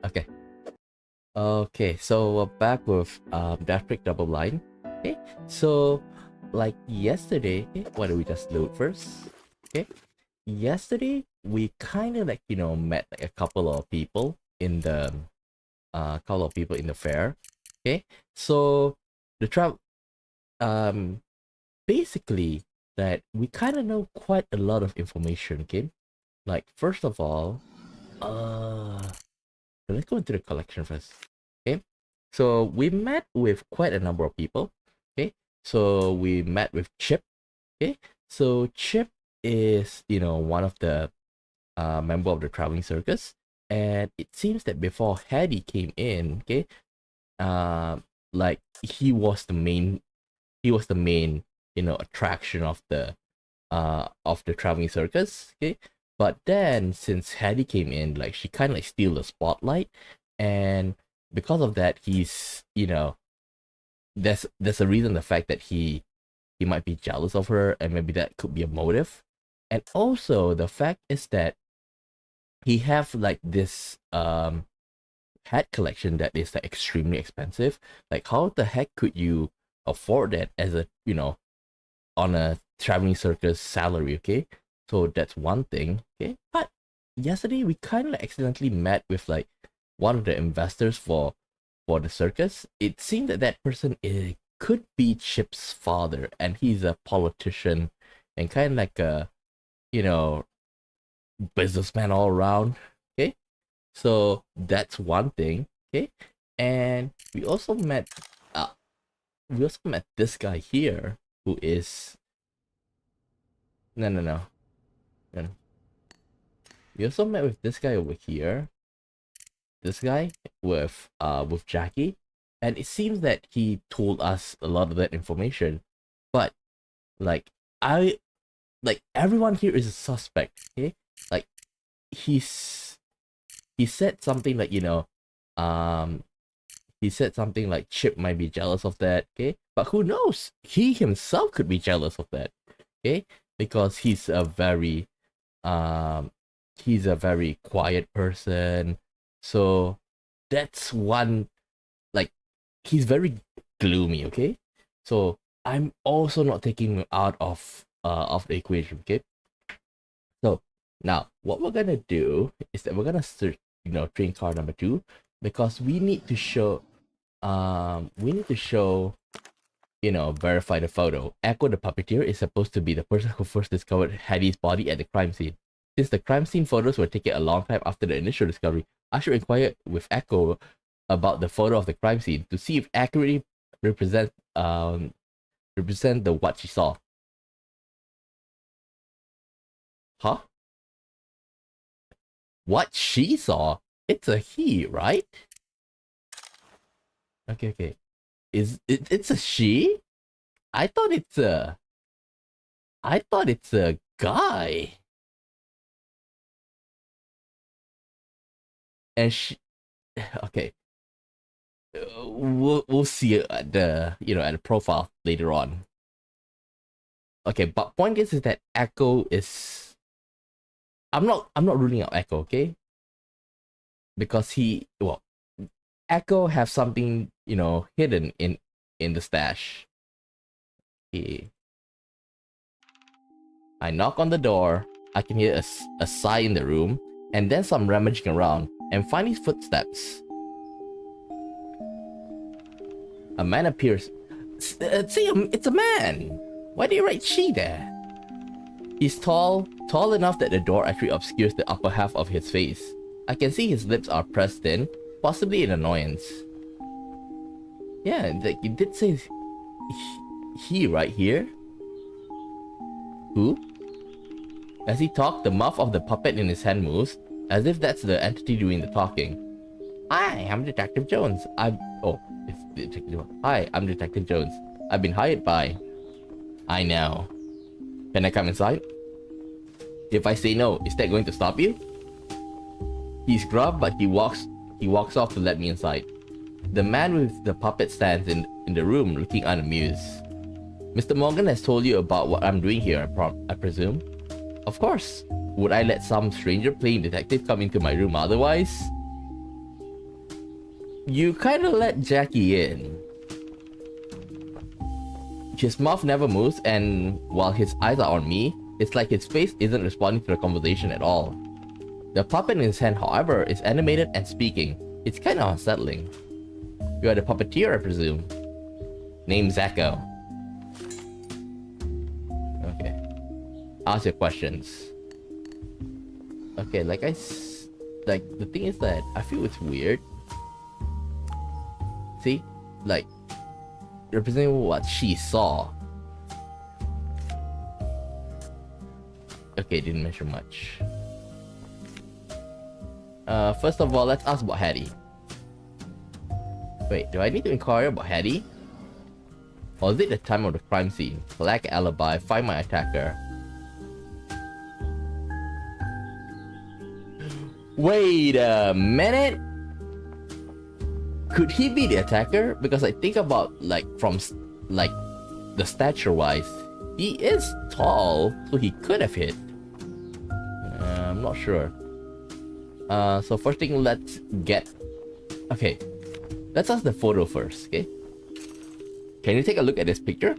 Okay. Okay, so we're back with Dash Break Double Line. Okay, so like yesterday, okay, why don't we just load first? Okay, yesterday we kind of like met like a couple of people in the fair. Okay, so the travel basically that we kind of know quite a lot of information. Okay, like first of all, let's go into the collection first. Okay, so we met with quite a number of people. Okay, so we met with Chip. Okay, so Chip is one of the member of the traveling circus, and it seems that before Hattie came in, okay, like he was the main attraction of the traveling circus. Okay, but then since Hattie came in, like she kind of like steal the spotlight, and because of that, he's there's a reason, the fact that he might be jealous of her, and maybe that could be a motive. And also the fact is that he have like this hat collection that is like extremely expensive. Like how the heck could you afford that as a on a traveling circus salary? Okay, so that's one thing. Okay, but yesterday we kind of accidentally met with like one of the investors for the circus. It seemed that that person could be Chip's father, and he's a politician and kind of like a you know businessman all around. Okay, so that's one thing. Okay, and we also met this guy here, who is no no no no. We also met with this guy over here. This guy with Jackie, and it seems that he told us a lot of that information, but like I like everyone here is a suspect. Okay, like he's he said something like um he said something like Chip might be jealous of that. Okay, but who knows, he himself could be jealous of that. Okay, because um he's a very quiet person. So that's one, like he's very gloomy. Okay, so I'm also not taking him out of the equation. Okay, so now what we're gonna do is that we're gonna search train car number 2, because we need to show verify the photo. Echo the puppeteer is supposed to be the person who first discovered Hattie's body at the crime scene. Since the crime scene photos were taken a long time after the initial discovery, I should inquire with Echo about the photo of the crime scene to see if accurately represent the what she saw. Huh? What she saw? It's a he, right? Okay, okay. It's a she? I thought it's a guy. And she okay. We'll see at the at the profile later on. Okay, but point is that Echo is I'm not ruling out Echo, okay? Because Echo have something hidden in the stash. Okay. I knock on the door. I can hear a sigh in the room, and then some rummaging around, and find his footsteps. A man appears. See, it's a man. Why do you write she there? He's tall enough that the door actually obscures the upper half of his face. I can see his lips are pressed in, possibly in annoyance. Yeah, it did say he right here. Who? As he talked, the mouth of the puppet in his hand moves, as if that's the entity doing the talking. Hi, I'm Detective Jones. It's Detective Jones. Hi, I'm Detective Jones. I've been hired by... I know. Can I come inside? If I say no, is that going to stop you? He's gruff, but he walks off to let me inside. The man with the puppet stands in the room, looking unamused. Mr. Morgan has told you about what I'm doing here, I presume? Of course. Would I let some stranger playing detective come into my room otherwise? You kind of let Jackie in. His mouth never moves, and while his eyes are on me, it's like his face isn't responding to the conversation at all. The puppet in his hand, however, is animated and speaking. It's kind of unsettling. You are the puppeteer, I presume. Name Zacko. Okay. Ask your questions. Okay, like the thing is that I feel it's weird. See? Like, representing what she saw. Okay, didn't mention much. First of all, let's ask about Hattie. Wait, do I need to inquire about Hattie? Or is it the time of the crime scene? Lack an alibi, find my attacker. Wait a minute! Could he be the attacker? Because I think about, like, from, like, the stature-wise, he is tall, so he could have hit. I'm not sure. So first thing, let's get... Okay, let's ask the photo first, okay? Can you take a look at this picture?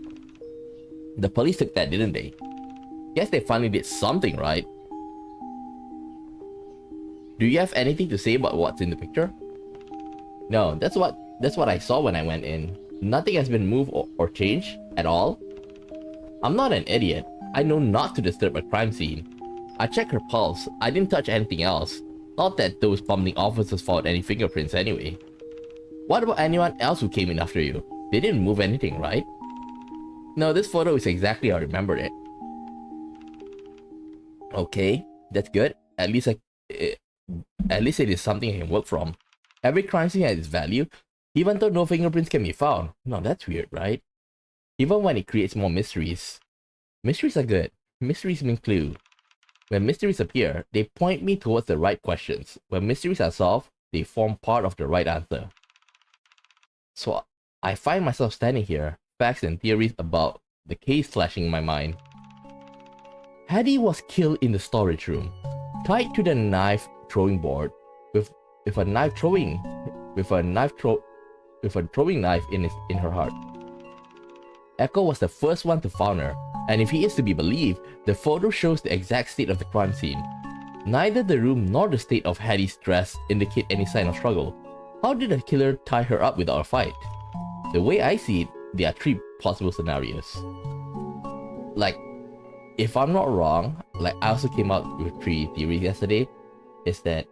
The police took that, didn't they? Guess they finally did something, right? Do you have anything to say about what's in the picture? No, that's what I saw when I went in. Nothing has been moved or changed at all. I'm not an idiot. I know not to disturb a crime scene. I checked her pulse. I didn't touch anything else. Not that those bumbling officers found any fingerprints anyway. What about anyone else who came in after you? They didn't move anything, right? No, this photo is exactly how I remembered it. Okay, that's good. At least it is something I can work from. Every crime scene has its value, even though no fingerprints can be found. No, that's weird, right? Even when it creates more mysteries. Mysteries are good. Mysteries mean clue. When mysteries appear, they point me towards the right questions. When mysteries are solved, they form part of the right answer. So I find myself standing here, facts and theories about the case flashing in my mind. Hattie was killed in the storage room, tied to the knife throwing board, with a throwing knife in her heart. Echo was the first one to found her, and if he is to be believed, the photo shows the exact state of the crime scene. Neither the room nor the state of Hattie's dress indicate any sign of struggle. How did the killer tie her up without a fight? The way I see it, there are three possible scenarios. Like, if I'm not wrong, like I also came out with three theories yesterday, is that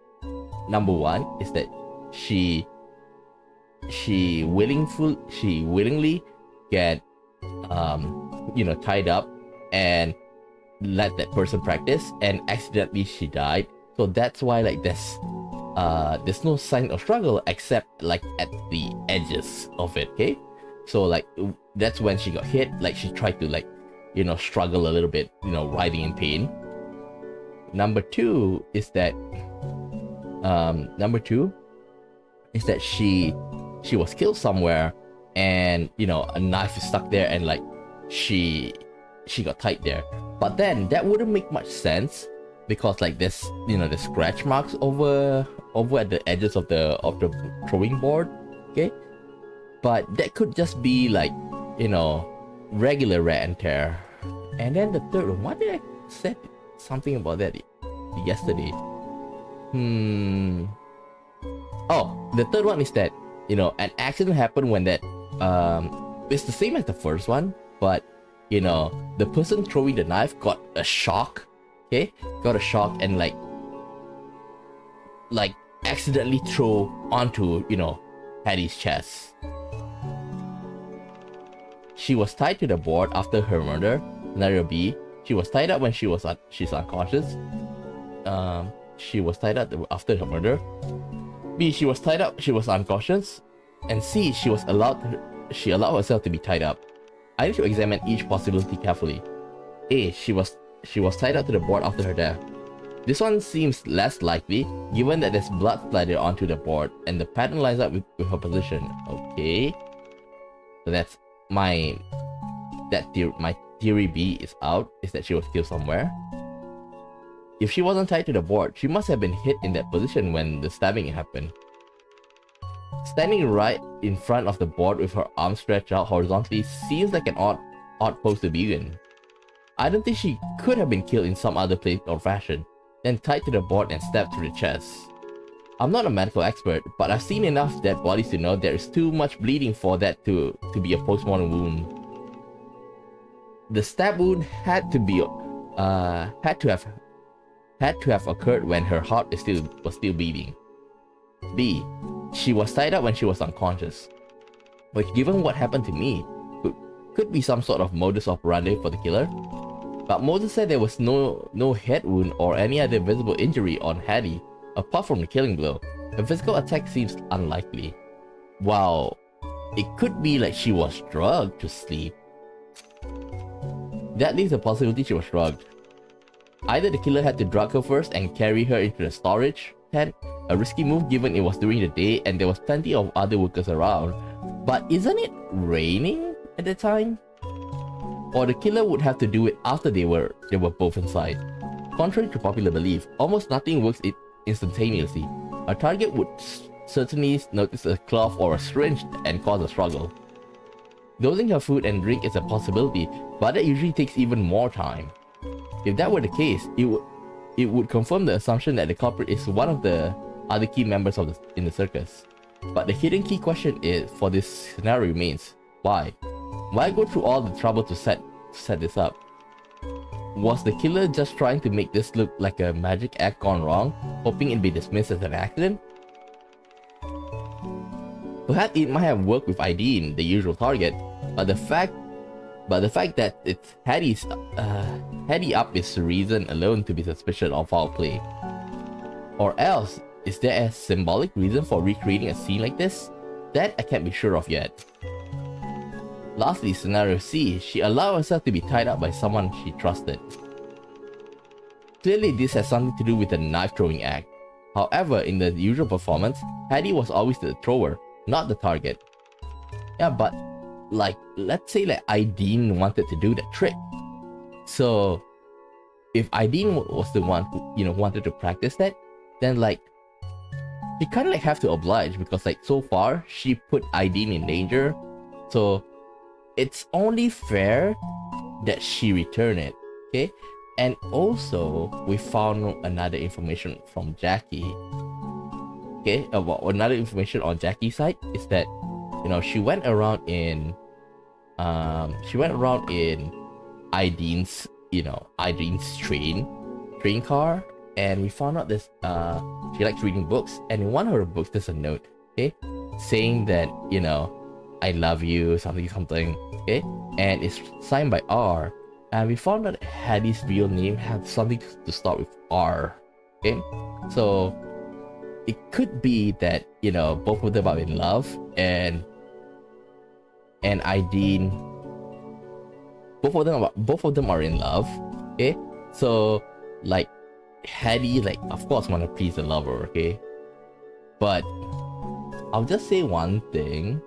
number one is that she willingly get tied up and let that person practice, and accidentally she died. So that's why like there's no sign of struggle except like at the edges of it. Okay, so like that's when she got hit. Like she tried to struggle a little bit, writhing in pain. Number two is that she was killed somewhere, and a knife is stuck there, and like she got tied there. But then that wouldn't make much sense because like there's the scratch marks over at the edges of the throwing board. Okay, but that could just be like regular wear and tear. And then the third one, what did I say something about that yesterday? Oh, the third one is that an accident happened when that it's the same as the first one, but the person throwing the knife got a shock. Okay, got a shock and like accidentally throw onto Hattie's chest. She was tied to the board after her murder. Scenario B, she was tied up when she's unconscious. She was tied up after her murder. B, she was tied up, she was unconscious. And C, she allowed herself to be tied up. I need to examine each possibility carefully. A, she was tied up to the board after her death. This one seems less likely, given that there's blood splattered onto the board and the pattern lines up with her position. Okay, so that's my theory B is out, is that she was killed somewhere. If she wasn't tied to the board, she must have been hit in that position when the stabbing happened. Standing right in front of the board with her arms stretched out horizontally seems like an odd pose to be in. I don't think she could have been killed in some other place or fashion, then tied to the board and stabbed through the chest. I'm not a medical expert, but I've seen enough dead bodies to know there is too much bleeding for that to be a post-mortem wound. The stab wound had to have occurred when her heart was still beating. B. She was tied up when she was unconscious, which, given what happened to me, could be some sort of modus operandi for the killer. But Moses said there was no head wound or any other visible injury on Hattie apart from the killing blow. A physical attack seems unlikely. While it could be like she was drugged to sleep, that leaves the possibility she was drugged. Either the killer had to drug her first and carry her into the storage tent, a risky move given it was during the day and there was plenty of other workers around. But isn't it raining at the time? Or the killer would have to do it after they were both inside. Contrary to popular belief, almost nothing works instantaneously. A target would certainly notice a cloth or a syringe and cause a struggle. Dosing her food and drink is a possibility, but that usually takes even more time. If that were the case, it would confirm the assumption that the culprit is one of the other key members in the circus. But the hidden key question for this scenario remains, why? Why go through all the trouble to set this up? Was the killer just trying to make this look like a magic act gone wrong, hoping it'd be dismissed as an accident? Perhaps it might have worked with ID, the usual target, but the fact that it's Hattie up is reason alone to be suspicious of foul play. Or else, is there a symbolic reason for recreating a scene like this? That I can't be sure of yet. Lastly, scenario C, she allowed herself to be tied up by someone she trusted. Clearly this has something to do with the knife throwing act. However, in the usual performance, Hattie was always the thrower, not the target. Yeah, but like, let's say like Ideen wanted to do that trick. So if Ideen was the one who, wanted to practice that, then like, she kind of like have to oblige because like so far, she put Ideen in danger. So it's only fair that she return it, okay? And also, we found another information from Jackie. Okay, another information on Jackie's side is that, she went around in Ideen's, Ideen's train car, and we found out this, she likes reading books, and in one of her books there's a note, okay, saying that, I love you, something, okay? And it's signed by R. And we found out that Hattie's real name had something to start with R, okay? So, it could be that, both of them are in love, and Ideen, both of them are in love, okay? So, like, Hattie, like, of course want to please the lover, okay? But, I'll just say one thing,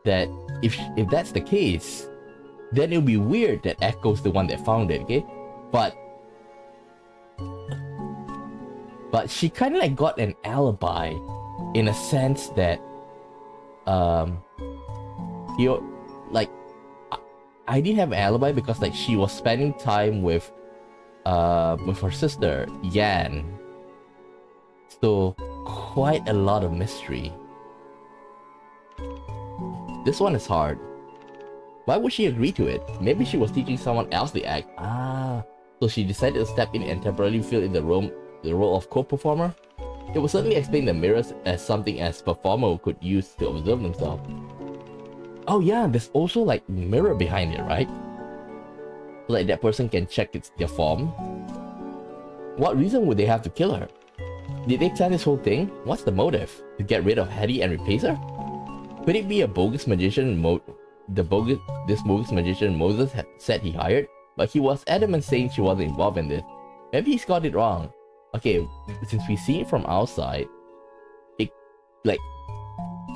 that if that's the case, then it'll be weird that Echo's the one that found it, okay? But she kind of like got an alibi in a sense that I didn't have an alibi because like she was spending time with her sister Yan, so quite a lot of mystery. This one is hard. Why would she agree to it? Maybe she was teaching someone else the act. So she decided to step in and temporarily fill in the role of co-performer? It would certainly explain the mirrors as something as performer could use to observe themselves. Oh yeah, there's also like mirror behind it, right? So like that person can check their form. What reason would they have to kill her? Did they plan this whole thing? What's the motive? To get rid of Hattie and replace her? Could it be a bogus magician this bogus magician Moses had said he hired, but he was adamant saying she wasn't involved in this? Maybe he's got it wrong. Okay, since we see it from outside,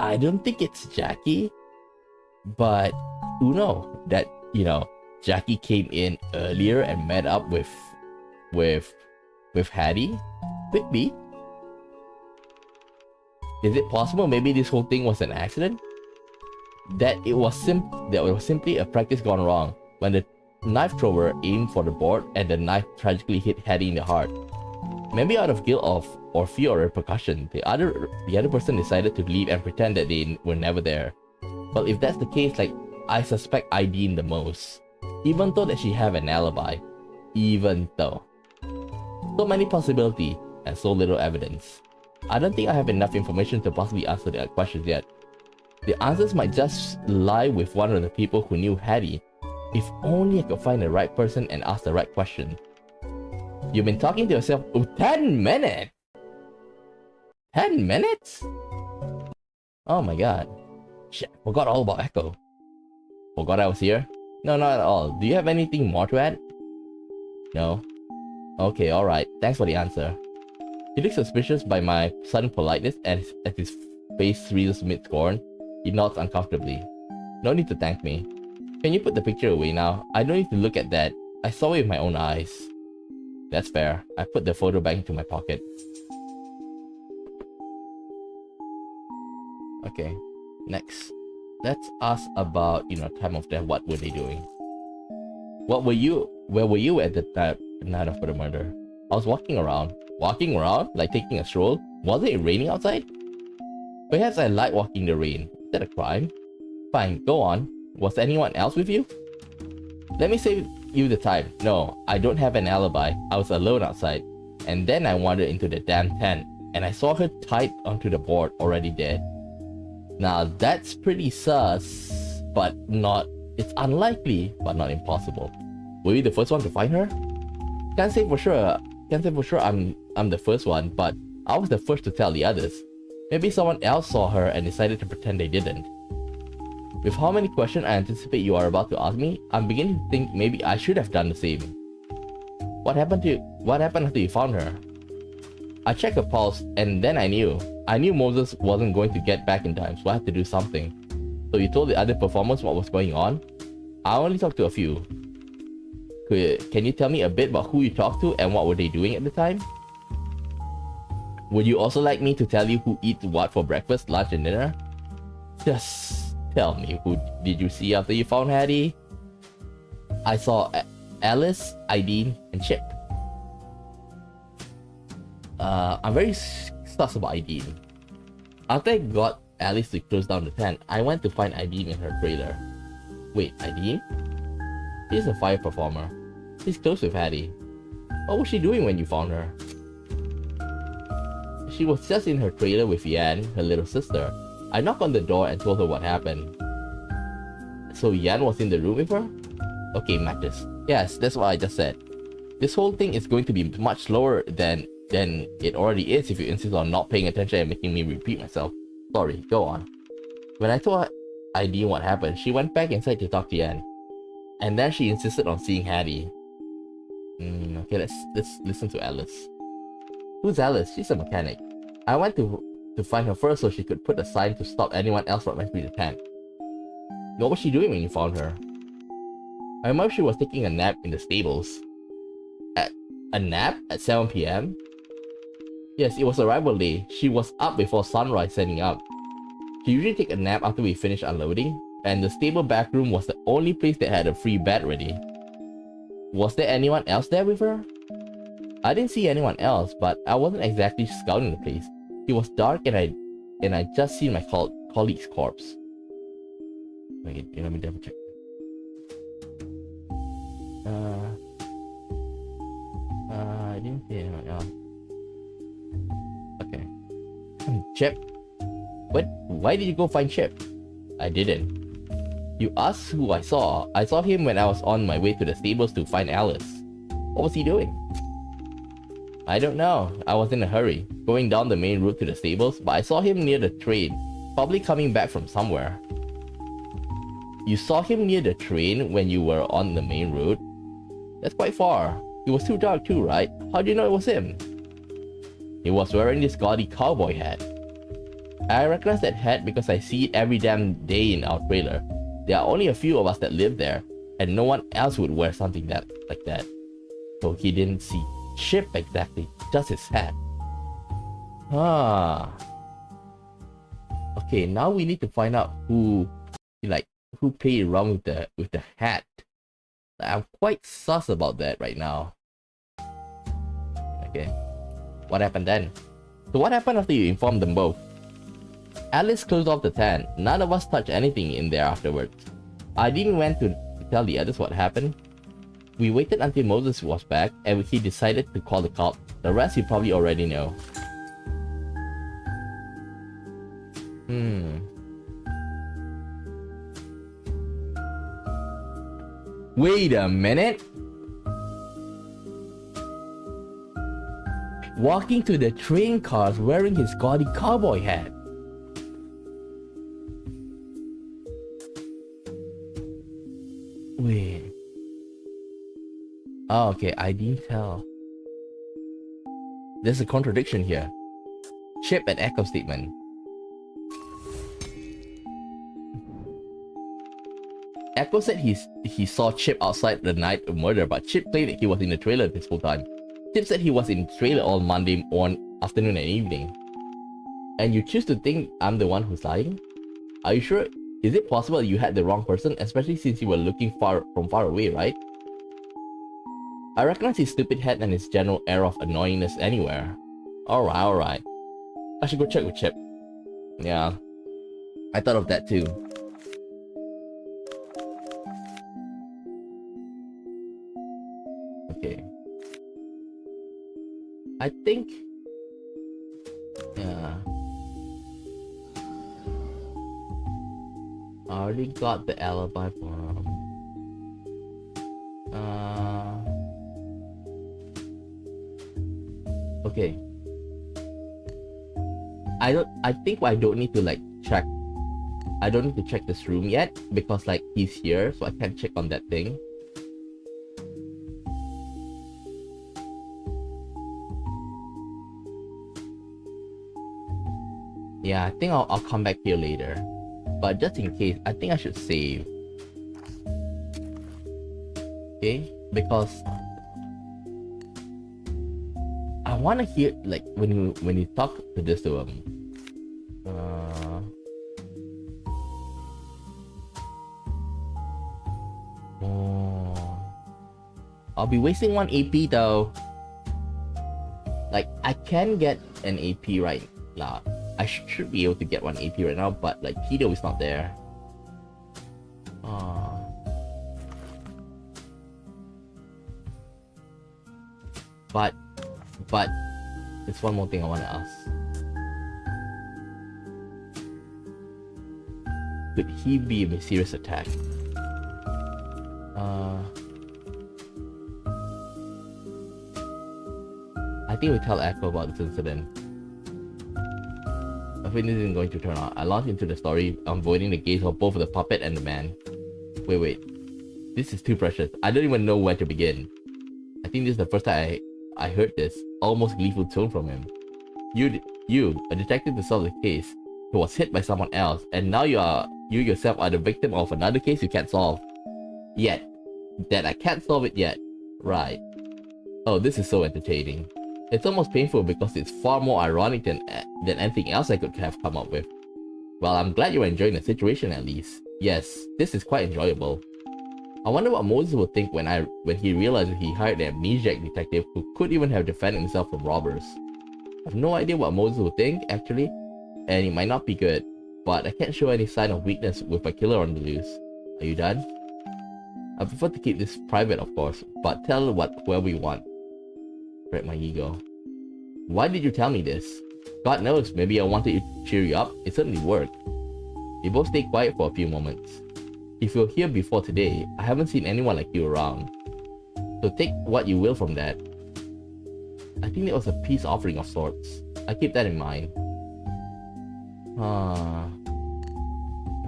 I don't think it's Jackie, but who knows that, Jackie came in earlier and met up with Hattie? Could be. Is it possible maybe this whole thing was an accident? That it was simply a practice gone wrong when the knife thrower aimed for the board and the knife tragically hit Hattie in the heart. Maybe out of guilt or fear or repercussion, the other person decided to leave and pretend that they were never there. Well, if that's the case, like, I suspect Ideen the most. Even though that she have an alibi. Even though. So many possibilities and so little evidence. I don't think I have enough information to possibly answer the questions yet. The answers might just lie with one of the people who knew Hattie. If only I could find the right person and ask the right question. You've been talking to yourself. Oh, 10 minutes! 10 minutes? Oh my god. Shit, forgot all about Echo. Forgot I was here? No, not at all. Do you have anything more to add? No? Okay, alright. Thanks for the answer. He looks suspicious by my sudden politeness and as his face reels mid-scorn. He nods uncomfortably. No need to thank me. Can you put the picture away now? I don't need to look at that. I saw it with my own eyes. That's fair. I put the photo back into my pocket. Okay, next. Let's ask about, time of death. What were they doing? Where were you at the night of the murder? I was walking around. Walking around? Like taking a stroll? Wasn't it raining outside? Perhaps I like walking in the rain. Is that a crime? Fine, go on. Was anyone else with you? Let me save you the time. No, I don't have an alibi. I was alone outside. And then I wandered into the damn tent. And I saw her tied onto the board, already dead. Now that's pretty sus, but not... It's unlikely, but not impossible. Were you the first one to find her? Can't say for sure I'm the first one, but I was the first to tell the others. Maybe someone else saw her and decided to pretend they didn't. With how many questions I anticipate you are about to ask me, I'm beginning to think maybe I should have done the same. What happened after you found her? I checked her pulse, and then I knew Moses wasn't going to get back in time, so I had to do something. So you told the other performers what was going on? I only talked to a few. Can you tell me a bit about who you talked to and what were they doing at the time? Would you also like me to tell you who eats what for breakfast, lunch, and dinner? Just tell me, who did you see after you found Hattie? I saw Alice, Ideen, and Chip. I'm very sus about Ideen. After I got Alice to close down the tent, I went to find Ideen in her trailer. Wait, Ideen? She's a fire performer. She's close with Hattie. What was she doing when you found her? She was just in her trailer with Yan, her little sister. I knocked on the door and told her what happened. So Yan was in the room with her? Okay, Mattis. Yes, that's what I just said. This whole thing is going to be much slower than it already is if you insist on not paying attention and making me repeat myself. Sorry, go on. When I told Ideen what happened, she went back inside to talk to Yan. And then she insisted on seeing Hattie. Okay, let's listen to Alice. Who's Alice? She's a mechanic. I went to find her first so she could put a sign to stop anyone else from entering the tent. What was she doing when you found her? I remember she was taking a nap in the stables. A nap at 7 PM? Yes, it was arrival day. She was up before sunrise setting up. She usually take a nap after we finish unloading, and the stable back room was the only place that had a free bed ready. Was there anyone else there with her? I didn't see anyone else, but I wasn't exactly scouting the place. It was dark and I just seen my colleague's corpse. Wait, let me double check. I didn't see anyone else. Okay. Chip? What? Why did you go find Chip? I didn't. You asked who I saw. I saw him when I was on my way to the stables to find Alice. What was he doing? I don't know. I was in a hurry, going down the main route to the stables, but I saw him near the train, probably coming back from somewhere. You saw him near the train when you were on the main route? That's quite far. It was too dark too, right? How do you know it was him? He was wearing this gaudy cowboy hat. I recognize that hat because I see it every damn day in our trailer. There are only a few of us that live there, and no one else would wear something like that. So he didn't see Chip exactly, just his hat. Ah. Okay, now we need to find out who played around with the hat. I'm quite sus about that right now. Okay. What happened then? So what happened after you informed them both? Alice closed off the tent. None of us touched anything in there afterwards. I didn't want to tell the others what happened. We waited until Moses was back and he decided to call the cops. The rest you probably already know. Wait a minute. Walking to the train cars wearing his gaudy cowboy hat. Wait. Oh, okay, I didn't tell. There's a contradiction here. Chip and Echo statement. Echo said he saw Chip outside the night of murder, but Chip claimed that he was in the trailer this whole time. Chip said he was in the trailer all Monday afternoon and evening. And you choose to think I'm the one who's lying? Are you sure? Is it possible you had the wrong person, especially since you were looking from far away, right? I recognize his stupid head and his general air of annoyingness anywhere. Alright. I should go check with Chip. Yeah. I thought of that too. Okay. I think... Yeah. I already got the alibi from... Okay. I think I don't need to check. I don't need to check this room yet because he's here, so I can't check on that thing. Yeah, I think I'll come back here later. But just in case, I think I should save. Okay? Because I wanna hear when you talk to this to him. I'll be wasting 1 AP though. I can get an AP right now. I should be able to get 1 AP right now, but Tito is not there. But there's one more thing I want to ask. Could he be a mysterious attack? I think we tell Echo about this incident. I think this isn't going to turn out. I launched into the story, avoiding the gaze of both the puppet and the man. Wait. This is too precious. I don't even know where to begin. I think this is the first time I heard this almost gleeful tone from him. You, a detective to solve the case, who was hit by someone else, and now you yourself are the victim of another case you can't solve. Yet. That I can't solve it yet. Right. Oh, this is so entertaining. It's almost painful because it's far more ironic than anything else I could have come up with. Well, I'm glad you're enjoying the situation at least. Yes, this is quite enjoyable. I wonder what Moses would think when he realized that he hired an amnesiac detective who could even have defended himself from robbers. I have no idea what Moses would think, actually, and it might not be good, but I can't show any sign of weakness with my killer on the loose. Are you done? I prefer to keep this private, of course, but tell whoever you want. Hurt my ego. Why did you tell me this? God knows, maybe I wanted to cheer you up. It certainly worked. We both stayed quiet for a few moments. If you're here before today, I haven't seen anyone like you around. So take what you will from that. I think it was a peace offering of sorts. I keep that in mind.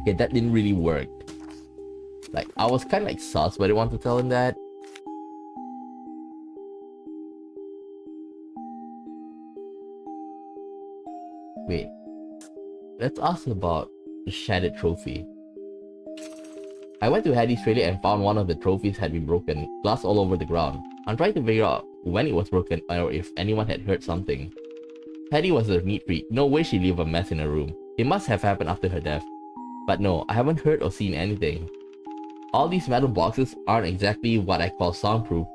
Okay, that didn't really work. I was kind of sus, but I want to tell him that. Wait. Let's ask about the shattered trophy. I went to Hattie's trailer and found one of the trophies had been broken, glass all over the ground. I'm trying to figure out when it was broken or if anyone had heard something. Hattie was a neat freak, no way she'd leave a mess in her room. It must have happened after her death. But no, I haven't heard or seen anything. All these metal boxes aren't exactly what I call soundproof.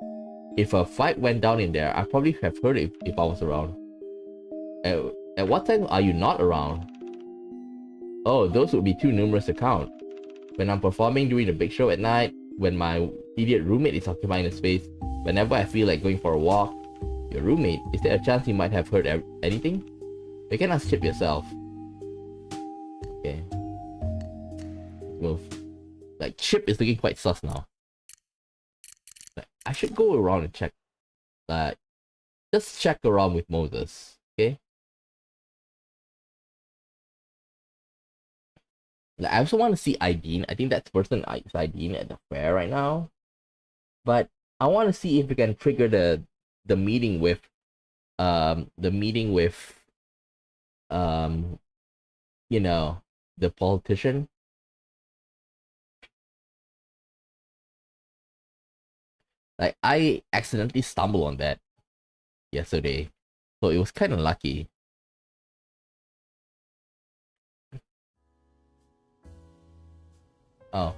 If a fight went down in there, I probably have heard it if I was around. At what time are you not around? Oh, those would be too numerous to count. When I'm performing during the big show at night, when my idiot roommate is occupying the space, whenever I feel like going for a walk. Your roommate, is there a chance you might have heard anything? You can ask Chip yourself. Okay. Let's move. Like, Chip is looking quite sus now. Like, I should go around and check. Like, just check around with Moses, okay? Like, I also want to see Ideen. I think that person is Ideen at the fair right now. But I want to see if we can trigger the meeting with you know, the politician. Like, I accidentally stumbled on that yesterday, so it was kind of lucky. Oh.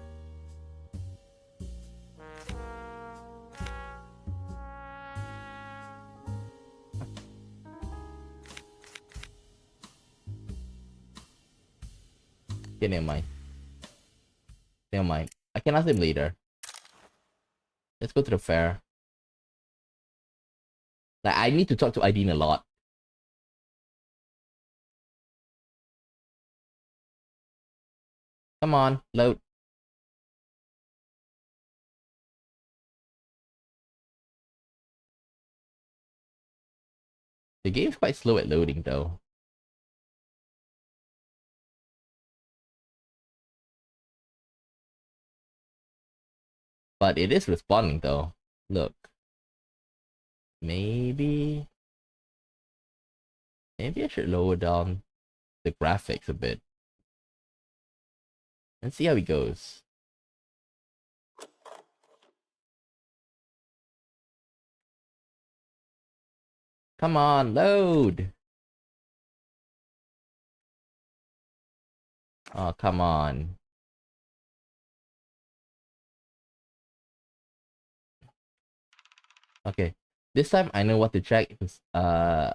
Okay, never mind. Never mind. I can ask him later. Let's go to the fair. Like, I need to talk to Ideen a lot. Come on, load. The game's quite slow at loading though. But it is responding though. Look. Maybe I should lower down the graphics a bit. And see how it goes. Come on, load! Oh, come on. Okay, this time I know what to check. I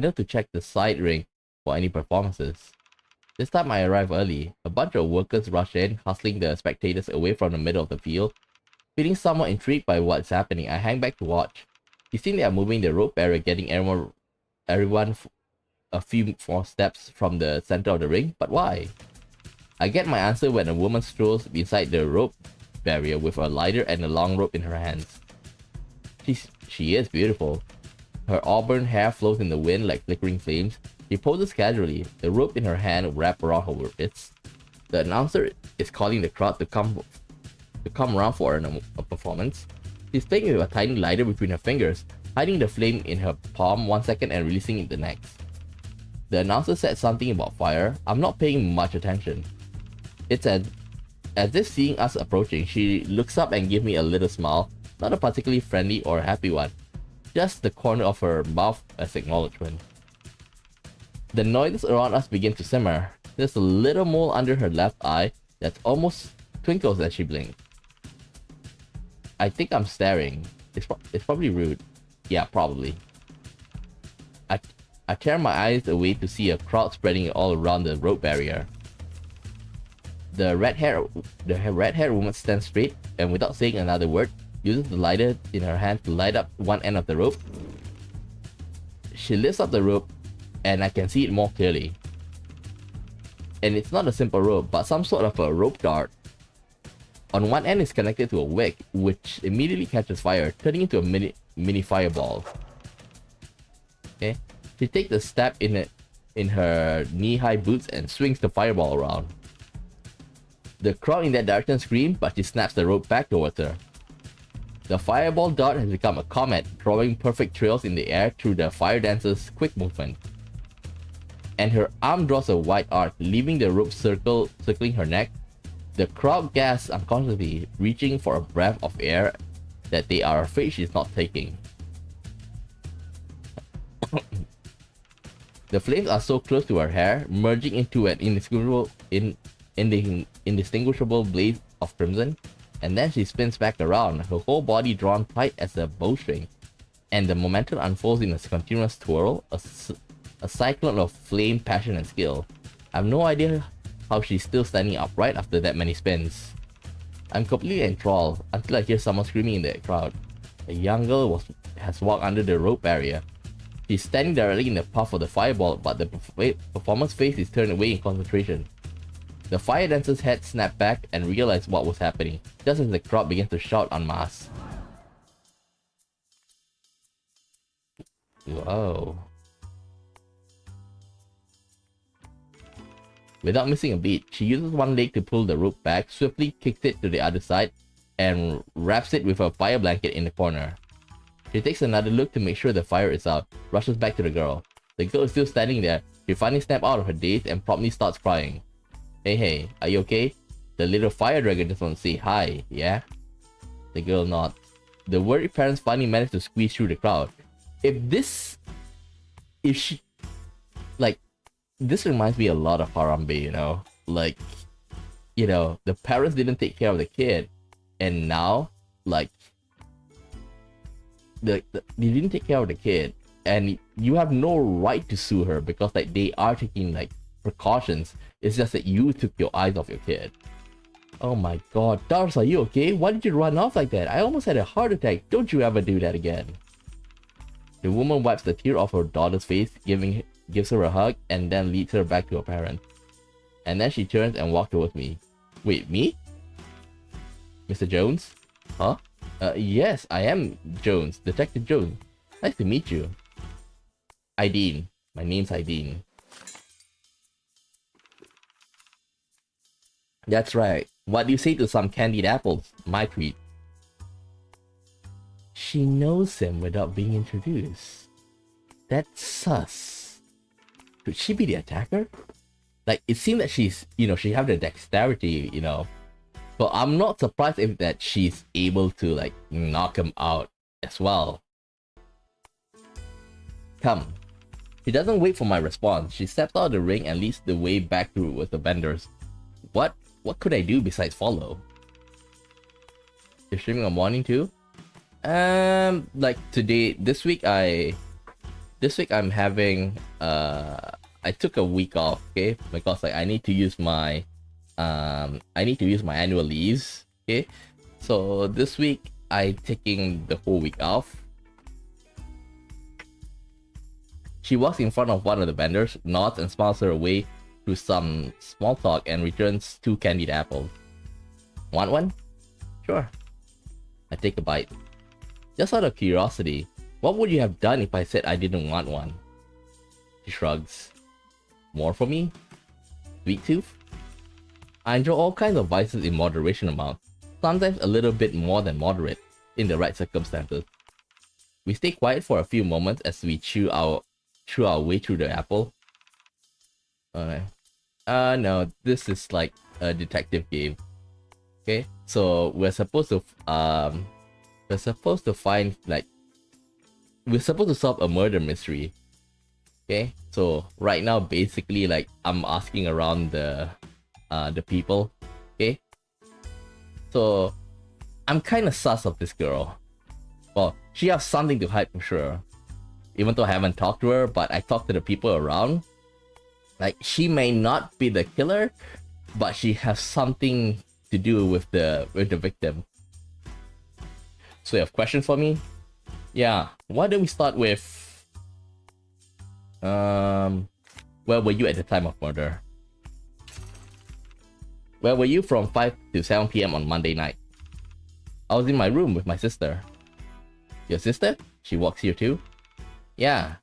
know to check the side ring for any performances. This time I arrive early. A bunch of workers rush in, hustling the spectators away from the middle of the field. Feeling somewhat intrigued by what's happening, I hang back to watch. You see they are moving the rope barrier, getting everyone a few more steps from the center of the ring, but why? I get my answer when a woman strolls beside the rope barrier with a lighter and a long rope in her hands. She is beautiful. Her auburn hair flows in the wind like flickering flames. She poses casually, the rope in her hand wrapped around her wrists. The announcer is calling the crowd to come around for a performance. She's playing with a tiny lighter between her fingers, hiding the flame in her palm 1 second and releasing it the next. The announcer said something about fire. I'm not paying much attention. It's as if seeing us approaching, she looks up and gives me a little smile, not a particularly friendly or happy one, just the corner of her mouth as acknowledgement. The noises around us begin to simmer. There's a little mole under her left eye that almost twinkles as she blinks. I think I'm staring. It's probably rude. Yeah, probably. I tear my eyes away to see a crowd spreading all around the rope barrier. The red-haired woman stands straight and without saying another word, uses the lighter in her hand to light up one end of the rope. She lifts up the rope and I can see it more clearly. And it's not a simple rope, but some sort of a rope dart. On one end is connected to a wick, which immediately catches fire, turning into a mini fireball. Okay, she takes a step in her knee-high boots and swings the fireball around. The crowd in that direction screams, but she snaps the rope back towards her. The fireball dart has become a comet, drawing perfect trails in the air through the fire dancer's quick movement. And her arm draws a wide arc, leaving the rope circling her neck. The crowd gasps unconsciously, reaching for a breath of air that they are afraid she's not taking. The flames are so close to her hair, merging into an indistinguishable blaze of crimson, and then she spins back around, her whole body drawn tight as a bowstring, and the momentum unfolds in a continuous twirl, a cyclone of flame, passion, and skill. I have no idea how she's still standing upright after that many spins. I'm completely enthralled until I hear someone screaming in the crowd. A young girl has walked under the rope barrier. She's standing directly in the path of the fireball, but the performer's face is turned away in concentration. The fire dancer's head snapped back and realized what was happening, just as the crowd began to shout en masse. Whoa. Without missing a beat, she uses one leg to pull the rope back, swiftly kicks it to the other side, and wraps it with a fire blanket in the corner. She takes another look to make sure the fire is out, rushes back to the girl. The girl is still standing there. She finally snaps out of her daze and promptly starts crying. Hey, are you okay? The little fire dragon just wants to say hi, yeah? The girl nods. The worried parents finally manage to squeeze through the crowd. This reminds me a lot of Harambe, you know? Like, you know, the parents didn't take care of the kid, and now, like, they didn't take care of the kid, and you have no right to sue her because, like, they are taking, like, precautions. It's just that you took your eyes off your kid. Oh my god, Dars, are you okay? Why did you run off like that? I almost had a heart attack. Don't you ever do that again. The woman wipes the tear off her daughter's face, gives her a hug, and then leads her back to her parents. And then she turns and walks towards me. Wait, me? Mr. Jones? Huh? Yes, I am Jones, Detective Jones. Nice to meet you. Aideen. My name's Aideen. That's right. What do you say to some candied apples? My treat. She knows him without being introduced. That's sus. Could she be the attacker? Like, it seemed that she's, you know, she have the dexterity, you know. But I'm not surprised if that she's able to, like, knock him out as well. Come. She doesn't wait for my response. She steps out of the ring and leads the way back through with the vendors. What could I do besides follow? You're streaming on morning too? Like today, this week I'm having, I took a week off, okay? Because like I need to use my annual leaves, okay? So this week I'm taking the whole week off. She walks in front of one of the vendors, nods and smiles her away through some small talk and returns 2 candied apples. Want one? Sure. I take a bite. Just out of curiosity, what would you have done if I said I didn't want one? She shrugs. More for me? Sweet tooth? I enjoy all kinds of vices in moderation amount, sometimes a little bit more than moderate, in the right circumstances. We stay quiet for a few moments as we chew our way through the apple. No, this is like a detective game. Okay, so we're supposed to solve a murder mystery. Okay, so right now basically like I'm asking around the people. Okay, so I'm kind of sus of this girl. Well, she has something to hide for sure. Even though I haven't talked to her, but I talked to the people around. Like, she may not be the killer, but she has something to do with the victim. So you have questions for me? Yeah. Why don't we start with where were you at the time of murder? Where were you from 5 to 7 PM on Monday night? I was in my room with my sister. Your sister? She walks here too? Yeah.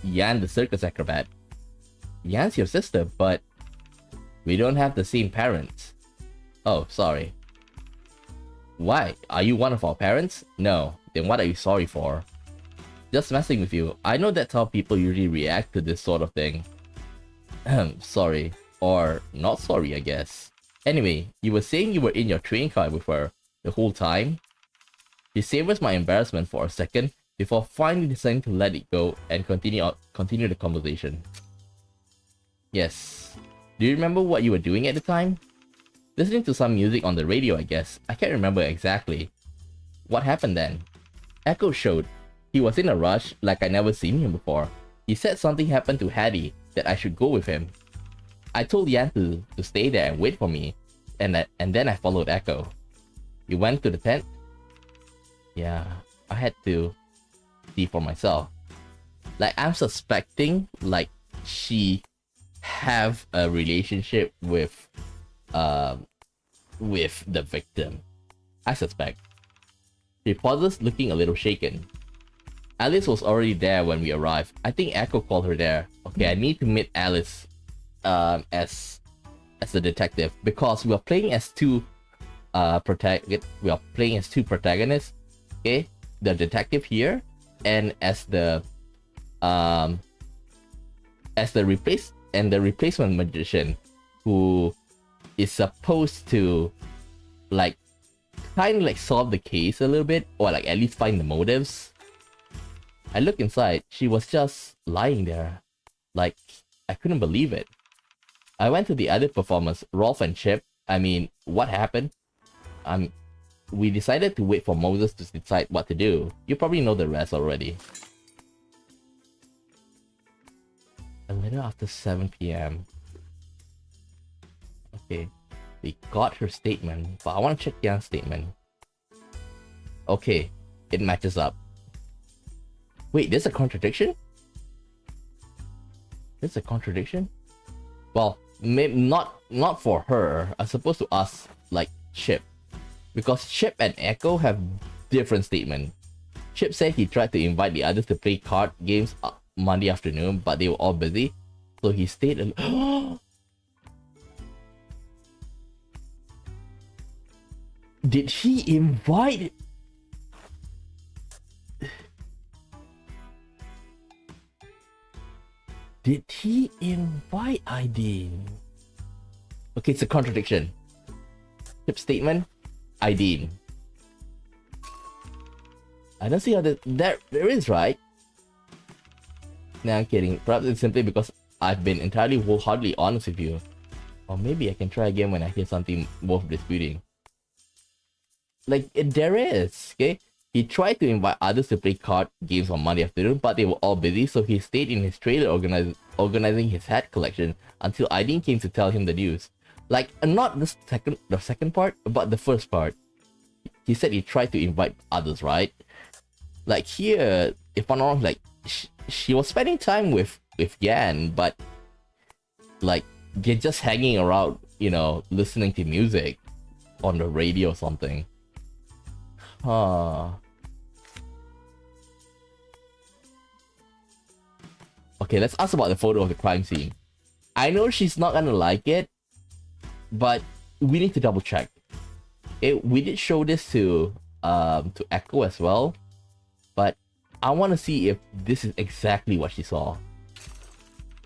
Yan the circus acrobat. Yan's your sister, but we don't have the same parents. Oh, sorry. Why? Are you one of our parents? No. Then what are you sorry for? Just messing with you. I know that's how people usually react to this sort of thing. Sorry. Or not sorry, I guess. Anyway, you were saying you were in your train car with her the whole time? She savors my embarrassment for a second before finally deciding to let it go and continue the conversation. Yes. Do you remember what you were doing at the time? Listening to some music on the radio, I guess. I can't remember exactly. What happened then? Echo showed. He was in a rush, like I never seen him before. He said something happened to Hattie, that I should go with him. I told Yan to stay there and wait for me, and then I followed Echo. You went to the tent? Yeah, I had to see for myself. Like, I'm suspecting, like, she have a relationship with the victim. I suspect. She pauses, looking a little shaken. Alice was already there when we arrived. I think Echo called her there. Okay, I need to meet Alice as the detective, because we are playing as two protagonists. Okay, the detective here, and as the replacement magician, who is supposed to like kind of like solve the case a little bit, or like at least find the motives. I looked inside. She was just lying there. Like, I couldn't believe it. I went to the other performers, Rolf and Chip. I mean, what happened? We decided to wait for Moses to decide what to do. You probably know the rest already. A little after 7 p.m. Okay, we got her statement, but I want to check Yan's statement. Okay, it matches up. Wait, there's a contradiction? There's a contradiction? Well, maybe not for her. I suppose to us, like Chip. Because Chip and Echo have different statements. Chip said he tried to invite the others to play card games Monday afternoon, but they were all busy. So he stayed Did he invite... Did he invite Aideen? Okay, it's a contradiction. Chip's statement, Aideen. I don't see how there is, right? Nah, I'm kidding. Perhaps it's simply because I've been entirely wholeheartedly honest with you. Or maybe I can try again when I hear something worth disputing. Like, there is, okay? He tried to invite others to play card games on Monday afternoon, but they were all busy, so he stayed in his trailer organizing his hat collection until Aideen came to tell him the news. Like, not the second part, but the first part. He said he tried to invite others, right? Like here, if I'm not wrong, like she was spending time with Yan, but like they're just hanging around, you know, listening to music on the radio or something. Huh. Okay, let's ask about the photo of the crime scene. I know she's not gonna like it, but we need to double check. We did show this to Echo as well, but I want to see if this is exactly what she saw.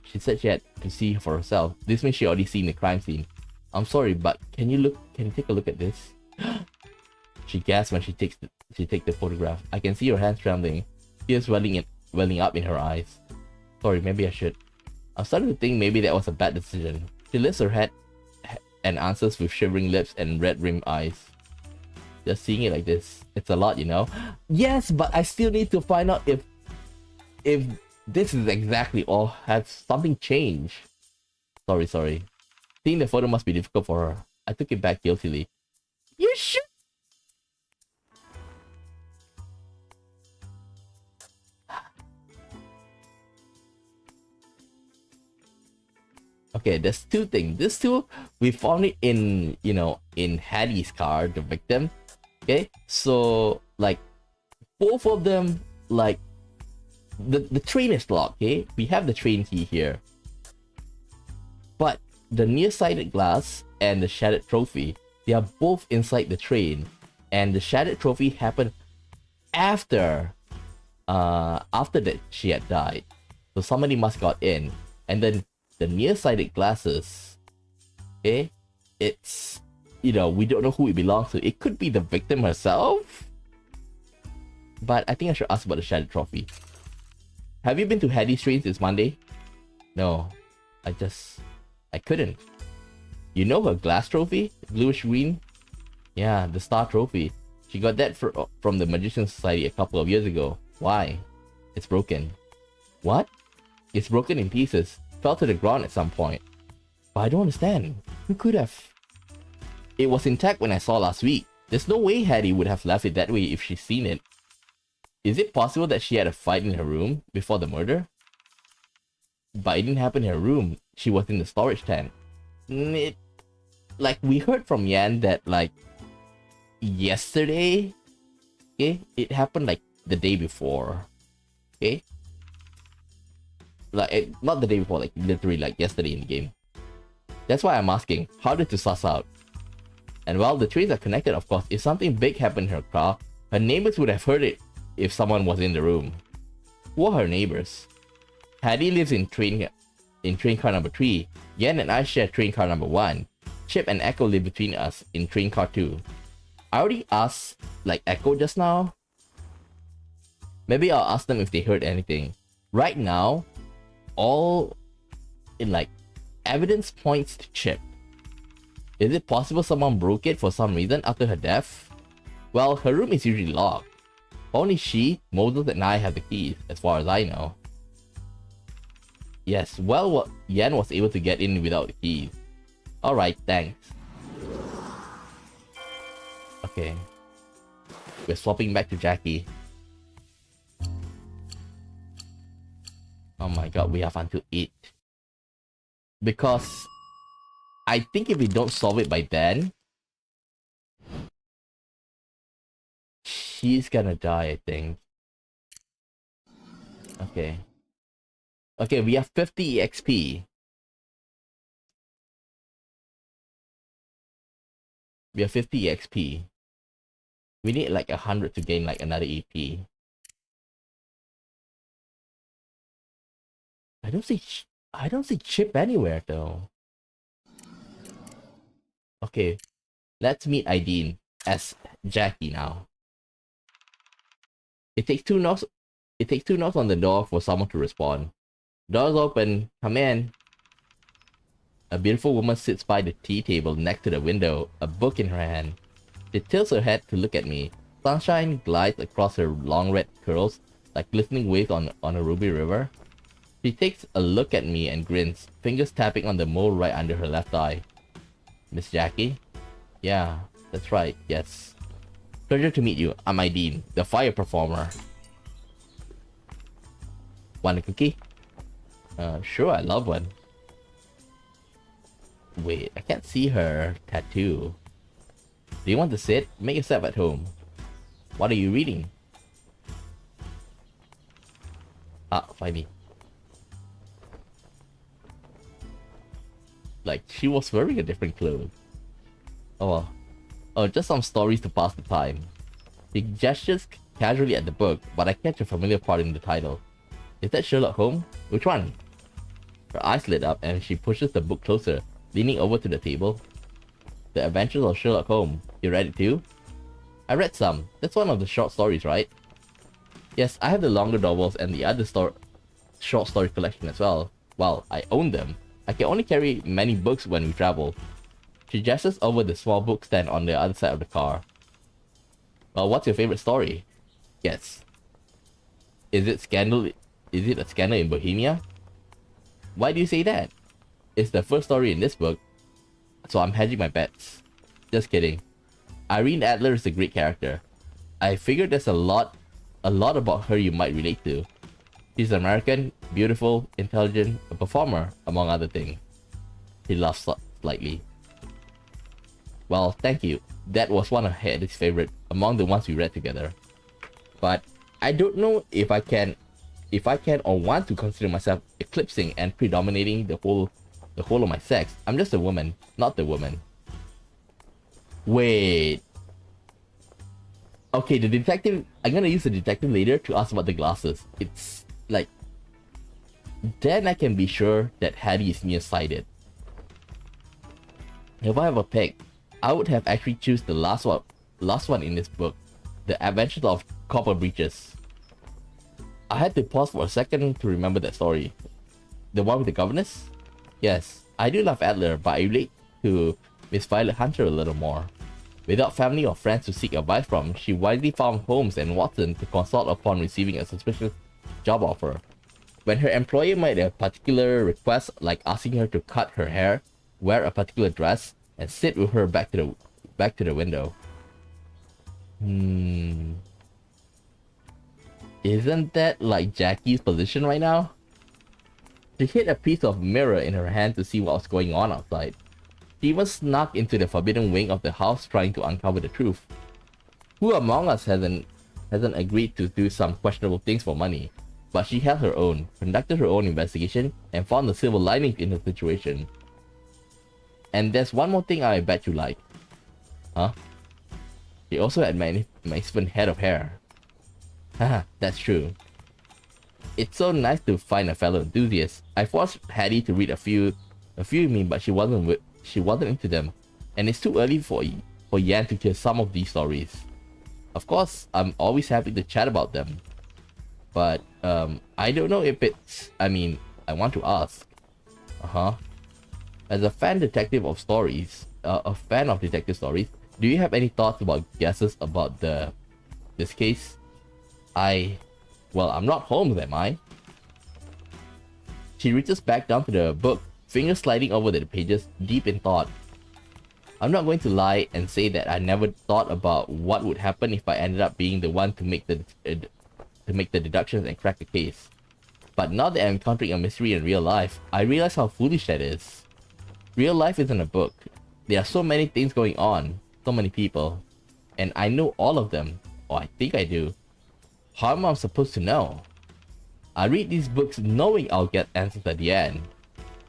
She said she had to see for herself. This means she already seen the crime scene. I'm sorry, but can you take a look at this? She gasps when she takes the photograph. I can see her hands trembling, tears welling up in her eyes. Sorry, maybe I should. I'm starting to think maybe that was a bad decision. She lifts her head and answers with shivering lips and red-rimmed eyes. Just seeing it like this, it's a lot, you know? Yes, but I still need to find out if this is exactly or has something changed. Sorry. Seeing the photo must be difficult for her. I took it back guiltily. You should. Okay, there's two things. This two, we found it in, you know, in Hattie's car, the victim. Okay, so like both of them, like the train is locked. Okay, we have the train key here, but the nearsighted glass and the shattered trophy, they are both inside the train, and the shattered trophy happened after that she had died. So somebody must got in, and then the nearsighted glasses, okay, it's, you know, we don't know who it belongs to. It could be the victim herself, but I think I should ask about the shattered trophy. Have you been to Hattie's train since Monday? No. I couldn't. You know her glass trophy? Bluish green? Yeah, the star trophy. She got that from the Magician Society a couple of years ago. Why? It's broken. What? It's broken in pieces. Fell to the ground at some point. But I don't understand. Who could have? It was intact when I saw last week. There's no way Hattie would have left it that way if she's seen it. Is it possible that she had a fight in her room before the murder? But it didn't happen in her room. She was in the storage tent. Like, we heard from Yan that, like, yesterday, okay, it happened, like, the day before, okay? Like, not the day before, like, literally, like, yesterday in the game. That's why I'm asking, harder to suss out. And while the trains are connected, of course, if something big happened in her car, her neighbors would have heard it if someone was in the room. Who are her neighbors? Hattie lives in train car number 3. Yan and I share train car number 1. Chip and Echo live between us in train car 2. I already asked, like, Echo just now. Maybe I'll ask them if they heard anything. Right now, all in, like, evidence points to Chip. Is it possible someone broke it for some reason after her death? Well, her room is usually locked. Only she, Moses, and I have the keys, as far as I know. Yes, well, Yan was able to get in without the keys. Alright, thanks. Okay. We're swapping back to Jackie. Oh my god, we have until 8. Because I think if we don't solve it by then, she's gonna die, I think. Okay. Okay, we have 50 EXP. We have 50 EXP. We need like 100 to gain like another EP. I don't see Chip anywhere though. Okay, let's meet Aideen as Jackie now. It takes two knocks on the door for someone to respond. Doors open. Come in. A beautiful woman sits by the tea table next to the window, a book in her hand. She tilts her head to look at me. Sunshine glides across her long red curls like glistening waves on a ruby river. She takes a look at me and grins, fingers tapping on the mole right under her left eye. Miss Jackie? Yeah, that's right, yes. Pleasure to meet you. I'm Aideen, the fire performer. Want a cookie? Sure, I love one. Wait, I can't see her tattoo. Do you want to sit? Make yourself at home. What are you reading? Ah, find me. Like, she was wearing a different clothes. Oh well. Oh, just some stories to pass the time. She gestures casually at the book, but I catch a familiar part in the title. Is that Sherlock Holmes? Which one? Her eyes lit up and she pushes the book closer, leaning over to the table. The Adventures of Sherlock Holmes. You read it too? I read some. That's one of the short stories, right? Yes, I have the longer novels and the other short story collection as well. Well, I own them. I can only carry many books when we travel. She gestures over the small book stand on the other side of the car. Well, what's your favorite story? Yes. Is it a scandal in Bohemia? Why do you say that? It's the first story in this book, so I'm hedging my bets. Just kidding. Irene Adler is a great character. I figured there's a lot about her you might relate to. She's American, beautiful, intelligent, a performer, among other things. He laughs slightly. Well, thank you. That was one of Hattie's favorite among the ones we read together. But I don't know if I can or want to consider myself eclipsing and predominating the whole of my sex. I'm just a woman, not the woman. Wait. Okay, the detective. I'm gonna use the detective later to ask about the glasses. It's like, then I can be sure that Hattie is nearsighted. If I have a pick, I would have actually choose the last one in this book, The Adventures of Copper Breeches. I had to pause for a second to remember that story. The one with the governess? Yes, I do love Adler, but I relate to Miss Violet Hunter a little more. Without family or friends to seek advice from, she widely found Holmes and Watson to consult upon receiving a suspicious job offer. When her employer made a particular request, like asking her to cut her hair, wear a particular dress, and sit with her back to the window. Isn't that like Jackie's position right now? She hid a piece of mirror in her hand to see what was going on outside. She even snuck into the forbidden wing of the house trying to uncover the truth. Who among us hasn't agreed to do some questionable things for money? But she held her own, conducted her own investigation, and found the silver lining in the situation. And there's one more thing I bet you like. Huh? She also had magnificent head of hair. Haha, that's true. It's so nice to find a fellow enthusiast. I forced Hattie to read a few of me, but she wasn't into them. And it's too early for Yan to hear some of these stories. Of course, I'm always happy to chat about them. But, I don't know if it's... I mean, I want to ask. As a fan of detective stories, do you have any thoughts about guesses about this case? Well, I'm not Holmes, am I? She reaches back down to the book, fingers sliding over the pages, deep in thought. I'm not going to lie and say that I never thought about what would happen if I ended up being the one to make the deductions and crack the case. But now that I'm encountering a mystery in real life, I realize how foolish that is. Real life isn't a book. There are so many things going on, so many people, and I know all of them, or I think I do. How am I supposed to know? I read these books knowing I'll get answers at the end.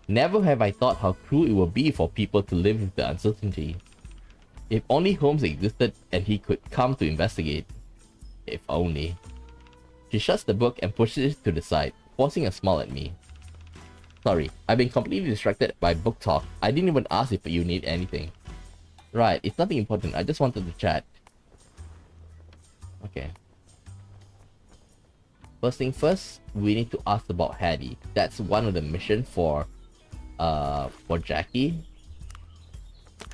Never have I thought how cruel it would be for people to live with the uncertainty. If only Holmes existed and he could come to investigate. If only. She shuts the book and pushes it to the side, forcing a smile at me. Sorry, I've been completely distracted by book talk. I didn't even ask if you need anything. Right, it's nothing important. I just wanted to chat. Okay. First thing first, we need to ask about Hattie. That's one of the missions for Jackie.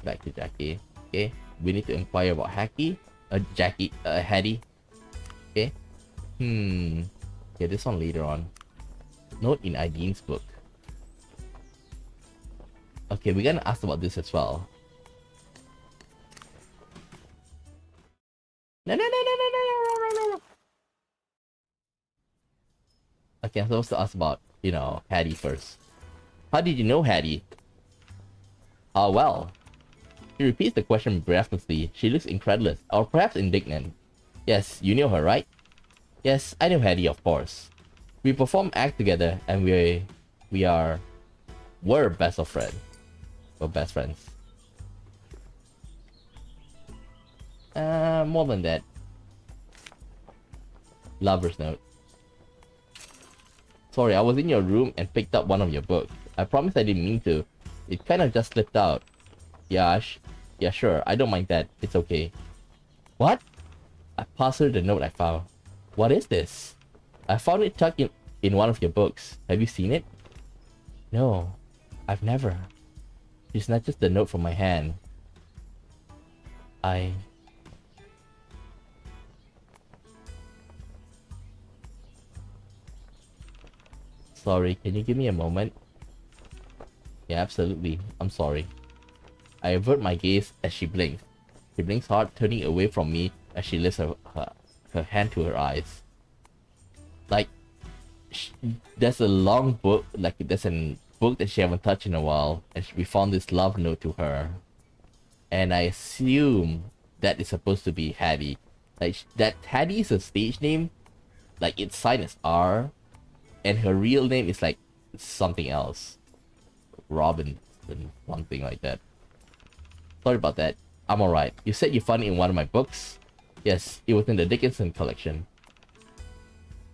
Back to Jackie. Okay. We need to inquire about Hattie. Okay. Okay, this one later on. Note in Idine's book. Okay, we're gonna ask about this as well. No. Okay, I'm supposed to ask about, Hattie first. How did you know Hattie? Well. She repeats the question breathlessly. She looks incredulous, or perhaps indignant. Yes, you knew her, right? Yes, I know Hattie, of course. We perform act together, and we're best of friends. We're best friends. More than that. Lover's note. Sorry, I was in your room and picked up one of your books. I promise I didn't mean to. It kind of just slipped out. Yeah, sure. I don't mind that. It's okay. What? I passed her the note I found. What is this? I found it tucked in one of your books. Have you seen it? No, I've never. She snatches the note from my hand. Sorry, can you give me a moment? Yeah, absolutely. I'm sorry. I avert my gaze as she blinks. She blinks hard, turning away from me as she lifts her hand to her eyes. Like, there's a long book, there's a book that she haven't touched in a while, and we found this love note to her. And I assume that is supposed to be Hattie. That Hattie is a stage name. It's signed as R, and her real name is something else. Robinson, something like that. Sorry about that. I'm alright. You said you found it in one of my books? Yes, it was in the Dickinson collection.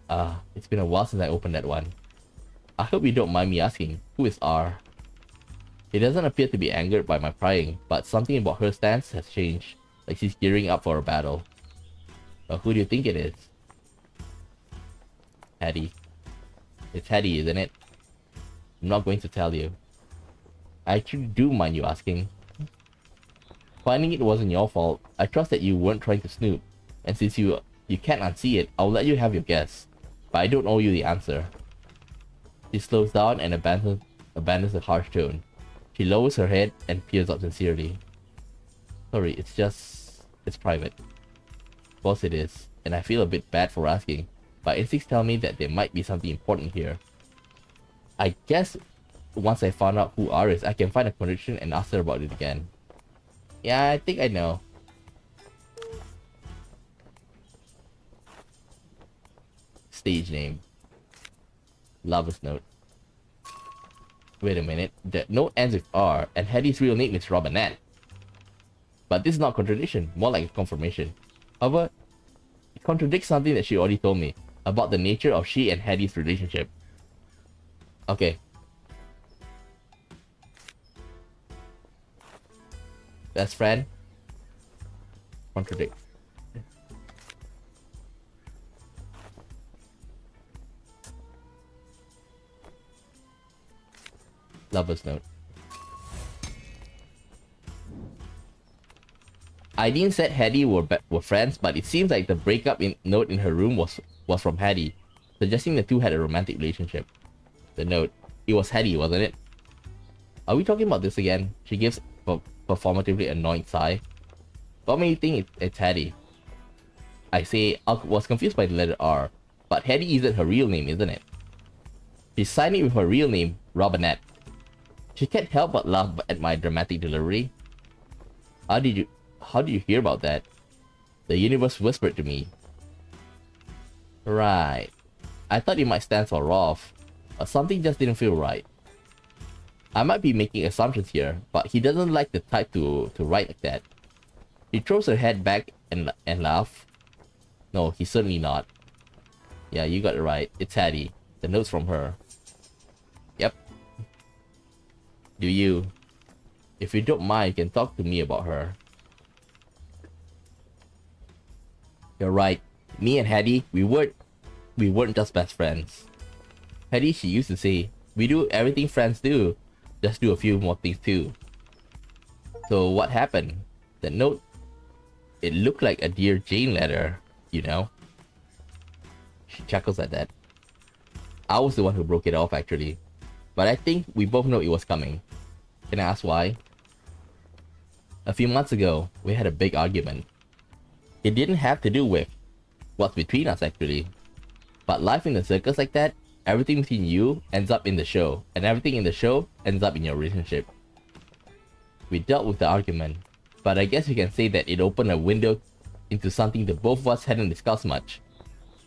It's been a while since I opened that one. I hope you don't mind me asking, who is R? He doesn't appear to be angered by my prying, but something about her stance has changed, like she's gearing up for a battle. Who do you think it is? Hattie. It's Hattie, isn't it? I'm not going to tell you. I actually do mind you asking. Finding it wasn't your fault. I trust that you weren't trying to snoop. And since you can't unsee it, I'll let you have your guess. But I don't owe you the answer. She slows down and abandons the harsh tone. She lowers her head and peers up sincerely. Sorry, it's private. Of course it is, and I feel a bit bad for asking, but instincts tell me that there might be something important here. I guess once I found out who R is, I can find a connection and ask her about it again. Yeah, I think I know. Stage name. Lover's note. Wait a minute. The note ends with R, and Hetty's real name is Robinette. But this is not a contradiction, more like a confirmation. However, it contradicts something that she already told me about the nature of she and Hetty's relationship. Okay. Best friend. Contradict. Lover's note. Eileen said Hattie were friends, but it seems like the breakup note in her room was from Hattie, suggesting the two had a romantic relationship. The note. It was Hattie, wasn't it? Are we talking about this again? She gives a performatively annoyed sigh. What made you think it's Hattie? I say, I was confused by the letter R, but Hattie isn't her real name, isn't it? She signed it with her real name, Robinette. She can't help but laugh at my dramatic delivery. How did you hear about that? The universe whispered to me. Right. I thought it might stand for Rolf, but something just didn't feel right. I might be making assumptions here, but he doesn't like the type to write like that. She throws her head back and laughs. No, he's certainly not. Yeah, you got it right. It's Hattie. The note's from her. Yep. Do you? If you don't mind, you can talk to me about her. You're right. Me and Hattie, we weren't just best friends. Hattie, she used to say, we do everything friends do. Just do a few more things too. So what happened? The note, it looked like a Dear Jane letter, you know? She chuckles at that. I was the one who broke it off actually. But I think we both know it was coming. Can I ask why? A few months ago, we had a big argument. It didn't have to do with what's between us actually. But life in the circus like that, everything between you ends up in the show, and everything in the show ends up in your relationship. We dealt with the argument, but I guess you can say that it opened a window into something that both of us hadn't discussed much.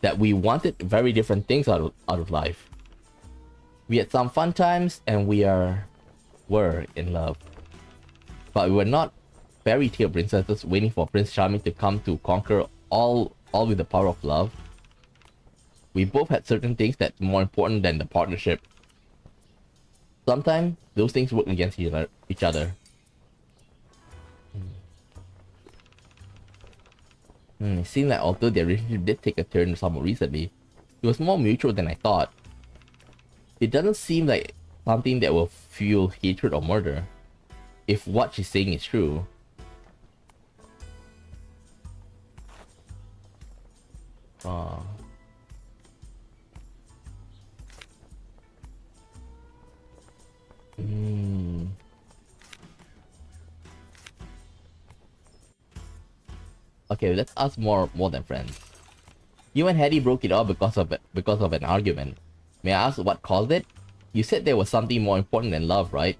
That we wanted very different things out of life. We had some fun times, and were in love. But we were not fairy tale princesses waiting for Prince Charming to come to conquer all with the power of love. We both had certain things that's more important than the partnership. Sometimes those things work against each other. It seemed like although their relationship did take a turn somewhat recently, it was more mutual than I thought. It doesn't seem like something that will fuel hatred or murder, if what she's saying is true. Okay, let's ask more than friends. You and Hattie broke it off because of an argument. May I ask what caused it? You said there was something more important than love, right?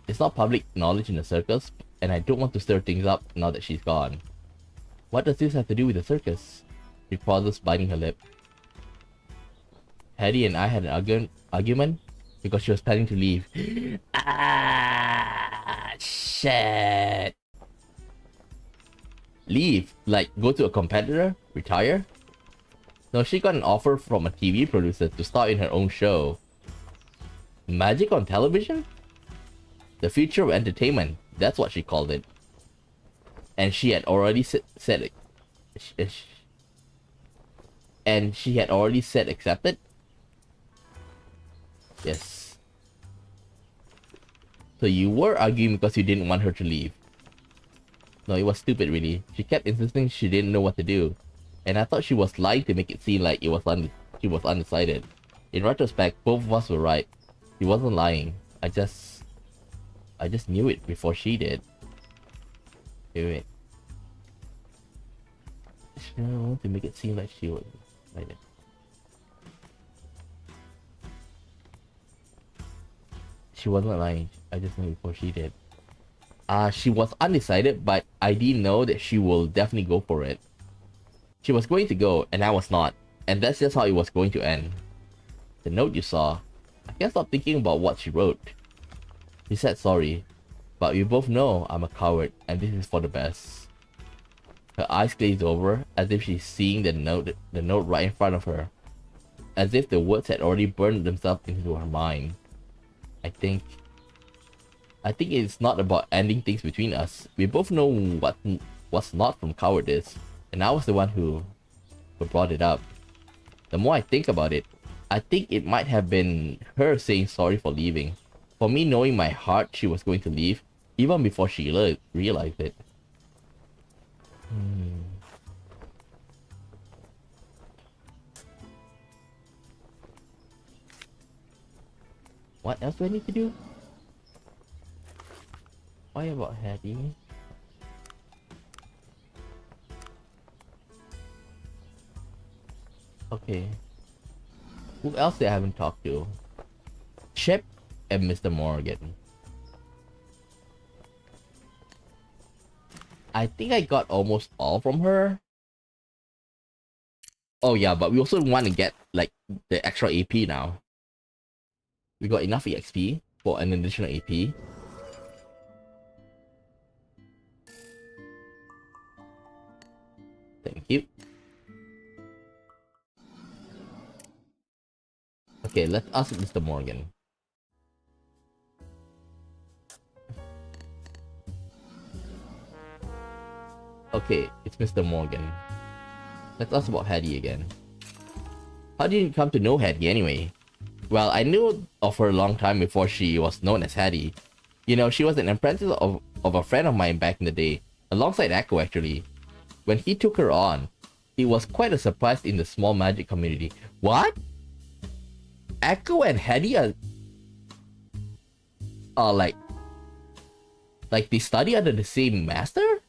It's not public knowledge in the circus, and I don't want to stir things up now that she's gone. What does this have to do with the circus? She pauses, biting her lip. Hattie and I had an argument because she was planning to leave. Shit. Leave? Like go to a competitor? Retire? No, she got an offer from a TV producer to star in her own show. Magic on television? The future of entertainment, that's what she called it. And she had already said it. And she had already said accepted? Yes. So you were arguing because you didn't want her to leave. No, it was stupid, really. She kept insisting she didn't know what to do. And I thought she was lying to make it seem like she was undecided. In retrospect, both of us were right. She wasn't lying. I just knew it before she did. Wait. She wanted to make it seem like she was excited. She wasn't lying. I just knew before she did. She was undecided, but I didn't know that she will definitely go for it. She was going to go, and I was not. And that's just how it was going to end. The note you saw, I can't stop thinking about what she wrote. She said sorry, but we both know I'm a coward, and this is for the best. Her eyes glazed over, as if she's seeing the note right in front of her. As if the words had already burned themselves into her mind. I think it's not about ending things between us. We both know what's not from cowardice, and I was the one who brought it up. The more I think about it, I think it might have been her saying sorry for leaving. For me knowing my heart she was going to leave, even before she realized it. What else do I need to do? Why about Hattie? Okay. Who else I haven't talked to? Chip and Mr. Morgan. I think I got almost all from her. Oh yeah, but we also want to get like the extra AP now. We got enough EXP for an additional AP. Thank you. Okay, let's ask Mr. Morgan. Okay, it's Mr. Morgan. Let's ask about Hattie again. How did you come to know Hattie anyway? Well, I knew of her a long time before she was known as Hattie. You know, she was an apprentice of a friend of mine back in the day, alongside Echo actually. When he took her on, it was quite a surprise in the small magic community. What? Echo and Hattie are like they study under the same master?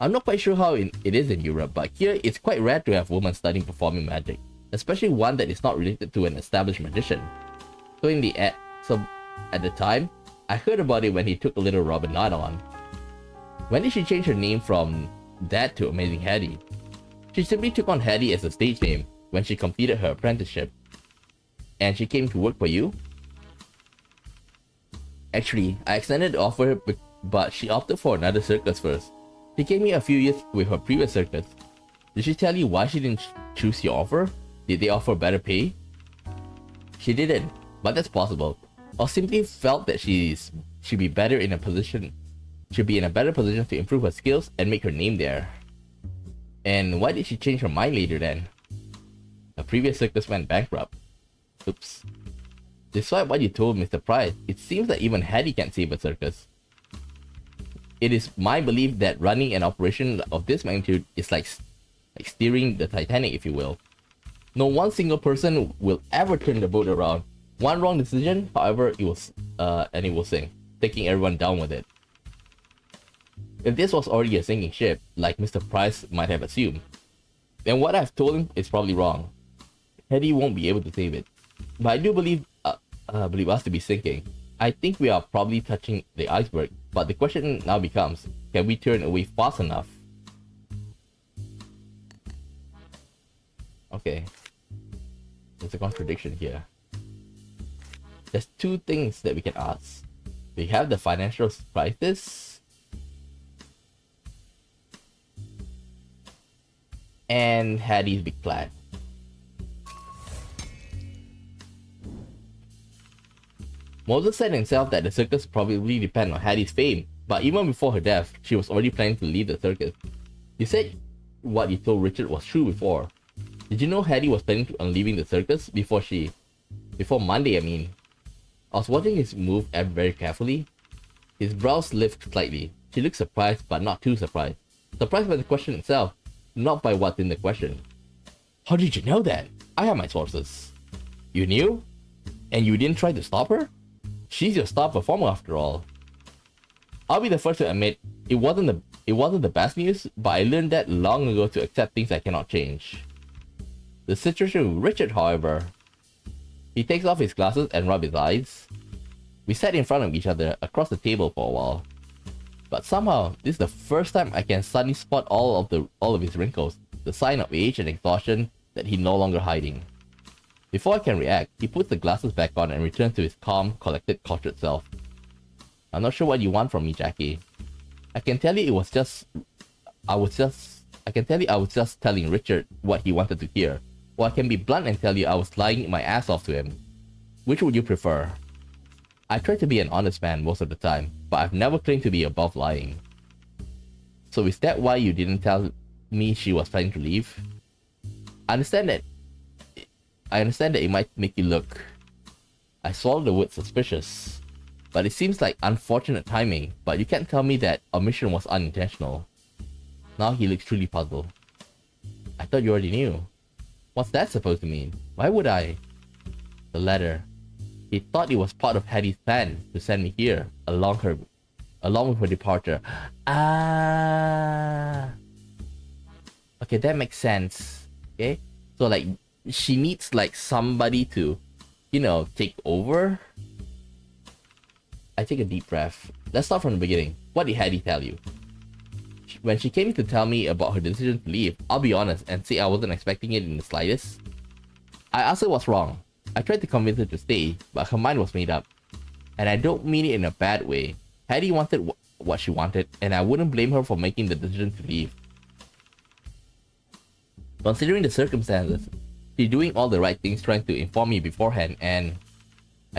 I'm not quite sure how it is in Europe, but here it's quite rare to have women studying performing magic, especially one that is not related to an established magician. So at the time, I heard about it when he took a little Robinette on. When did she change her name from that to Amazing Hattie? She simply took on Hattie as a stage name when she completed her apprenticeship. And she came to work for you? Actually, I extended the offer, but she opted for another circus first. She gave me a few years with her previous circus. Did she tell you why she didn't choose your offer? Did they offer better pay? She didn't, but that's possible. Or simply felt that she'd be in a better position to improve her skills and make her name there. And why did she change her mind later then? Her previous circus went bankrupt. Oops. Despite what you told Mr. Price, it seems that even Hattie can't save a circus. It is my belief that running an operation of this magnitude is like steering the Titanic, if you will. No one single person will ever turn the boat around. One wrong decision, however, it will sink, taking everyone down with it. If this was already a sinking ship, like Mr. Price might have assumed, then what I've told him is probably wrong. Hattie won't be able to save it. But I do believe us to be sinking. I think we are probably touching the iceberg, but the question now becomes, can we turn away fast enough? Okay. There's a contradiction here. There's two things that we can ask. We have the financial crisis and Hattie's big plan. Moses said himself that the circus probably depend on Hattie's fame, but even before her death, she was already planning to leave the circus. You said what you told Richard was true before. Did you know Hattie was planning on leaving the circus before Monday, I mean? I was watching his move very carefully. His brows lifted slightly. She looked surprised, but not too surprised. Surprised by the question itself, not by what's in the question. How did you know that? I have my sources. You knew? And you didn't try to stop her? She's your star performer after all. I'll be the first to admit, it wasn't the best news, but I learned that long ago to accept things I cannot change. The situation with Richard, however, he takes off his glasses and rubs his eyes. We sat in front of each other across the table for a while. But somehow, this is the first time I can suddenly spot all of his wrinkles, the sign of age and exhaustion that he's no longer hiding. Before I can react, he puts the glasses back on and returns to his calm, collected, cultured self. I'm not sure what you want from me, Jackie. I can tell you I was just telling Richard what he wanted to hear. Or I can be blunt and tell you I was lying my ass off to him. Which would you prefer? I try to be an honest man most of the time, but I've never claimed to be above lying. So is that why you didn't tell me she was planning to leave? I understand that it might make you look... I swallowed the word suspicious. But it seems like unfortunate timing, but you can't tell me that our mission was unintentional. Now he looks truly puzzled. I thought you already knew. What's that supposed to mean? Why would I? The letter. He thought it was part of Hattie's plan to send me here, along with her departure. Ah. Okay, that makes sense. Okay? So like, she needs like somebody to, take over? I take a deep breath. Let's start from the beginning. What did Hattie tell you? When she came to tell me about her decision to leave, I'll be honest and say I wasn't expecting it in the slightest. I asked her what's wrong. I tried to convince her to stay, but her mind was made up. And I don't mean it in a bad way. Hattie wanted what she wanted, and I wouldn't blame her for making the decision to leave. Considering the circumstances, she's doing all the right things trying to inform me beforehand, and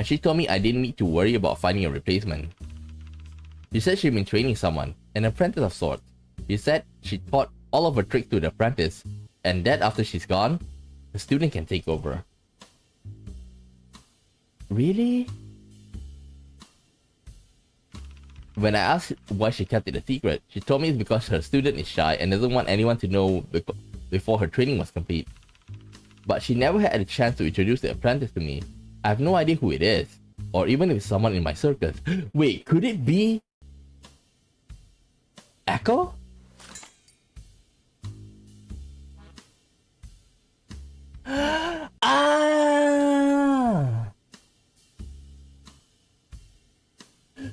she told me I didn't need to worry about finding a replacement. She said she'd been training someone, an apprentice of sorts. She said she taught all of her tricks to the apprentice, and that after she's gone, the student can take over. Really? When I asked why she kept it a secret, she told me it's because her student is shy and doesn't want anyone to know before her training was complete. But she never had a chance to introduce the apprentice to me. I have no idea who it is, or even if it's someone in my circus. Wait, could it be... Echo? Ah!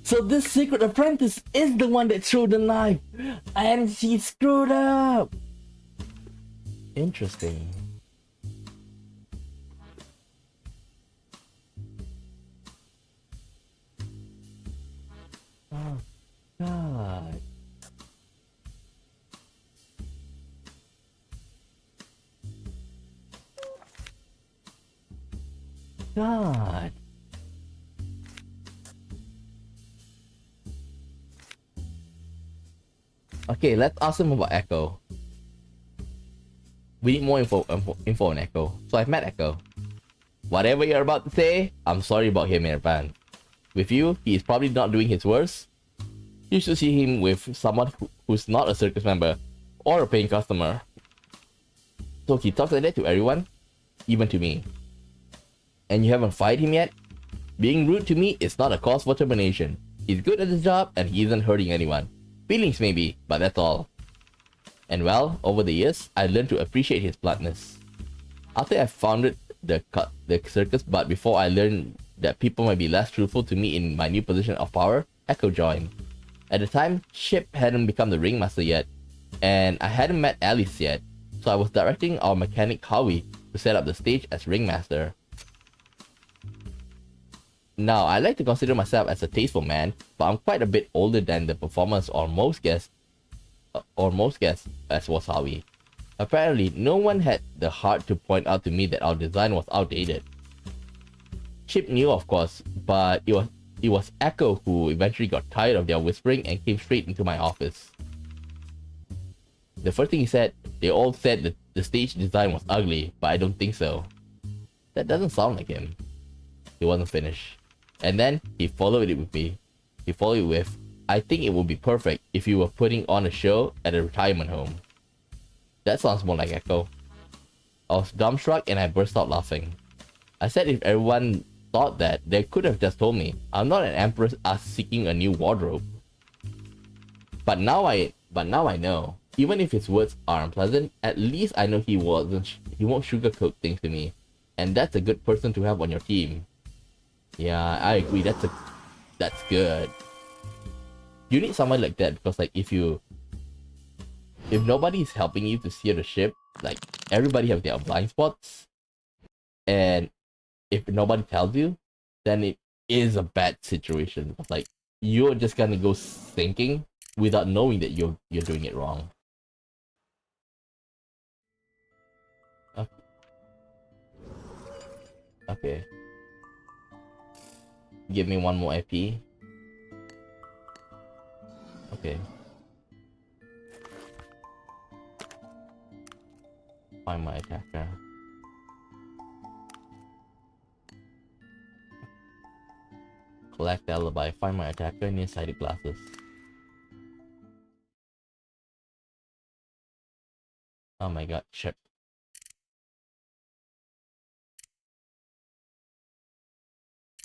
So this secret apprentice is the one that threw the knife, and she screwed up. Interesting. Oh God. God. Okay, let's ask him about Echo. We need more info on Echo. So I've met Echo. Whatever you're about to say, I'm sorry about him in advance. With you, he is probably not doing his worst. You should see him with someone who's not a circus member or a paying customer. So he talks like that to everyone, even to me. And you haven't fired him yet? Being rude to me is not a cause for termination. He's good at his job and he isn't hurting anyone. Feelings maybe, but that's all. And well, over the years, I learned to appreciate his bluntness. After I founded the circus, but before I learned that people might be less truthful to me in my new position of power, Echo joined. At the time, Chip hadn't become the ringmaster yet, and I hadn't met Alice yet, so I was directing our mechanic Howie to set up the stage as ringmaster. Now, I like to consider myself as a tasteful man, but I'm quite a bit older than the performers or most guests, as was Howie. Apparently, no one had the heart to point out to me that our design was outdated. Chip knew, of course, but it was Echo who eventually got tired of their whispering and came straight into my office. The first thing he said, they all said that the stage design was ugly, but I don't think so. That doesn't sound like him. He wasn't finished. And then he followed it with me. He followed it with, I think it would be perfect if you were putting on a show at a retirement home. That sounds more like Echo. I was dumbstruck and I burst out laughing. I said if everyone thought that, they could have just told me. I'm not an empress seeking a new wardrobe. But now I know. Even if his words are unpleasant, at least I know he won't sugarcoat things to me. And that's a good person to have on your team. Yeah, I agree. That's good. You need someone like that because like if nobody is helping you to steer the ship, like everybody have their blind spots, and if nobody tells you, then it is a bad situation. Like you're just gonna go sinking without knowing that you're doing it wrong. Okay. Give me one more IP. Okay. Find my attacker. Collect the alibi. Find my attacker near sided glasses. Oh my god, shit.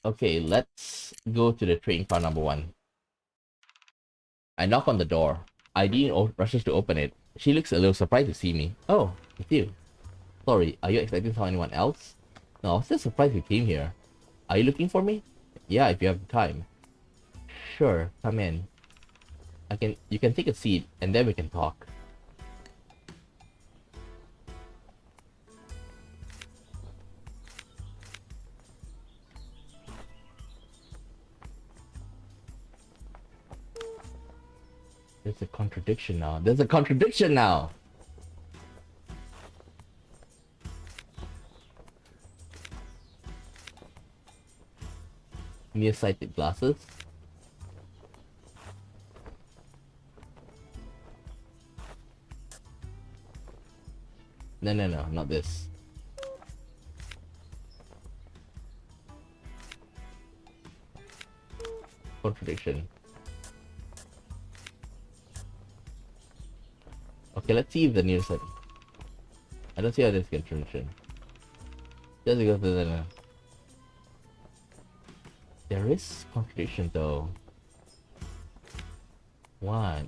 Okay, let's go to the trading card number 1. I knock on the door. ID rushes to open it. She looks a little surprised to see me. Oh, it's you. Sorry, are you expecting to tell anyone else? No, I was just surprised you came here. Are you looking for me? Yeah, if you have time. Sure, come in. You can take a seat and then we can talk. There's a contradiction now. There's a contradiction now! Nearsighted glasses. No, not this. Contradiction. Okay, let's see if the nearsighted. I don't see how this is contradiction. Just because there is contradiction though. What?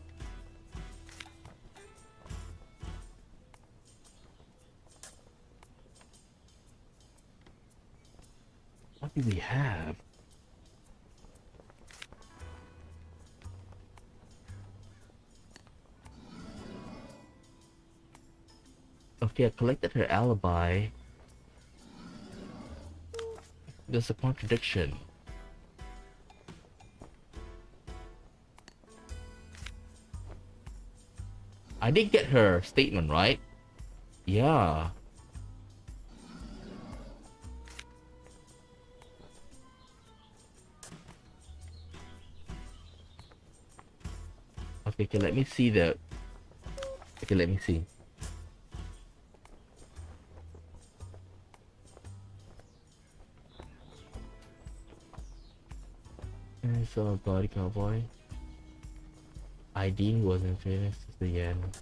What do we have? Okay, I collected her alibi. There's a contradiction. I did get her statement, right? Yeah. Okay, let me see the... Okay, let me see. I saw a body cowboy. ID wasn't finished at the end.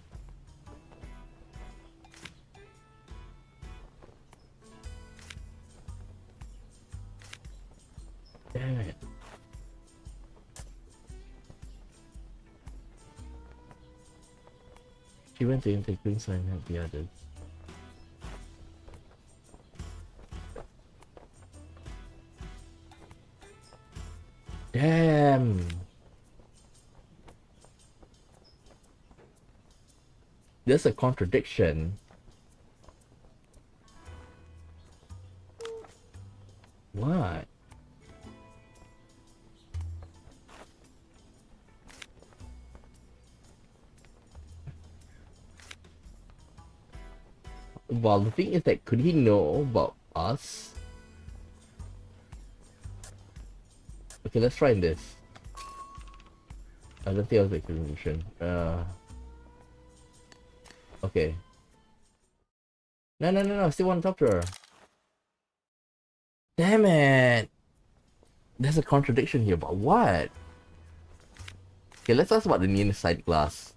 Damn it. She went to intake Queensland and helped the others. Damn! There's a contradiction. What? Well, the thing is that could he know about us? Okay, let's try this. I don't think I was explanation. Okay. No, I still want to talk to her. Damn it! There's a contradiction here, but what? Okay, let's ask about the neon side glass.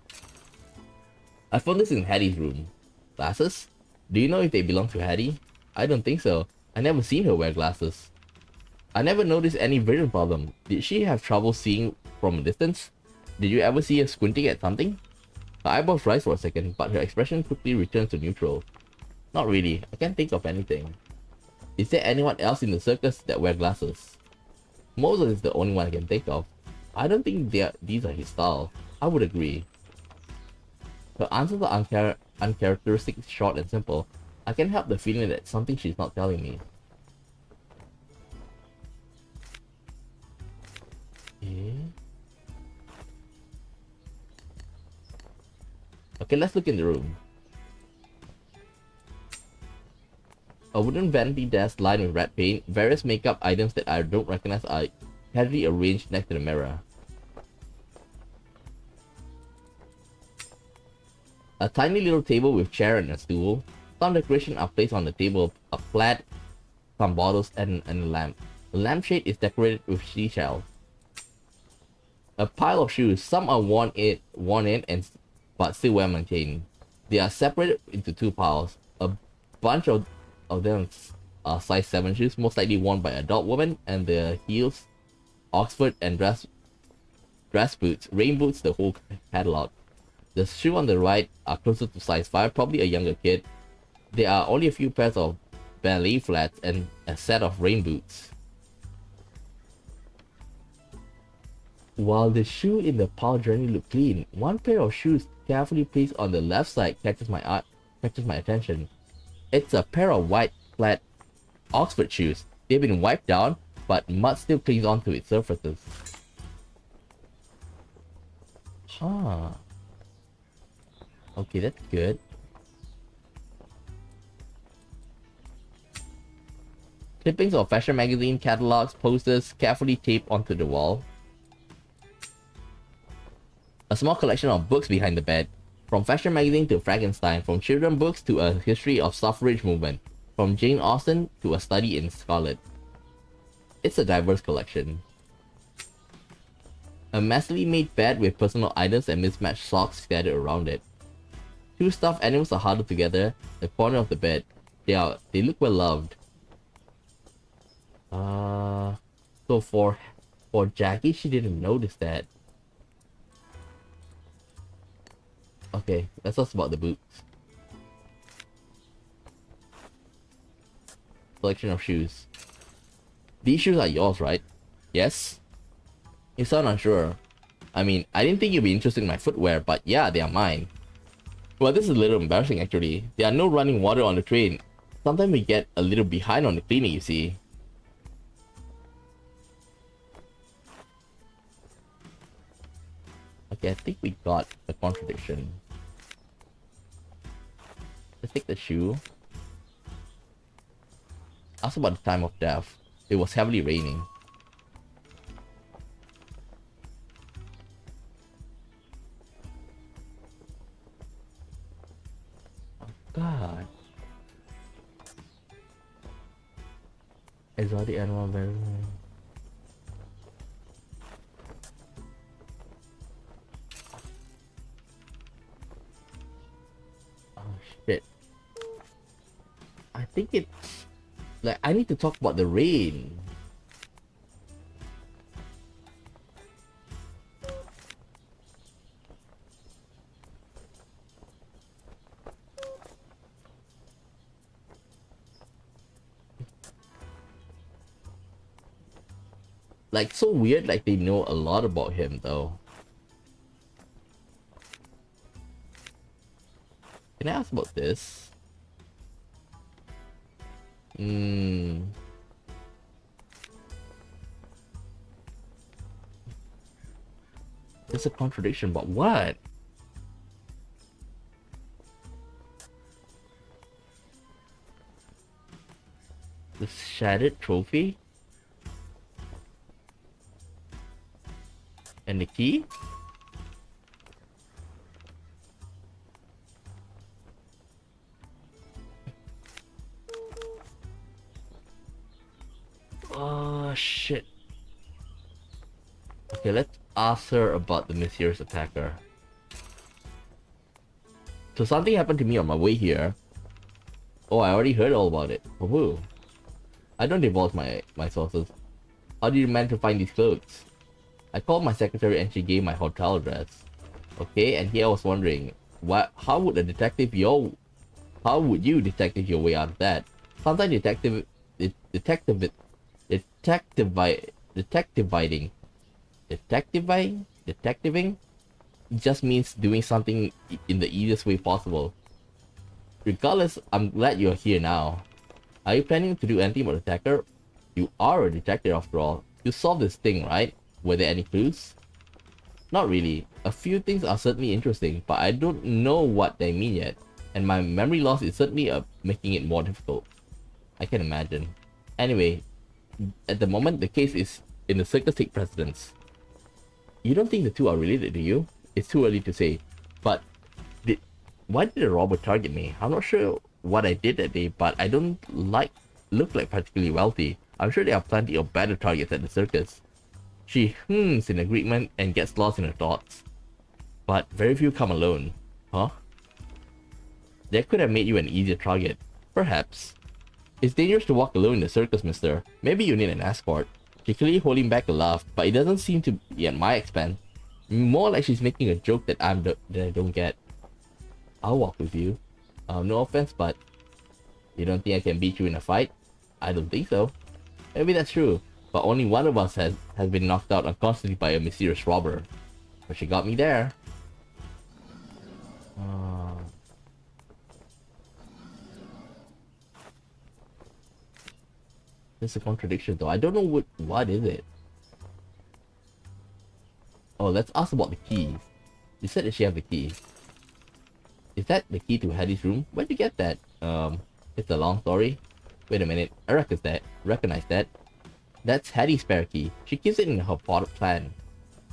I found this in Hattie's room. Glasses? Do you know if they belong to Hattie? I don't think so. I never seen her wear glasses. I never noticed any vision problem. Did she have trouble seeing from a distance? Did you ever see her squinting at something? Her eyeballs rise for a second, but her expression quickly returns to neutral. Not really. I can't think of anything. Is there anyone else in the circus that wear glasses? Moses is the only one I can think of. I don't think these are his style. I would agree. Her answers are uncharacteristic, short and simple. I can't help the feeling that something she's not telling me. Okay, let's look in the room. A wooden vanity desk lined with red paint, various makeup items that I don't recognize are casually arranged next to the mirror. A tiny little table with chair and a stool. Some decorations are placed on the table, a plaid, some bottles, and a lamp. The lampshade is decorated with seashells. A pile of shoes. Some are worn in but still well maintained. They are separated into two piles. A bunch of them are size 7 shoes, most likely worn by adult women, and the heels, Oxford and dress boots, rain boots, the whole catalog. The shoe on the right are closer to size 5, probably a younger kid. There are only a few pairs of ballet flats and a set of rain boots. While the shoe in the pile generally look clean, one pair of shoes carefully placed on the left side catches my attention. It's a pair of white flat Oxford shoes. They've been wiped down, but mud still clings onto its surfaces. Huh. Okay, that's good. Clippings of fashion magazine catalogs, posters carefully taped onto the wall. A small collection of books behind the bed. From fashion magazine to Frankenstein, from children books to a history of suffrage movement, from Jane Austen to a study in Scarlet. It's a diverse collection. A messily made bed with personal items and mismatched socks scattered around it. Two stuffed animals are huddled together in the corner of the bed. They look well loved. So for Jackie, she didn't notice that. Okay, let's talk about the boots. Collection of shoes. These shoes are yours, right? Yes? You sound unsure. I mean, I didn't think you'd be interested in my footwear, but yeah, they are mine. Well, this is a little embarrassing actually. There are no running water on the train. Sometimes we get a little behind on the cleaning, you see. Okay, I think we got a contradiction. Let's take the shoe. Ask about the time of death. It was heavily raining. Oh god. Exotic animal very. Oh shit. I think it's like I need to talk about the rain. Like so weird, like they know a lot about him though. Can I ask about this? There's a contradiction, but what? The shattered trophy? And the key? Oh shit. Okay, let's ask her about the mysterious attacker. So something happened to me on my way here. Oh, I already heard all about it. From who? I don't divulge my sources. How did you manage to find these clothes? I called my secretary and she gave my hotel address. Okay, and here I was wondering, how would a detective how would you detective your way out of that? Sometimes detectiving just means doing something in the easiest way possible. Regardless, I'm glad you're here now. Are you planning to do anything about the attacker? You are a detective after all. You solved this thing, right? Were there any clues? Not really. A few things are certainly interesting, but I don't know what they mean yet. And my memory loss is certainly making it more difficult. I can imagine. Anyway, at the moment, the case is in the Circus take precedence. You don't think the two are related, do you? It's too early to say. But why did the robber target me? I'm not sure what I did that day, but I don't look like particularly wealthy. I'm sure there are plenty of better targets at the circus. She hums in agreement and gets lost in her thoughts. But very few come alone. Huh? That could have made you an easier target. Perhaps. It's dangerous to walk alone in the circus, mister. Maybe you need an escort. She's clearly holding back a laugh, but it doesn't seem to be at my expense. More like she's making a joke that I don't get. I'll walk with you. No offense, but you don't think I can beat you in a fight? I don't think so. Maybe that's true, but only one of us has been knocked out unconsciously by a mysterious robber. But she got me there. There's a contradiction though. I don't know what is it. Oh, let's ask about the keys. You said that she have the key. Is that the key to Hattie's room? Where'd you get that? It's a long story. Wait a minute. I recognize that. That's Hattie's spare key. She keeps it in her potted plan.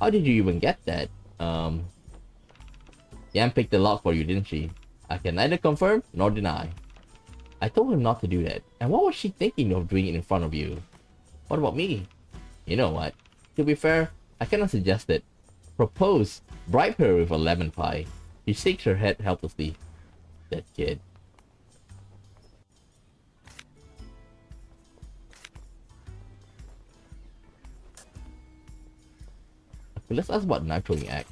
How did you even get that? Yam picked the lock for you, didn't she? I can neither confirm nor deny. I told her not to do that. And what was she thinking of doing it in front of you? What about me? You know what? To be fair, I cannot suggest it. Propose. Bribe her with a lemon pie. She shakes her head helplessly. That kid. Okay, let's ask about the knife throwing act.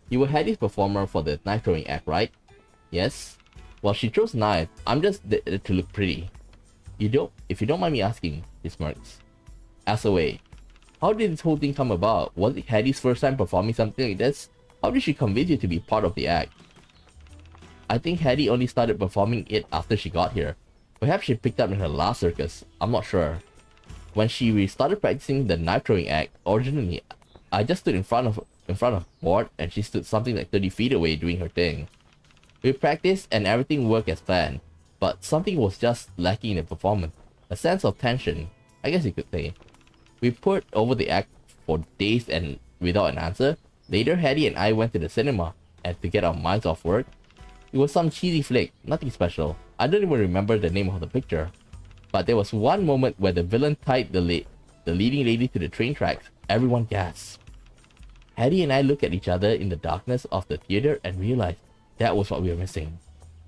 You were Hattie's performer for the knife throwing act, right? Yes. Well, she throws knife. I'm just there to look pretty. If you don't mind me asking, he smirks. Ask away. How did this whole thing come about? Was it Hattie's first time performing something like this? How did she convince you to be part of the act? I think Hattie only started performing it after she got here. Perhaps she picked up in her last circus. I'm not sure. When she restarted practicing the knife throwing act, originally, I just stood in front of the board and she stood something like 30 feet away doing her thing. We practiced and everything worked as planned, but something was just lacking in the performance. A sense of tension, I guess you could say. We put over the act for days and without an answer. Later, Hattie and I went to the cinema and to get our minds off work. It was some cheesy flick, nothing special. I don't even remember the name of the picture. But there was one moment where the villain tied the leading lady to the train tracks. Everyone gasped. Hattie and I looked at each other in the darkness of the theater and realized that was what we were missing.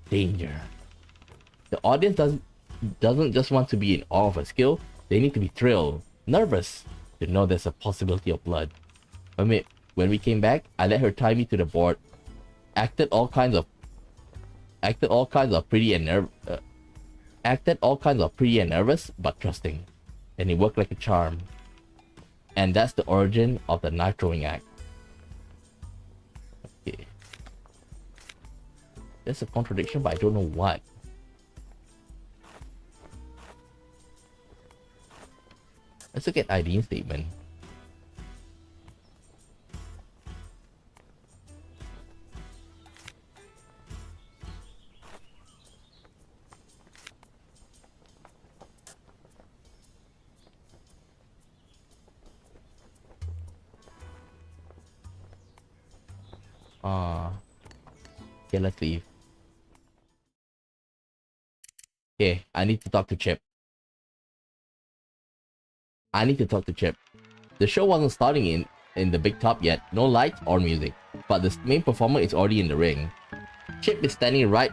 Danger. The audience doesn't just want to be in awe of her skill, they need to be thrilled, nervous, to know there's a possibility of blood. When we came back, I let her tie me to the board, acted all kinds of pretty and nervous, but trusting. And it worked like a charm. And that's the origin of the knife throwing act. Okay. There's a contradiction, but I don't know what. Let's look at ID statement. Okay, let's leave. Okay, I need to talk to Chip. The show wasn't starting in the big top yet, no lights or music, but the main performer is already in the ring. Chip is standing right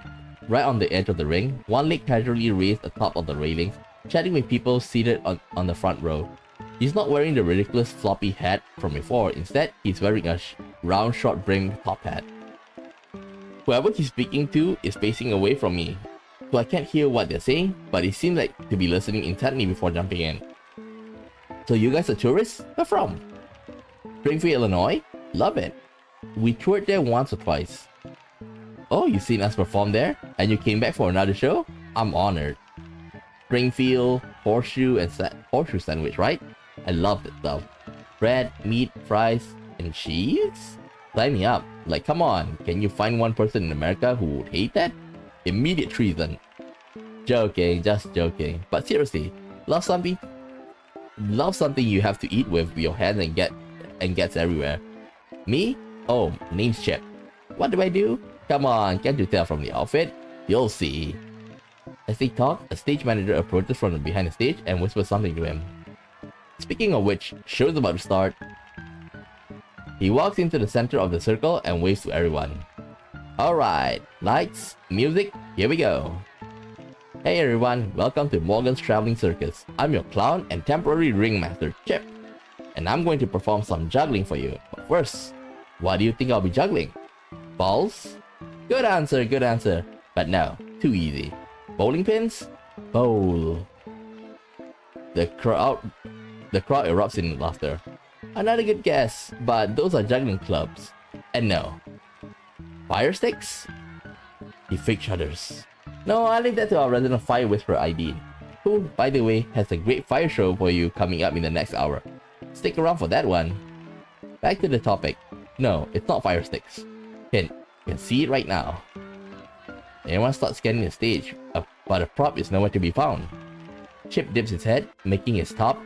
on the edge of the ring, one leg casually raised atop of the railings, chatting with people seated on the front row. He's not wearing the ridiculous floppy hat from before, instead he's wearing a round short brimmed top hat. Whoever he's speaking to is facing away from me, so I can't hear what they're saying, but he seems like to be listening intently before jumping in. So you guys are tourists? Where from? Springfield, Illinois? Love it. We toured there once or twice. Oh, you've seen us perform there? And you came back for another show? I'm honored. Springfield, horseshoe sandwich, right? I love that stuff. Bread, meat, fries, and cheese? Sign me up. Like, come on, can you find one person in America who would hate that? Immediate treason. Joking, just joking. But seriously, love something you have to eat with your hands and gets everywhere. Me? Oh, name's Chip. What do I do? Come on, can't you tell from the outfit? You'll see. As they talk, a stage manager approaches from behind the stage and whispers something to him. Speaking of which, show's about to start. He walks into the center of the circle and waves to everyone. Alright, lights, music, here we go. Hey everyone, welcome to Morgan's Traveling Circus. I'm your clown and temporary ringmaster, Chip. And I'm going to perform some juggling for you. But first, what do you think I'll be juggling? Balls? Good answer. But no, too easy. Bowling pins? Bowl. The crowd erupts in laughter. Another good guess, but those are juggling clubs. And no. Fire sticks? He fake shudders. No, I'll leave that to our resident fire whisperer ID, who, by the way, has a great fire show for you coming up in the next hour. Stick around for that one. Back to the topic. No, it's not fire sticks. Hint, you can see it right now. Everyone starts scanning the stage, but a prop is nowhere to be found. Chip dips his head, making his top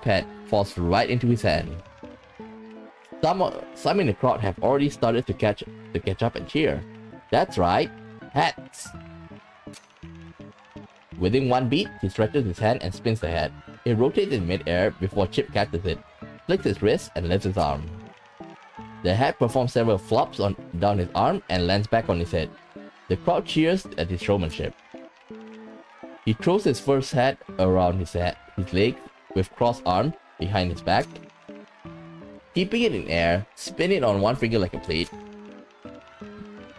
hat falls right into his hand. Some in the crowd have already started to catch up and cheer. That's right, hats! Within one beat, he stretches his hand and spins the hat. It rotates in mid-air before Chip catches it, flicks his wrist, and lifts his arm. The hat performs several flops down his arm and lands back on his head. The crowd cheers at his showmanship. He throws his first hat around his legs with crossed arms behind his back. Keeping it in air, spin it on one finger like a plate.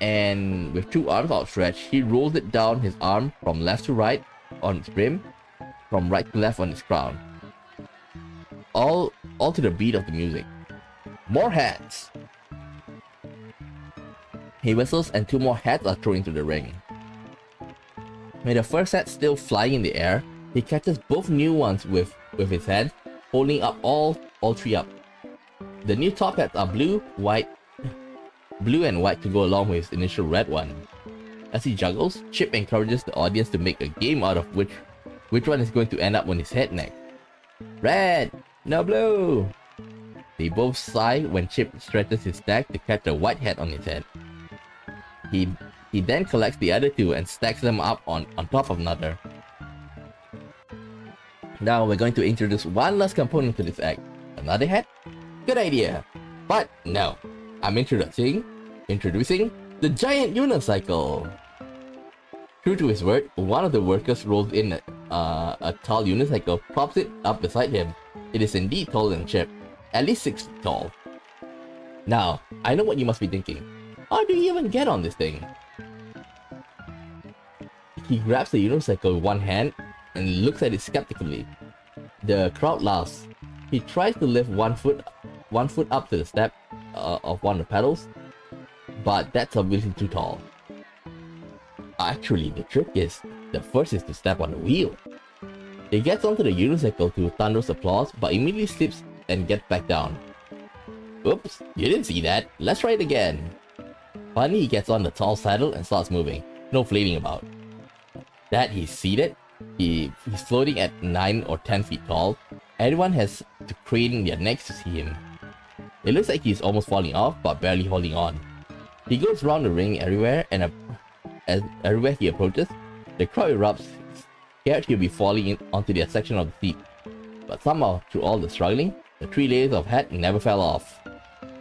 And with two arms outstretched, he rolls it down his arm from left to right on its brim, from right to left on its crown. All to the beat of the music. More hats! He whistles and two more hats are thrown into the ring. With the first hat still flying in the air, he catches both new ones with his hands, holding up all three up. The new top hats are blue and white to go along with his initial red one. As he juggles, Chip encourages the audience to make a game out of which one is going to end up on his head next. Red! No blue! They both sigh when Chip stretches his neck to catch a white hat on his head. He then collects the other two and stacks them up on top of another. Now we're going to introduce one last component to this act. Another hat? Good idea! But no, I'm introducing the giant unicycle! True to his word, one of the workers rolls in a tall unicycle, props it up beside him. It is indeed taller than Chip, at least 6 feet tall. Now, I know what you must be thinking. How do you even get on this thing? He grabs the unicycle with one hand and looks at it skeptically. The crowd laughs. He tries to lift one foot up to the step of one of the pedals, but that's obviously too tall. Actually, the trick is, the first is to step on the wheel. He gets onto the unicycle to thunderous applause, but immediately slips and gets back down. Oops, you didn't see that. Let's try it again. Finally, he gets on the tall saddle and starts moving. No flailing about. That he's seated, he's floating at 9 or 10 feet tall. Everyone has to crane their necks to see him. It looks like he's almost falling off, but barely holding on. He goes around the ring everywhere, and everywhere he approaches, the crowd erupts, scared he'll be falling onto their section of the seat. But somehow, through all the struggling, the 3 layers of hat never fell off.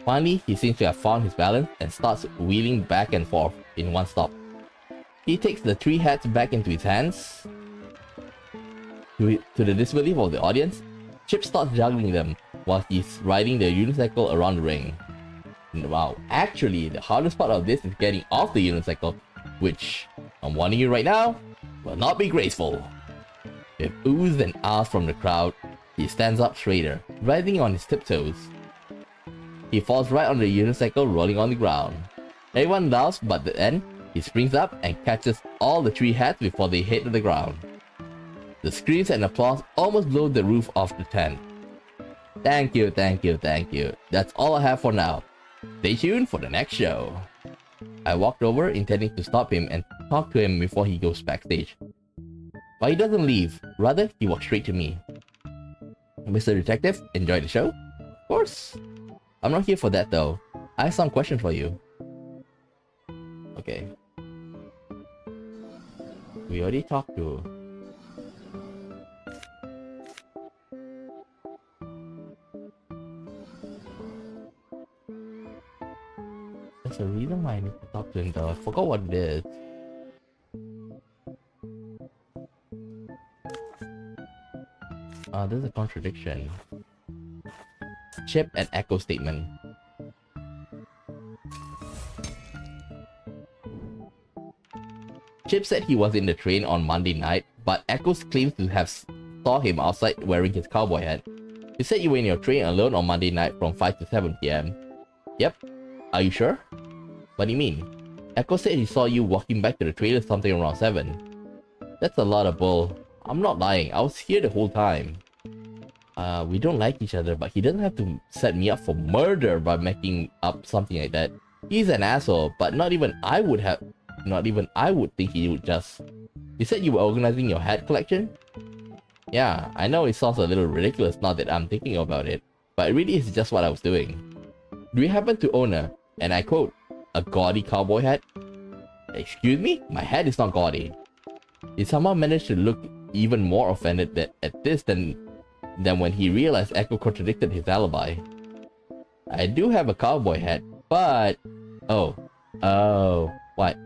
Finally, he seems to have found his balance and starts wheeling back and forth in one stop. He takes the 3 hats back into his hands. To the disbelief of the audience, Chip starts juggling them while he's riding the unicycle around the ring. Wow, actually, the hardest part of this is getting off the unicycle, which, I'm warning you right now, will not be graceful. With oohs and ahs from the crowd, he stands up straighter, riding on his tiptoes. He falls right on the unicycle, rolling on the ground. Everyone laughs, but then he springs up and catches all the 3 hats before they hit the ground. The screams and applause almost blow the roof off the tent. Thank you, thank you, thank you. That's all I have for now. Stay tuned for the next show. I walked over, intending to stop him and talk to him before he goes backstage. But he doesn't leave, rather he walks straight to me. Mr. Detective, enjoy the show? Of course. I'm not here for that though. I have some questions for you. Okay. We already talked to... There's a reason why I need to talk to him though. I forgot what it is. There's a contradiction. Chip and echo statement. Chip said he was in the train on Monday night, but Echoes claims to have saw him outside wearing his cowboy hat. He said you were in your train alone on Monday night from 5 to 7 PM. Yep. Are you sure? What do you mean? Echo said he saw you walking back to the trailer something around 7. That's a lot of bull. I'm not lying, I was here the whole time. We don't like each other, but he doesn't have to set me up for murder by making up something like that. He's an asshole, but not even I would think he would just... You said you were organizing your hat collection? Yeah, I know it sounds a little ridiculous now that I'm thinking about it, but it really is just what I was doing. Do you happen to own a, and I quote, a gaudy cowboy hat? Excuse me? My hat is not gaudy. He somehow managed to look even more offended at this than when he realized Echo contradicted his alibi. I do have a cowboy hat, but... Oh, what?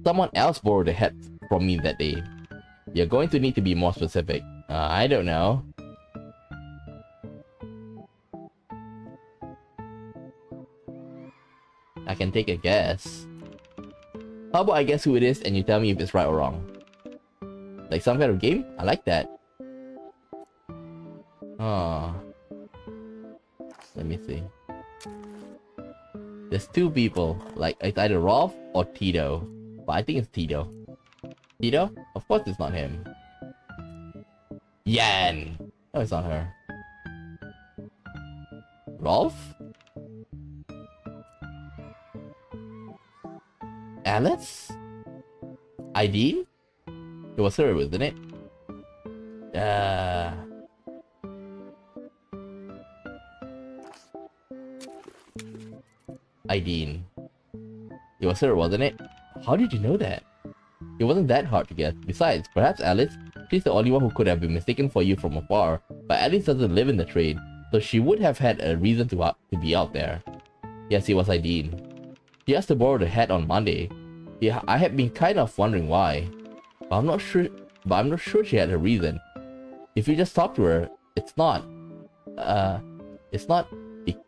Someone else borrowed a hat from me that day. You're going to need to be more specific. I don't know. I can take a guess. How about I guess who it is and you tell me if it's right or wrong? Like some kind of game? I like that. Oh. Let me see. There's 2 people. Like, it's either Rolf or Tito. But I think it's Tito. Tito? Of course it's not him. Yan! No, it's not her. Rolf? Alice? Aideen? It was her, wasn't it? Aideen. It was her, wasn't it? How did you know that? It wasn't that hard to guess. Besides, perhaps Alice, she's the only one who could have been mistaken for you from afar, but Alice doesn't live in the train, so she would have had a reason to be out there. Yes, it was Aideen. She asked to borrow the hat on Monday. Yeah, I had been kind of wondering why, but I'm not sure she had a reason. If you just talk to her, it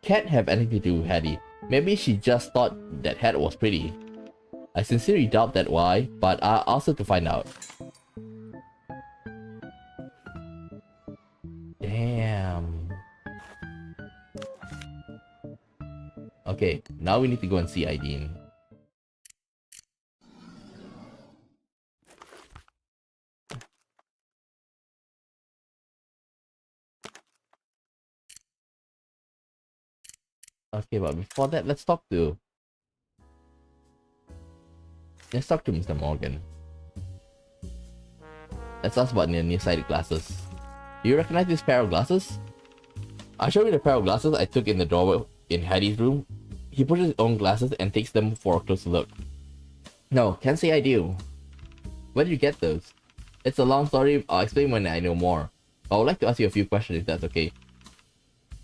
can't have anything to do with Hattie. Maybe she just thought that hat was pretty. I sincerely doubt that why, but I'll ask her to find out. Damn. Okay, now we need to go and see Aideen. Okay, but before that, let's talk to Mr. Morgan. Let's ask about the nearsighted glasses. Do you recognize this pair of glasses? I'll show you the pair of glasses I took in the doorway in Hattie's room. He pushes his own glasses and takes them for a closer look. No, can't say I do. Where did you get those? It's a long story, I'll explain when I know more. I would like to ask you a few questions if that's okay.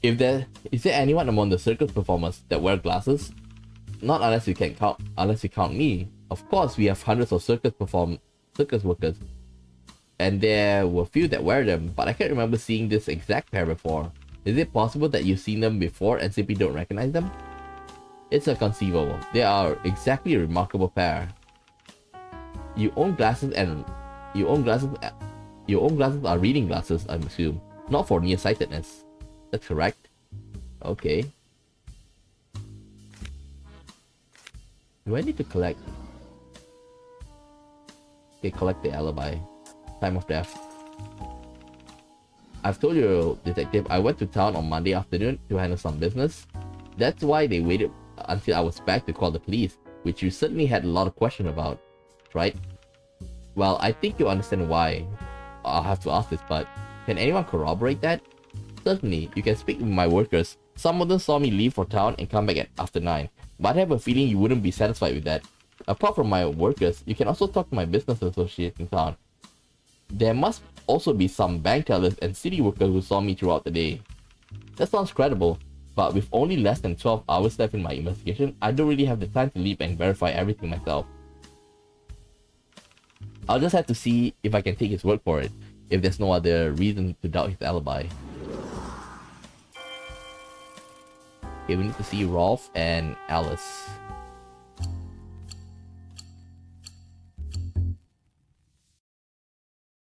Is there anyone among the circus performers that wear glasses? Not unless you count me. Of course, we have hundreds of circus workers, and there were few that wear them, but I can't remember seeing this exact pair before. Is it possible that you've seen them before and simply don't recognize them? It's inconceivable. They are exactly a remarkable pair. You own glasses are reading glasses, I assume, not for nearsightedness. That's correct. Okay. Do I need to collect? Okay, collect the alibi. Time of death. I've told you, detective, I went to town on Monday afternoon to handle some business. That's why they waited until I was back to call the police, which you certainly had a lot of questions about, right? Well, I think you understand why. I'll have to ask this, but can anyone corroborate that? Certainly, you can speak with my workers. Some of them saw me leave for town and come back after 9, but I have a feeling you wouldn't be satisfied with that. Apart from my workers, you can also talk to my business associates in town. There must also be some bank tellers and city workers who saw me throughout the day. That sounds credible, but with only less than 12 hours left in my investigation, I don't really have the time to leave and verify everything myself. I'll just have to see if I can take his word for it, if there's no other reason to doubt his alibi. Okay, we need to see Rolf and Alice.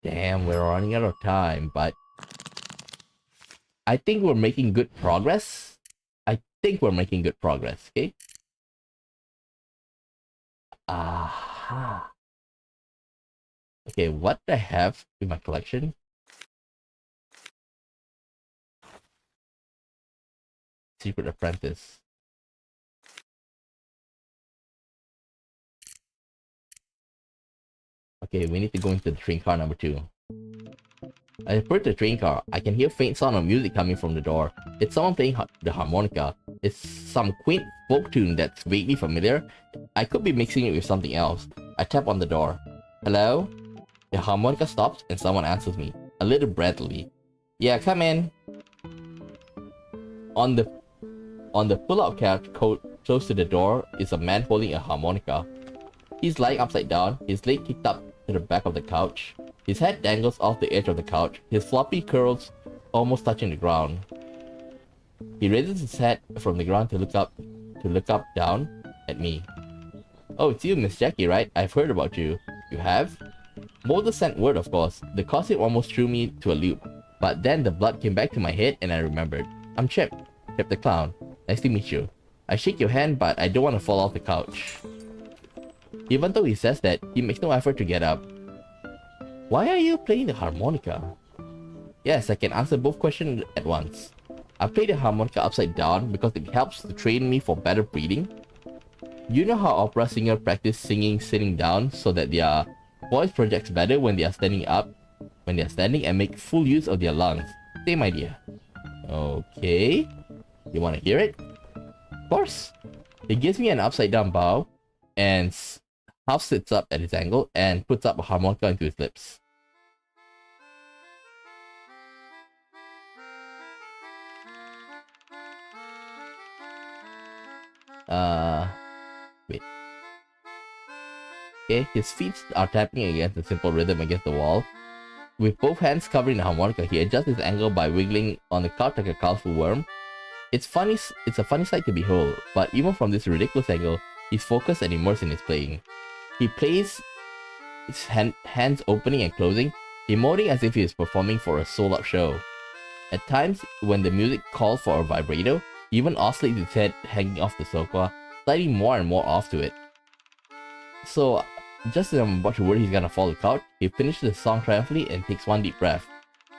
Damn, we're running out of time, but I think we're making good progress. Okay? Aha. Okay, what do I have in my collection? Secret Apprentice. Okay, we need to go into the train car number 2. I approach the train car. I can hear faint sound of music coming from the door. It's someone playing the harmonica. It's some quaint folk tune that's vaguely familiar. I could be mixing it with something else. I tap on the door. Hello? The harmonica stops and someone answers me, a little breathlessly. Yeah, come in. On the pull-out couch close to the door is a man holding a harmonica. He's lying upside down, his leg kicked up to the back of the couch. His head dangles off the edge of the couch, his floppy curls almost touching the ground. He raises his head from the ground to look up down at me. Oh, it's you, Miss Jackie, right? I've heard about you. You have? Mulder sent word, of course. The costume almost threw me to a loop. But then the blood came back to my head and I remembered. I'm Chip. Chip the Clown. Nice to meet you. I shake your hand, but I don't want to fall off the couch. Even though he says that, he makes no effort to get up. Why are you playing the harmonica? Yes, I can answer both questions at once. I play the harmonica upside down because it helps to train me for better breathing. You know how opera singers practice singing sitting down so that their voice projects better when they are standing up, and make full use of their lungs. Same idea. Okay. You want to hear it? Of course. He gives me an upside down bow and half sits up at his angle and puts up a harmonica into his lips. Wait. Okay, his feet are tapping against a simple rhythm against the wall. With both hands covering the harmonica, he adjusts his angle by wiggling on the couch like a colorful worm. It's a funny sight to behold, but even from this ridiculous angle, he's focused and immersed in his playing. He plays his hands opening and closing, emoting as if he is performing for a sold-out show. At times, when the music calls for a vibrato, he even oscillates his head hanging off the sofa, sliding more and more off to it. So, just as I'm about to worry he's gonna fall the couch, he finishes the song triumphantly and takes one deep breath.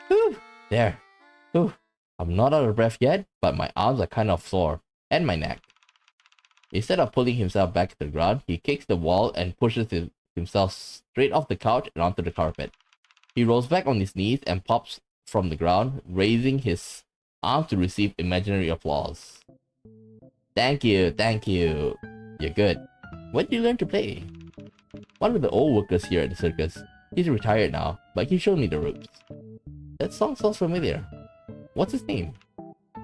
Whew! There. Whew. I'm not out of breath yet, but my arms are kind of sore, and my neck. Instead of pulling himself back to the ground, he kicks the wall and pushes himself straight off the couch and onto the carpet. He rolls back on his knees and pops from the ground, raising his arms to receive imaginary applause. Thank you. You're good. When did you learn to play? One of the old workers here at the circus. He's retired now, but he showed me the ropes. That song sounds familiar. What's his name?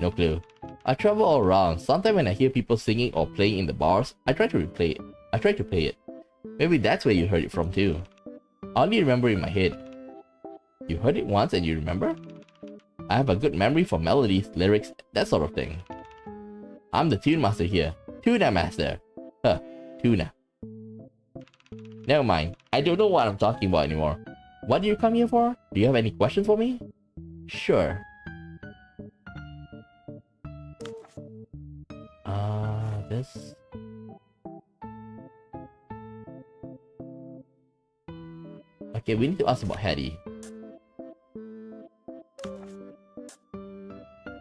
No clue. I travel all around. Sometimes when I hear people singing or playing in the bars, I try to replay it. I try to play it. Maybe that's where you heard it from too. I only remember in my head. You heard it once and you remember? I have a good memory for melodies, lyrics, that sort of thing. I'm the tune master here. Tuna master. Huh, tuna. Never mind. I don't know what I'm talking about anymore. What do you come here for? Do you have any questions for me? Sure. This... Okay, we need to ask about Hattie.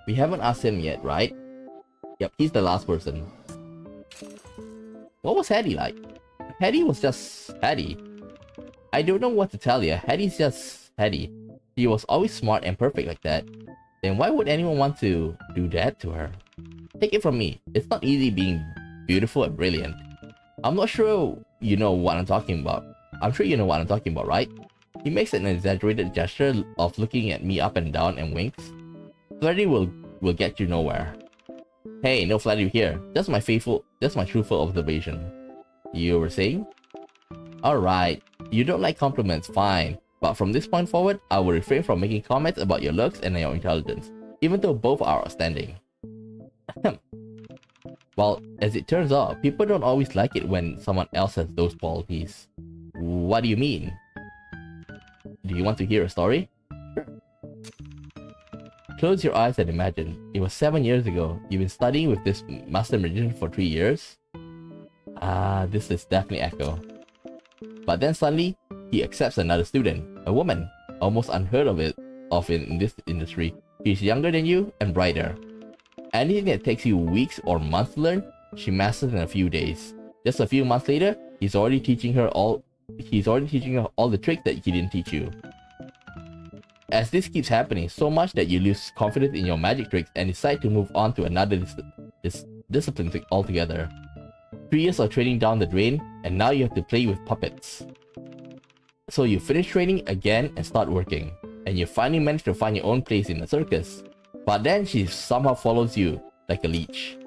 We haven't asked him yet, right? Yep, he's the last person. What was Hattie like? Hattie was just Hattie. I don't know what to tell you. Hattie's just Hattie. She was always smart and perfect like that. Then why would anyone want to do that to her? Take it from me. It's not easy being beautiful and brilliant. I'm not sure you know what I'm talking about. I'm sure you know what I'm talking about, right? He makes an exaggerated gesture of looking at me up and down and winks. Flattery will get you nowhere. Hey, no flattery here. That's my truthful observation. You were saying? Alright, you don't like compliments, fine. But from this point forward, I will refrain from making comments about your looks and your intelligence, even though both are outstanding. Well, as it turns out, people don't always like it when someone else has those qualities. What do you mean? Do you want to hear a story? Sure. Close your eyes and imagine. It was 7 years ago. You've been studying with this master magician for 3 years. This is definitely Echo. But then suddenly, he accepts another student, a woman. Almost unheard of in this industry. She's younger than you and brighter. Anything that takes you weeks or months to learn, she masters in a few days. Just a few months later, he's already teaching her all the tricks that he didn't teach you. As this keeps happening so much that you lose confidence in your magic tricks and decide to move on to another discipline altogether. 3 years of training down the drain, and now you have to play with puppets. So you finish training again and start working, and you finally manage to find your own place in the circus. But then she somehow follows you like a leech.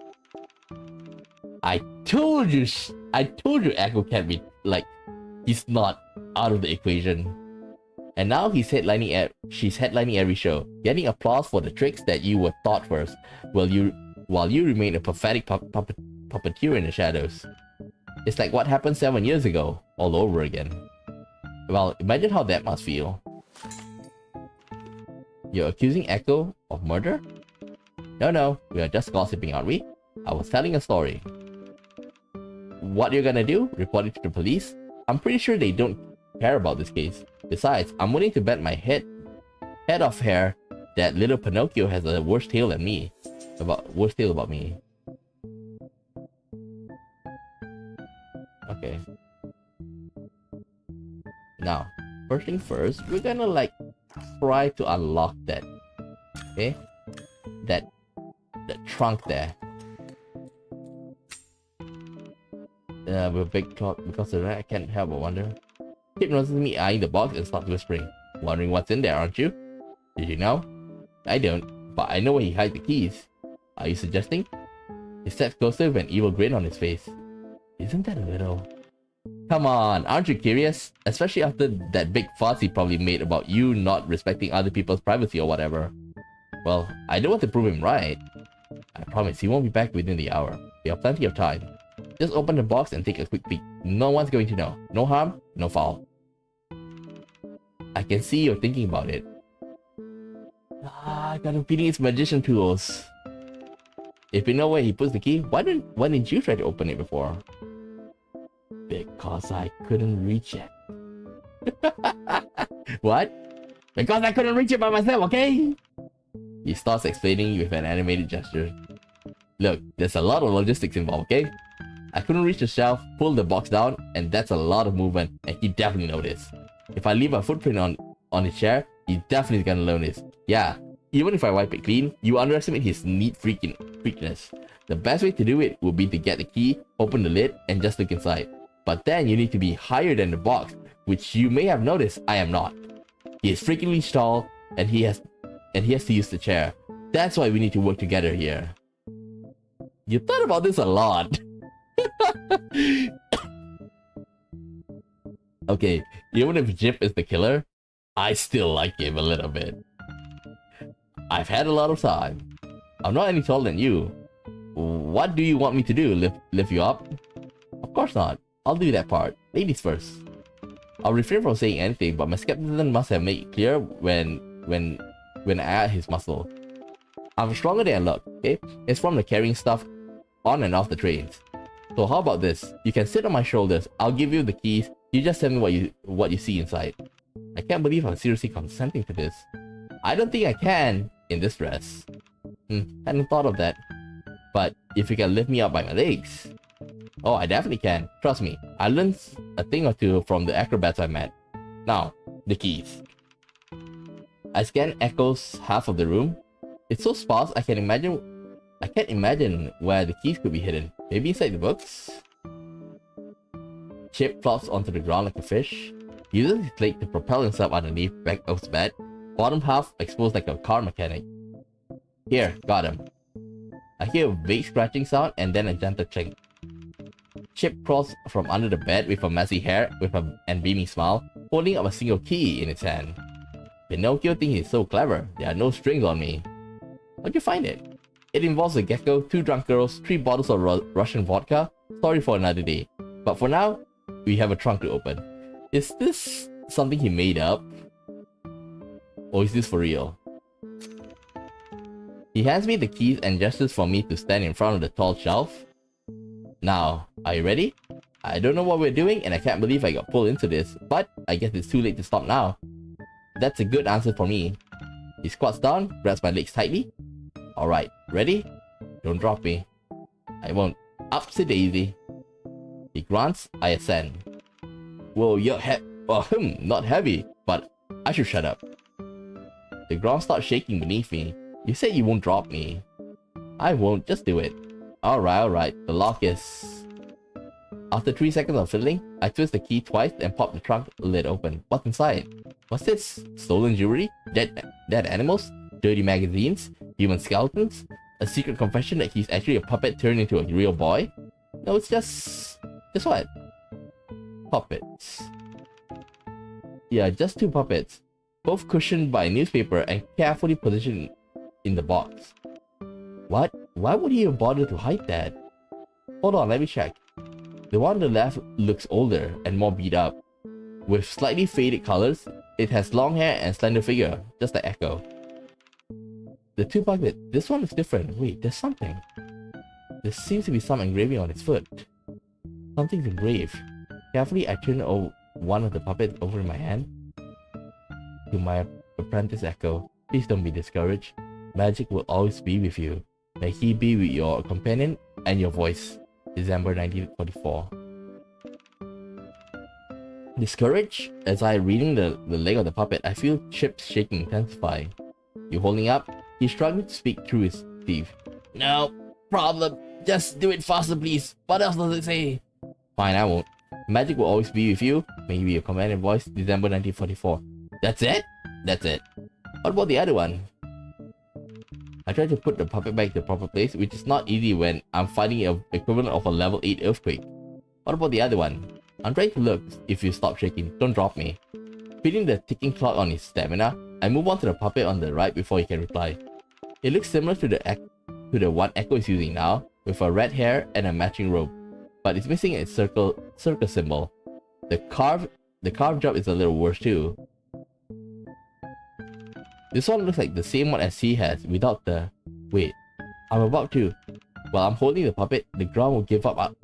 I told you Echo can't be like, he's not out of the equation. And now she's headlining every show, getting applause for the tricks that you were taught first, while you remain a pathetic puppeteer in the shadows. It's like what happened 7 years ago, all over again. Well, imagine how that must feel. You're accusing Echo of murder? No, we are just gossiping, aren't we? I was telling a story. What you're gonna do? Report it to the police? I'm pretty sure they don't care about this case. Besides, I'm willing to bet my head off hair that little Pinocchio has a worse tale about me. Okay. Now, first thing first, we're gonna try to unlock that. Okay? That trunk there. With a big clock, because of that I can't help but wonder. Keep noticing me eyeing the box and start whispering. Wondering what's in there, aren't you? Did you know? I don't, but I know where he hides the keys. Are you suggesting? He steps closer with an evil grin on his face. Isn't that a little... Come on, aren't you curious? Especially after that big fuss he probably made about you not respecting other people's privacy or whatever. Well, I don't want to prove him right. I promise he won't be back within the hour. We have plenty of time. Just open the box and take a quick peek. No one's going to know. No harm, no foul. I can see you're thinking about it. I got a feeling it's magician tools. If you know where he puts the key, why didn't you try to open it before? Because I couldn't reach it. What? Because I couldn't reach it by myself, okay? He starts explaining with an animated gesture. Look, there's a lot of logistics involved, okay? I couldn't reach the shelf, pull the box down, and that's a lot of movement, and he definitely noticed. If I leave a footprint on his chair, he's definitely gonna notice. Yeah, even if I wipe it clean, you underestimate his neat freakiness. The best way to do it would be to get the key, open the lid, and just look inside. But then you need to be higher than the box, which you may have noticed I am not. He is freakingly tall, and he has to use the chair. That's why we need to work together here. You thought about this a lot. Okay, even if Jip is the killer, I still like him a little bit. I've had a lot of time. I'm not any taller than you. What do you want me to do? Lift you up? Of course not. I'll do that part. Ladies first. I'll refrain from saying anything, but my skepticism must have made it clear when I add his muscle. I'm stronger than I look, okay? It's from the carrying stuff on and off the trains. So how about this? You can sit on my shoulders. I'll give you the keys. You just tell me what you see inside. I can't believe I'm seriously consenting to this. I don't think I can in this dress. Hadn't thought of that. But if you can lift me up by my legs... Oh, I definitely can. Trust me. I learned a thing or two from the acrobats I met. Now, the keys. I scan Echo's half of the room. It's so sparse I can't imagine where the keys could be hidden. Maybe inside the books? Chip flops onto the ground like a fish. He uses his leg to propel himself underneath Echo's bed. Bottom half exposed like a car mechanic. Here, got him. I hear a vague scratching sound and then a gentle clink. Chip crawls from under the bed with a messy hair and beaming smile, holding up a single key in his hand. Pinocchio thinks he's so clever. There are no strings on me. How'd you find it? It involves a gecko, 2 drunk girls, 3 bottles of Russian vodka. Story for another day. But for now, we have a trunk to open. Is this something he made up? Or is this for real? He hands me the keys and gestures for me to stand in front of the tall shelf. Now, are you ready? I don't know what we're doing and I can't believe I got pulled into this, but I guess it's too late to stop now. That's a good answer for me. He squats down, grabs my legs tightly. Alright, ready? Don't drop me. I won't. Upsy daisy. He grunts, I ascend. Whoa, you're not heavy, but I should shut up. The ground starts shaking beneath me. You said you won't drop me. I won't, just do it. Alright, the lock is... After 3 seconds of fiddling, I twist the key twice and pop the trunk lid open. What's inside? What's this? Stolen jewelry? Dead animals? Dirty magazines? Human skeletons? A secret confession that he's actually a puppet turned into a real boy? No, it's just... Just what? Puppets. Yeah, just 2 puppets. Both cushioned by a newspaper and carefully positioned in the box. What? Why would he even bother to hide that? Hold on, let me check. The one on the left looks older and more beat up. With slightly faded colors, it has long hair and slender figure, just like Echo. The 2 puppets, this one looks different. Wait, there's something. There seems to be some engraving on its foot. Something's engraved. Carefully, I turn one of the puppets over in my hand. To my apprentice Echo, please don't be discouraged. Magic will always be with you. May he be with your companion and your voice. December 1944. Discouraged? As I reading the leg of the puppet, I feel Chip's shaking intensify. You holding up? He's struggling to speak through his teeth. No problem. Just do it faster, please. What else does it say? Fine, I won't. Magic will always be with you. May he be your companion voice. December 1944. That's it? That's it. What about the other one? I try to put the puppet back to the proper place, which is not easy when I'm fighting an equivalent of a level 8 earthquake. What about the other one? I'm trying to look if you stop shaking. Don't drop me. Feeling the ticking clock on his stamina, I move on to the puppet on the right before he can reply. It looks similar to the one Echo is using now, with a red hair and a matching robe, but it's missing its circus symbol. The carved job is a little worse too. This one looks like the same one as he has, without the... Wait, I'm about to... While I'm holding the puppet, the ground will give up.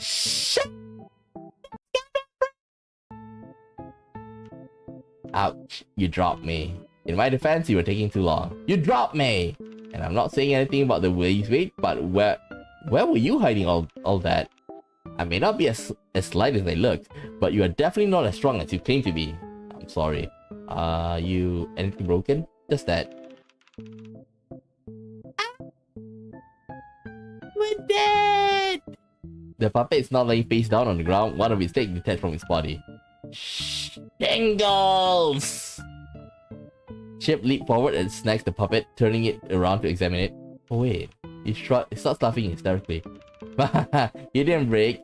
Shit! Ouch, you dropped me. In my defense, you were taking too long. You dropped me! And I'm not saying anything about the way you wait, but where were you hiding all that? I may not be as slight as I look, but you are definitely not as strong as you claim to be. I'm sorry. You... anything broken? Just that. We're dead! The puppet is now laying face down on the ground, one of its legs detached from its body. Shingles! Chip leaped forward and snatched the puppet, turning it around to examine it. Oh wait, he starts laughing hysterically. You didn't break.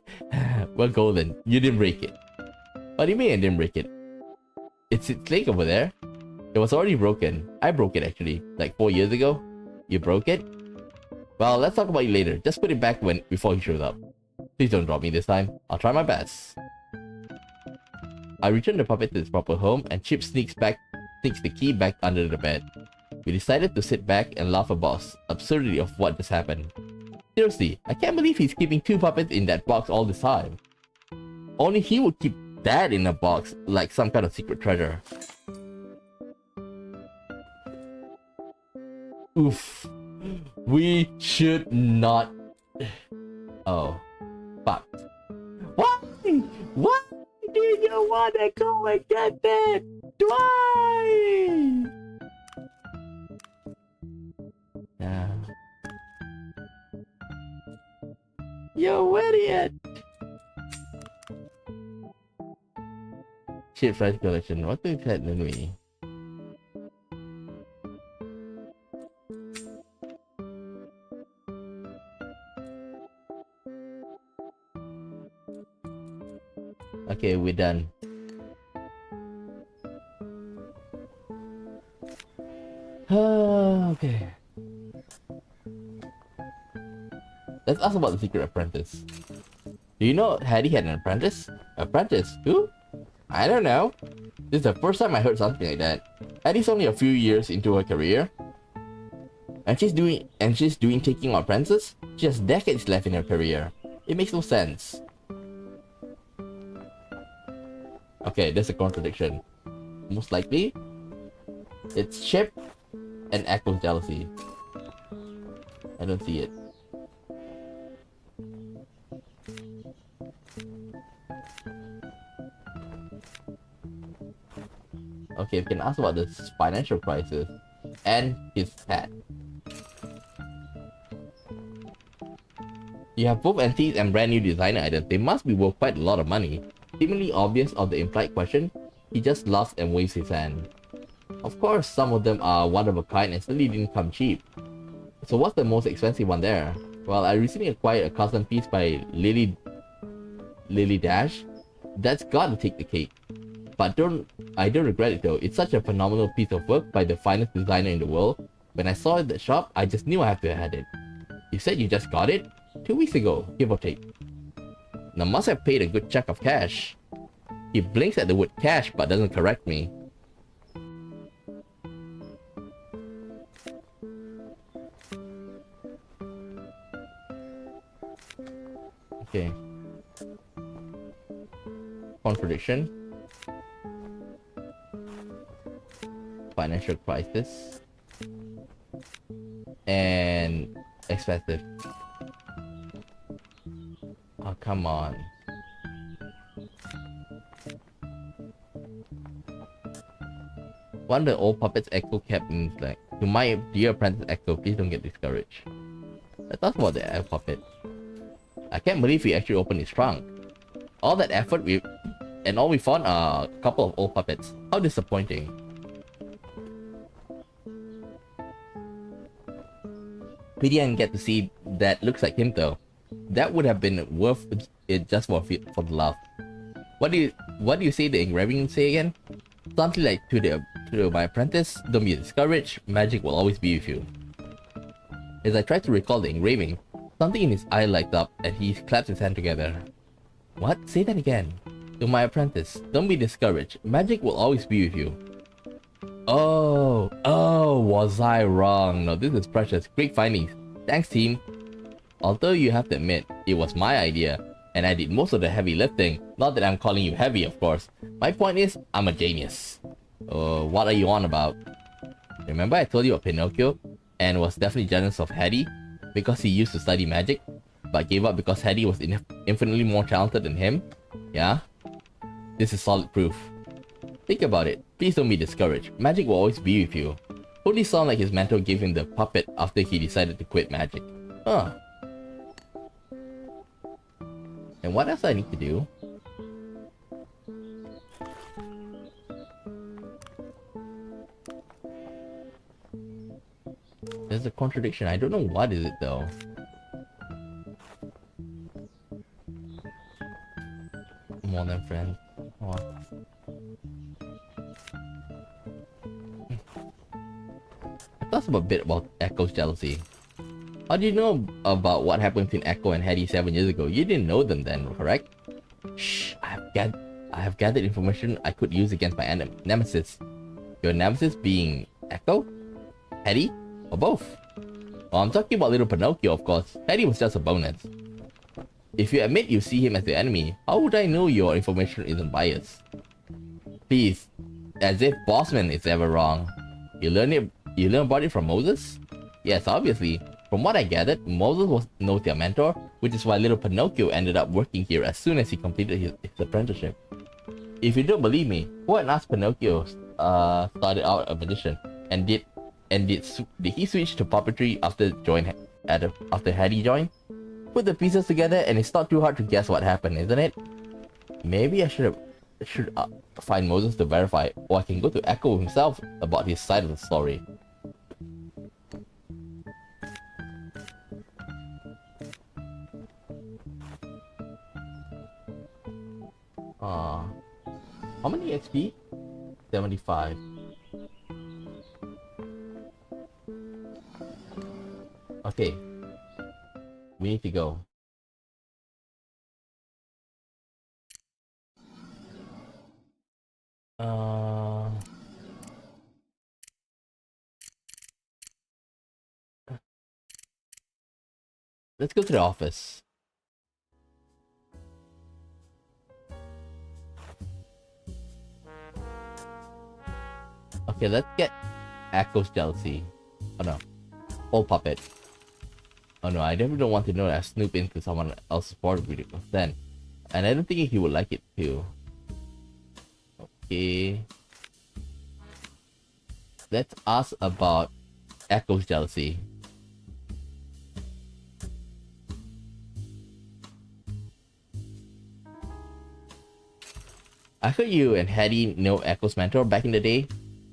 Well, Golden, you didn't break it. What do you mean I didn't break it? It's its leg over there. It was already broken. I broke it actually, like 4 years ago. You broke it? Well, let's talk about it later. Just put it back before he shows up. Please don't drop me this time. I'll try my best. I return the puppet to its proper home, and Chip sneaks the key back under the bed. We decided to sit back and laugh about the absurdity of what just happened. Seriously, I can't believe he's keeping 2 puppets in that box all this time. Only he would keep that in a box like some kind of secret treasure. Oof. We should not... Oh. Fuck. Why? Why did you want to go and get that? Why? Yeah. You idiot! Chip Flash Collection. What do you tell me? Okay, we're done. Okay. Let's ask about the secret apprentice. Do you know Hattie had an apprentice? Apprentice? Who? I don't know. This is the first time I heard something like that. Hattie's only a few years into her career. And she's doing taking on apprentices? She has decades left in her career. It makes no sense. Okay, there's a contradiction. Most likely, it's Chip and Echo's jealousy. I don't see it. Okay, we can ask about the financial crisis and his hat. You have both antiques and brand new designer items. They must be worth quite a lot of money. Seemingly obvious of the implied question, he just laughs and waves his hand. Of course, some of them are one of a kind and certainly didn't come cheap. So what's the most expensive one there? Well, I recently acquired a custom piece by Lily Dash. That's gotta take the cake. But I don't regret it though. It's such a phenomenal piece of work by the finest designer in the world. When I saw it at the shop, I just knew I had to have it. You said you just got it? 2 weeks ago, give or take. Now must have paid a good chunk of cash. He blinks at the word cash but doesn't correct me. Okay. Contradiction. Financial crisis. And expensive. Oh, come on. One of the old puppets Echo kept in like, to my dear apprentice Echo, please don't get discouraged. Let's talk about the elf puppet. I can't believe we actually opened his trunk. All that effort all we found are a couple of old puppets. How disappointing. Pity I didn't get to see that looks like him though. That would have been worth it just for the love. What do you say the engraving say again? Something like to my apprentice, don't be discouraged, magic will always be with you. As I tried to recall the engraving, something in his eye lighted up and he clapped his hand together. What? Say that again. To my apprentice, don't be discouraged, magic will always be with you. Oh, was I wrong? No, this is precious. Great findings. Thanks, team. Although you have to admit, it was my idea, and I did most of the heavy lifting. Not that I'm calling you heavy, of course. My point is, I'm a genius. What are you on about? Remember I told you about Pinocchio, and was definitely jealous of Hattie, because he used to study magic, but gave up because Hattie was infinitely more talented than him? Yeah? This is solid proof. Think about it. Please don't be discouraged. Magic will always be with you. Totally sound like his mentor gave him the puppet after he decided to quit magic. Huh. And what else I need to do? There's a contradiction. I don't know what is it though. More than friends. Oh. Tell us a bit about Echo's jealousy. How do you know about what happened between Echo and Hetty 7 years ago? You didn't know them then, correct? Shh, I have gathered information I could use against my nemesis. Your nemesis being Echo? Hetty? Or both? Well, I'm talking about little Pinocchio, of course. Hetty was just a bonus. If you admit you see him as the enemy, how would I know your information isn't biased? Please, as if Bossman is ever wrong. You learned about it from Moses? Yes, obviously. From what I gathered, Moses knows their mentor, which is why little Pinocchio ended up working here as soon as he completed his apprenticeship. If you don't believe me, go and ask Pinocchio. Started out a magician, and did he switch to puppetry after Hetty joined? Put the pieces together, and it's not too hard to guess what happened, isn't it? Maybe I should find Moses to verify, or I can go to Echo himself about his side of the story. How many XP? 75. Okay. We need to go. Let's go to the office. Okay, let's get Echo's jealousy. Oh no. Old puppet. Oh no, I definitely don't want to know that I snoop into someone else's board video then. And I don't think he would like it too. Okay. Let's ask about Echo's jealousy. I heard you and Hetty know Echo's mentor back in the day.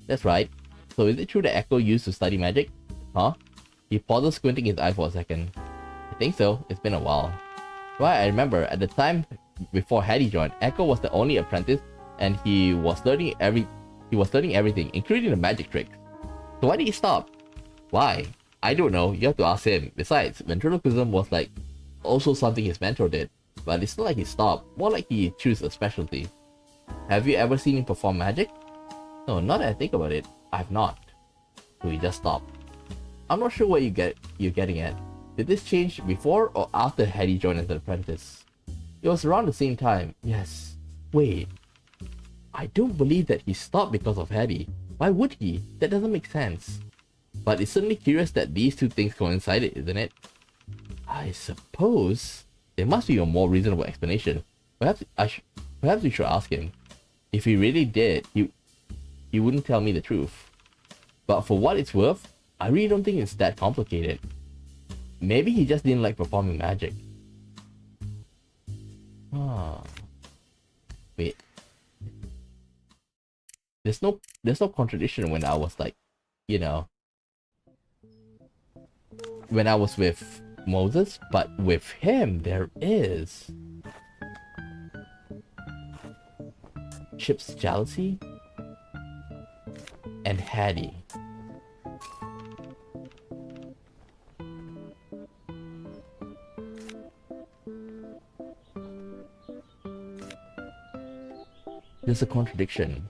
That's right. So is it true that Echo used to study magic? Huh? He pauses, squinting his eye for a second. I think so. It's been a while. Right, I remember at the time before Hetty joined, Echo was the only apprentice, and he was learning everything, including the magic tricks. So why did he stop? Why? I don't know. You have to ask him. Besides, ventriloquism was like also something his mentor did, but it's not like he stopped. More like he chose a specialty. Have you ever seen him perform magic? No, not that I think about it. I've not. So he just stopped. I'm not sure what you're getting at. Did this change before or after Hetty joined as an apprentice? It was around the same time. Yes. Wait. I don't believe that he stopped because of Hetty. Why would he? That doesn't make sense. But it's certainly curious that these two things coincided, isn't it? I suppose there must be a more reasonable explanation. Perhaps we should ask him. If he really did, he wouldn't tell me the truth. But for what it's worth, I really don't think it's that complicated. Maybe he just didn't like performing magic. Wait. There's no contradiction when I was like, you know, when I was with Moses, but with him there is. Chip's jealousy and Hetty. There's a contradiction.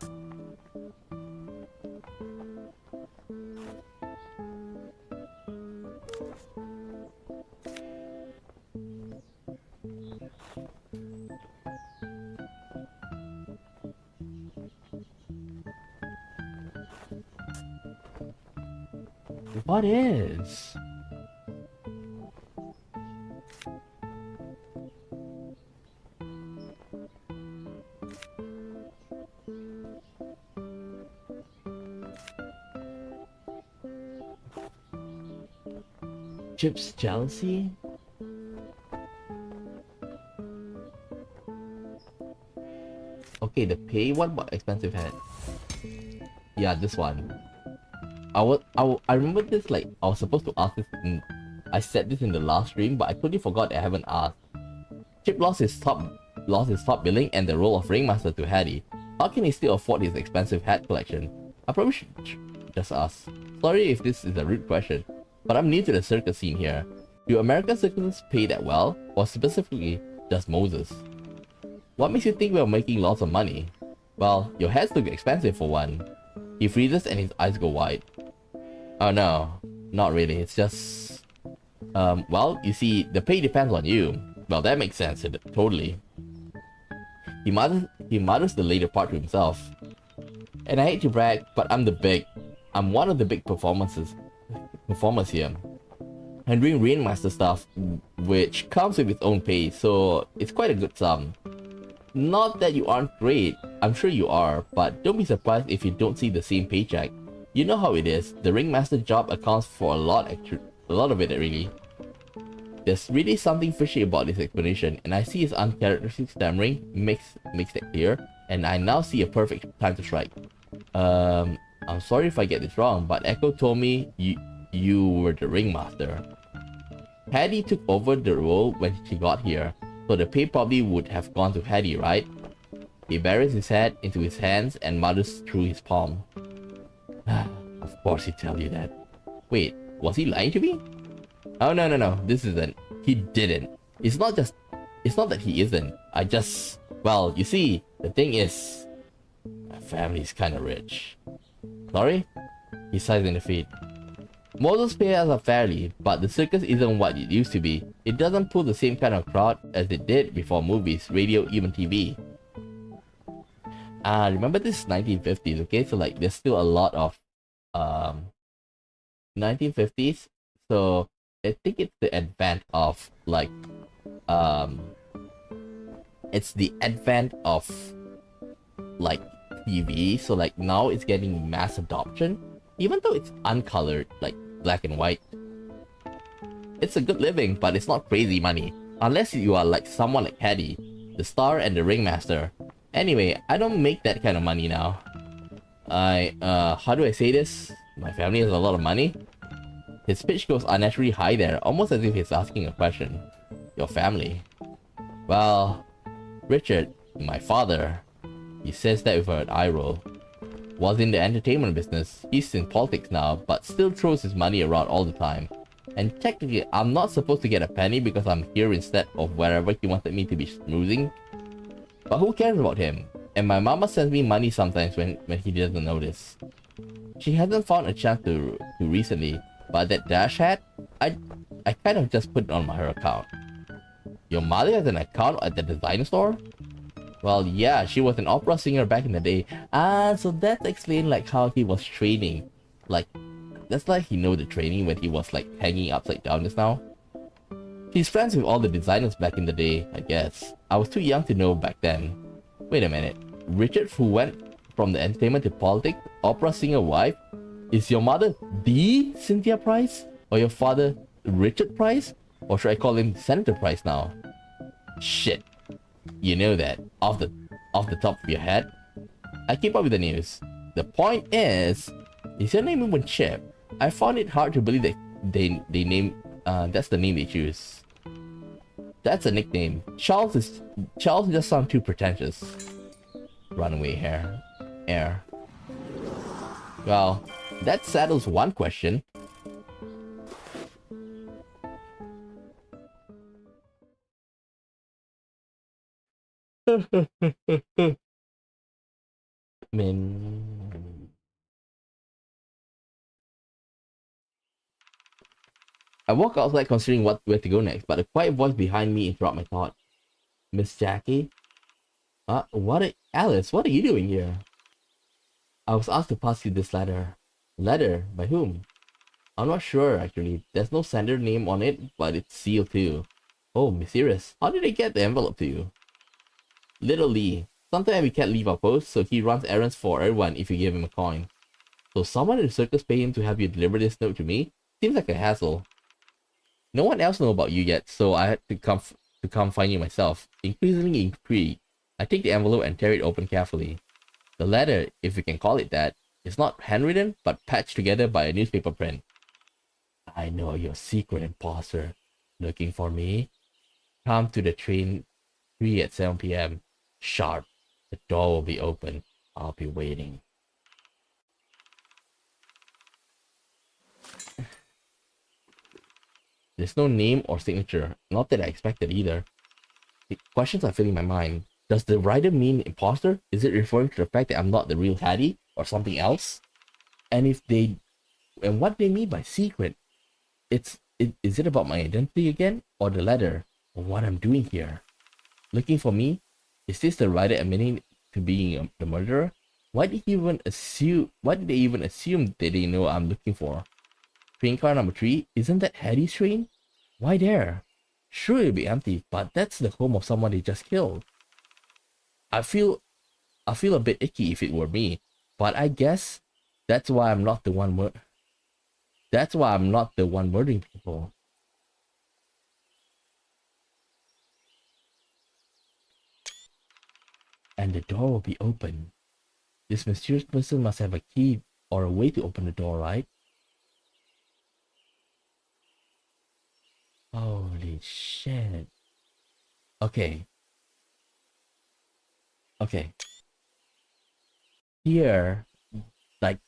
What is? Chip's jealousy? Okay, the pay. What about expensive head? Yeah, this one. I remember this, like, I was supposed to ask this I said this in the last stream, but I totally forgot I haven't asked. Chip lost his top billing and the role of ringmaster to Hattie. How can he still afford his expensive hat collection? I probably should just ask. Sorry if this is a rude question, but I'm new to the circus scene here. Do American circuses pay that well, or specifically just Moses? What makes you think we're making lots of money? Well, your hats look expensive for one. He freezes and his eyes go wide. Oh no, not really, it's just... well, you see, the pay depends on you. Well, that makes sense, totally. He mutters the later part to himself. And I hate to brag, but I'm one of the big performers here. I'm doing Rainmaster stuff, which comes with its own pay, so it's quite a good sum. Not that you aren't great, I'm sure you are, but don't be surprised if you don't see the same paycheck. You know how it is, the Ringmaster job accounts for a lot of it really. There's really something fishy about this explanation, and I see his uncharacteristic stammering makes that clear, and I now see a perfect time to strike. I'm sorry if I get this wrong, but Echo told me you were the Ringmaster. Hattie took over the role when she got here, so the pay probably would have gone to Hattie, right? He buries his head into his hands and mutters through his palm. Of course he'd tell you that. Wait, was he lying to me? Oh no, this isn't. He didn't. It's not that he isn't. Well, you see, the thing is, my family's kinda rich. Sorry? He sighs in defeat. Moses pay us are fairly, but the circus isn't what it used to be. It doesn't pull the same kind of crowd as it did before movies, radio, even TV. Remember this is 1950s, okay? So like there's still a lot of 1950s. So I think it's the advent of like it's the advent of like TV. So like now it's getting mass adoption, even though it's uncolored, like black and white. It's a good living, but it's not crazy money. Unless you are like someone like Hattie, the star and the ringmaster. Anyway, I don't make that kind of money now. How do I say this? My family has a lot of money. His pitch goes unnaturally high there, almost as if he's asking a question. Your family? Well, Richard, my father, he says that with an eye roll, was in the entertainment business. He's in politics now, but still throws his money around all the time. And technically, I'm not supposed to get a penny because I'm here instead of wherever he wanted me to be snoozing. But who cares about him? And my mama sends me money sometimes when he doesn't notice. She hasn't found a chance to recently, but that dash hat, I kind of just put it on her account. Your mother has an account at the design store? Well, yeah, she was an opera singer back in the day. So that explains like how he was training. Like, that's like he know the training when he was like hanging upside down just now. He's friends with all the designers back in the day, I guess. I was too young to know back then. Wait a minute. Richard, who went from the entertainment to politics, opera singer wife? Is your mother the Cynthia Price? Or your father Richard Price? Or should I call him Senator Price now? Shit. You know that off the top of your head? I keep up with the news. The point is your name even Chip? I found it hard to believe that they name that's the name they choose. That's a nickname. Charles just sounds too pretentious. Runaway heir. Well, that settles one question. I walk outside considering where to go next, but a quiet voice behind me interrupts my thought. Miss Jackie? Alice, what are you doing here? I was asked to pass you this letter. Letter? By whom? I'm not sure, actually. There's no sender name on it, but it's sealed too. Oh, mysterious. How did they get the envelope to you? Little Lee. Sometimes we can't leave our post, so he runs errands for everyone if you give him a coin. So someone in the circus paid him to have you deliver this note to me? Seems like a hassle. No one else knows about you yet, so I had to come find you myself. Increasingly intrigued, I take the envelope and tear it open carefully. The letter, if you can call it that, It's not handwritten, but patched together by a newspaper print. I know you're secret imposter. Looking for me? Come to the train 3 at 7 p.m. Sharp. The door will be open. I'll be waiting. There's no name or signature. Not that I expected either. The questions are filling my mind. Does the writer mean imposter? Is it referring to the fact that I'm not the real Hattie or something else? And what they mean by secret? Is it about my identity again, or the letter, or what I'm doing here? Looking for me? Is this the writer admitting to being the murderer? Why did they even assume that they know I'm looking for? Train car number 3? Isn't that Hattie's train? Why there? Sure, it'll be empty, but that's the home of someone they just killed. I feel a bit icky if it were me, but I guess that's why I'm not the one murdering people. And the door will be open. This mysterious person must have a key or a way to open the door, right? Holy shit. Okay. Here, like,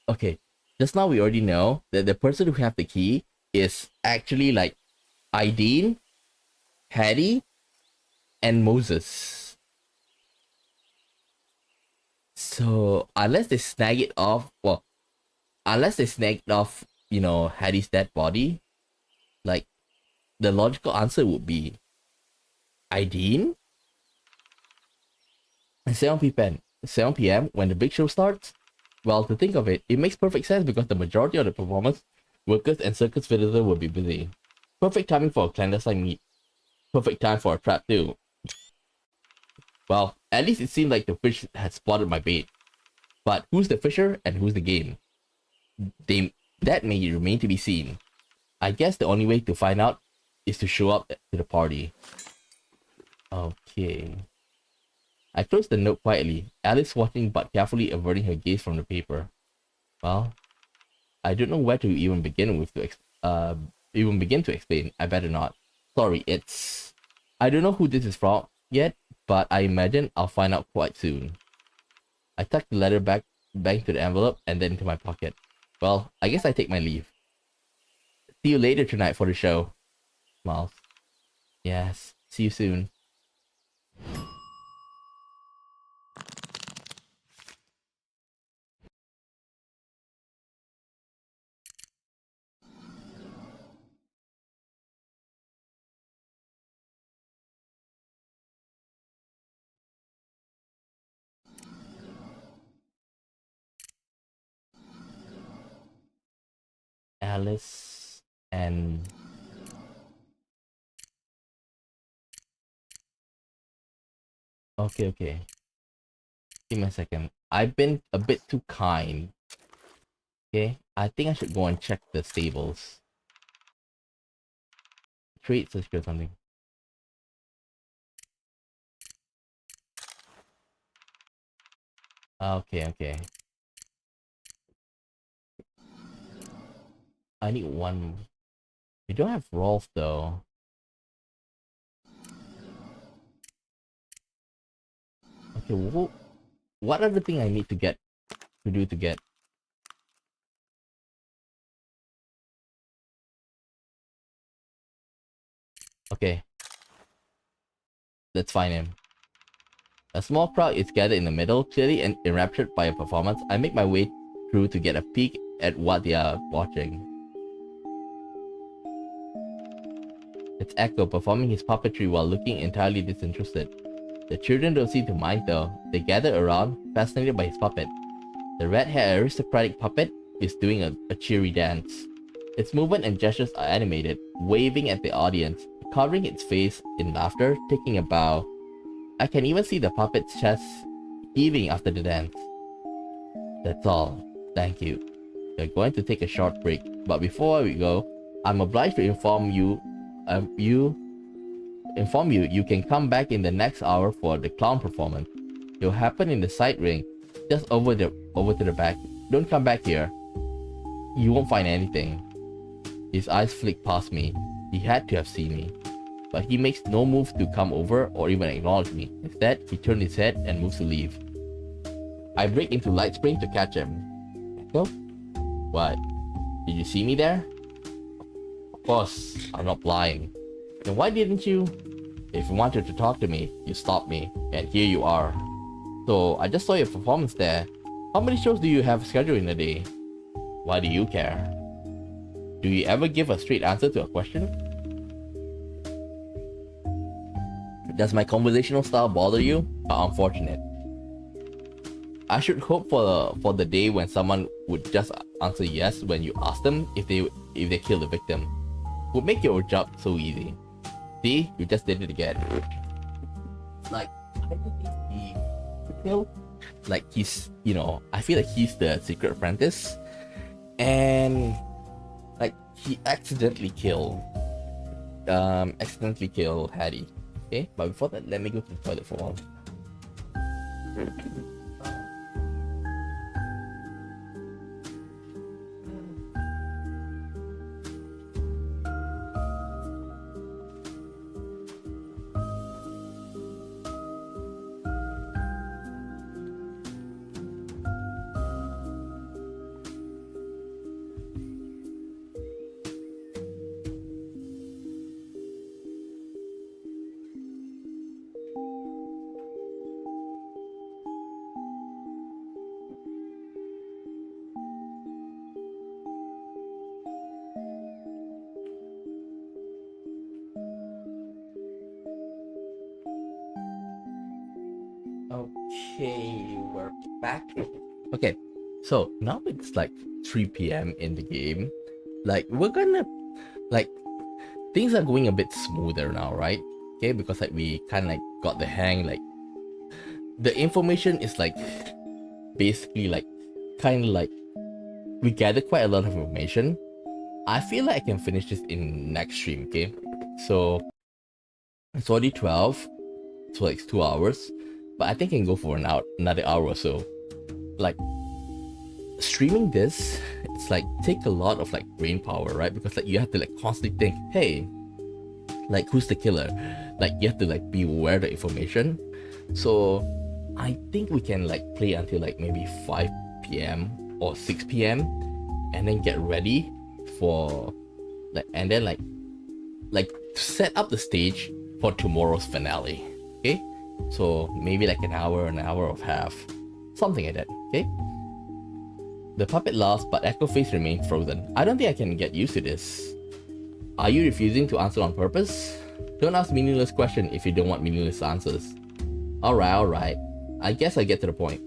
okay. Just now we already know that the person who have the key is actually like Aideen, Hattie, and Moses. So unless they snag it off, Hattie's dead body, like, the logical answer would be Aideen. At 7 p.m. when the big show starts. Well, to think of it, it makes perfect sense because the majority of the performers, workers, and circus visitors will be busy. Perfect timing for a clandestine meet. Perfect time for a trap too. Well, at least it seemed like the fish had spotted my bait. But who's the fisher and who's the game? That may remain to be seen. I guess the only way to find out is to show up to the party. Okay. I closed the note quietly, Alice watching but carefully averting her gaze from the paper. Well, I don't know where to even begin to explain. I better not. Sorry, I don't know who this is from yet, but I imagine I'll find out quite soon. I tucked the letter back to the envelope and then into my pocket. Well, I guess I take my leave. See you later tonight for the show. Smiles. Yes, see you soon. Alice and okay. Give me a second. I've been a bit too kind. Okay, I think I should go and check the stables. Trade search or something. Okay. I need one. We don't have rolls though. Okay, what other thing I need to do to get? Okay. Let's find him. A small crowd is gathered in the middle, clearly enraptured by a performance. I make my way through to get a peek at what they are watching. It's Echo performing his puppetry while looking entirely disinterested. The children don't seem to mind though. They gather around, fascinated by his puppet. The red-haired aristocratic puppet is doing a cheery dance. Its movement and gestures are animated, waving at the audience, covering its face in laughter, taking a bow. I can even see the puppet's chest heaving after the dance. That's all. Thank you. We're going to take a short break, but before we go, I'm obliged to inform you you can come back in the next hour for the clown performance. It'll happen in the side ring, Just over to the back. Don't come back here. You won't find anything. His eyes flicked past me. He had to have seen me. But he makes no move to come over or even acknowledge me. Instead, he turned his head and moves to leave. I break into light spring to catch him. Echo? What? Did you see me there? Of course, I'm not blind. Then why didn't you? If you wanted to talk to me, you stopped me, and here you are. So, I just saw your performance there. How many shows do you have scheduled in a day? Why do you care? Do you ever give a straight answer to a question? Does my conversational style bother you? How unfortunate. I should hope for the day when someone would just answer yes when you ask them if they kill the victim. Would make your job so easy. See, you just did it again. Like, I don't think he killed. Like, he's, you know, I feel like he's the secret apprentice, and like he accidentally killed Hattie. Okay, but before that, let me go to the toilet for a while. Okay, we're back. Okay, so now it's like 3 p.m. in the game. Like, we're gonna, like, things are going a bit smoother now, right? Okay, because like we kind of like got the hang, like, the information is like, basically like, kind of like, we gathered quite a lot of information. I feel like I can finish this in next stream, okay? So, it's already 12, so like 2 hours. But I think I can go for another hour or so. Like, streaming this, it's like take a lot of like brain power, right? Because like you have to like constantly think, hey, like who's the killer? Like you have to like be aware of the information. So I think we can like play until like maybe 5 p.m. or 6 p.m. and then get ready for like, and then like set up the stage for tomorrow's finale. Okay? So maybe like an hour and a half, something like that, okay? The puppet laughs, but Echo face remains frozen. I don't think I can get used to this. Are you refusing to answer on purpose? Don't ask meaningless questions if you don't want meaningless answers. Alright. I guess I get to the point.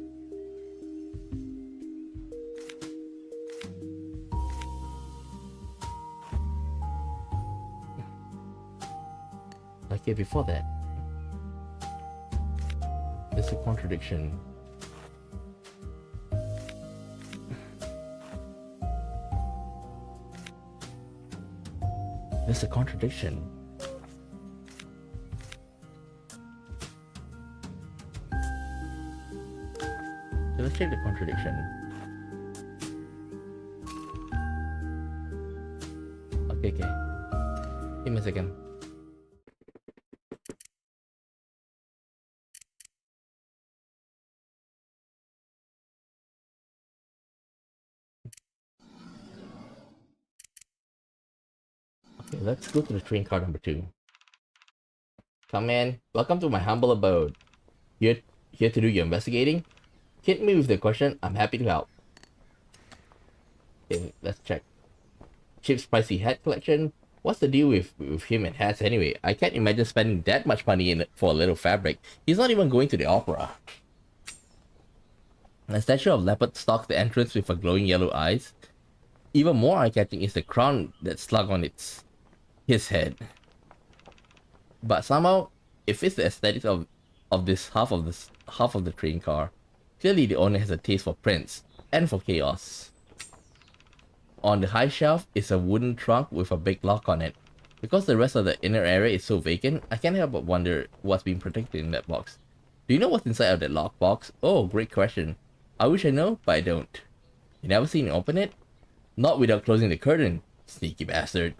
Okay, before that, there's a contradiction. There's a contradiction. So let's check the contradiction. Okay. Give me a second. Okay, let's go to the train car number 2. Come in. Welcome to my humble abode. Here to do your investigating? Hit me with the question. I'm happy to help. Okay, let's check. Cheap spicy hat collection? What's the deal with him and hats anyway? I can't imagine spending that much money for a little fabric. He's not even going to the opera. A statue of leopard stalks the entrance with a glowing yellow eyes. Even more eye-catching is the crown that's slung on his head. But somehow, it fits the aesthetics of this half of the train car. Clearly, the owner has a taste for prints and for chaos. On the high shelf is a wooden trunk with a big lock on it. Because the rest of the inner area is so vacant, I can't help but wonder what's being protected in that box. Do you know what's inside of that lock box? Oh, great question. I wish I know, but I don't. You never seen me open it? Not without closing the curtain, sneaky bastard.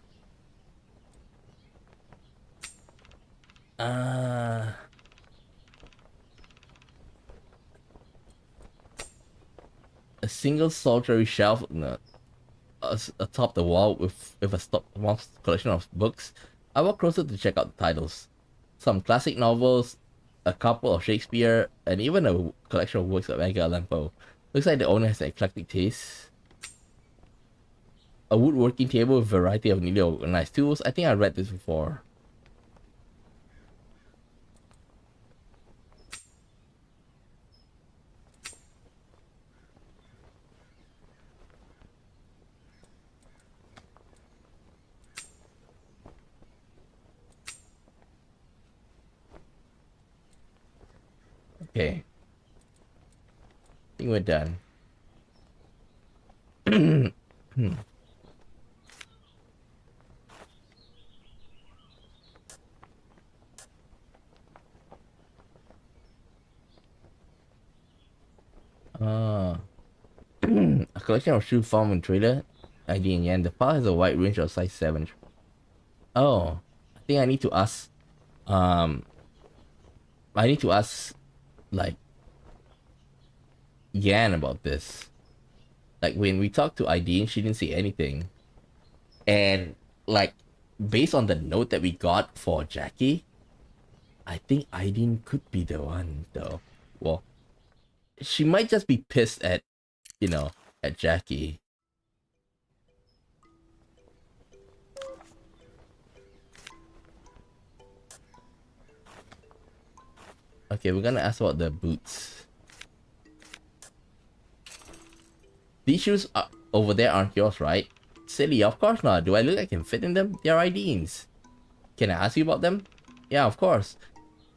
Uh, a single solitary shelf atop the wall with a small collection of books. I walked closer to check out the titles. Some classic novels, a couple of Shakespeare, and even a collection of works of Edgar Allan Poe. Looks like the owner has an eclectic taste. A woodworking table with a variety of neatly organized tools. I think I read this before. Okay. I think we're done. uh, a collection of shoes found in trader. ID in yen. The file has a wide range of size 7. Oh, I think I need to ask. Um, I need to ask, like, Yan about this. Like, when we talked to ID, she didn't say anything. And, like, based on the note that we got for Jackie, I think Aideen could be the one, though. Well, she might just be pissed at, at Jackie. Okay, we're gonna ask about the boots. These shoes are over there aren't yours, right? Silly, of course not. Do I look like I can fit in them? They're Aideen's. Can I ask you about them? Yeah, of course.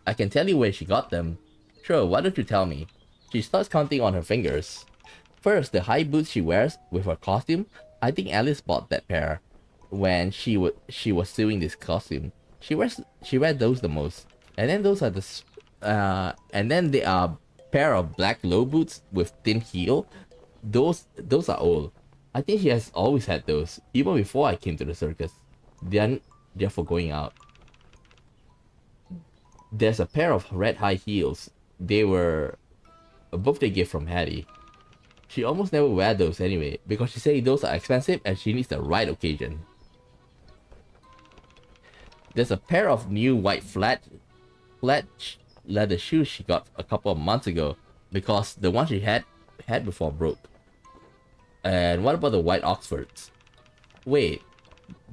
I can tell you where she got them. Sure, why don't you tell me? She starts counting on her fingers. First, the high boots she wears with her costume. I think Alice bought that pair when she was doing this costume. She wears those the most. And then and then there are pair of black low boots with thin heel. Those are old. I think she has always had those, even before I came to the circus. They're for going out. There's a pair of red high heels. They were a birthday gift from Hattie. She almost never wear those anyway, because she said those are expensive and she needs the right occasion. There's a pair of new white flat leather shoes she got a couple of months ago, because the one she had before broke. And what about the white Oxfords? Wait,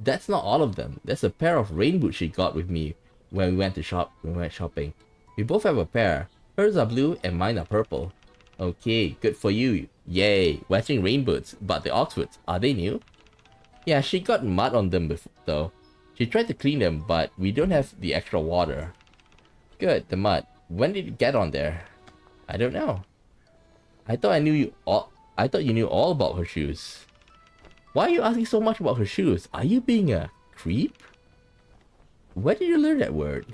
that's not all of them. There's a pair of rain boots she got with me when we went shopping. We both have a pair. Hers are blue and mine are purple. Okay, good for you. Yay, matching rain boots. But the Oxfords, are they new? Yeah, she got mud on them before, though. She tried to clean them, but we don't have the extra water. Good, the mud. When did it get on there? I don't know. I thought you knew all about her shoes. Why are you asking so much about her shoes? Are you being a creep? Where did you learn that word?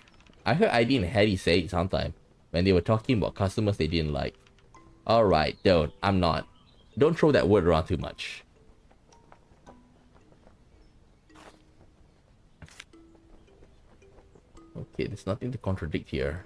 I heard ID and Hattie say it sometime when they were talking about customers they didn't like. Alright, I'm not. Don't throw that word around too much. Okay, there's nothing to contradict here.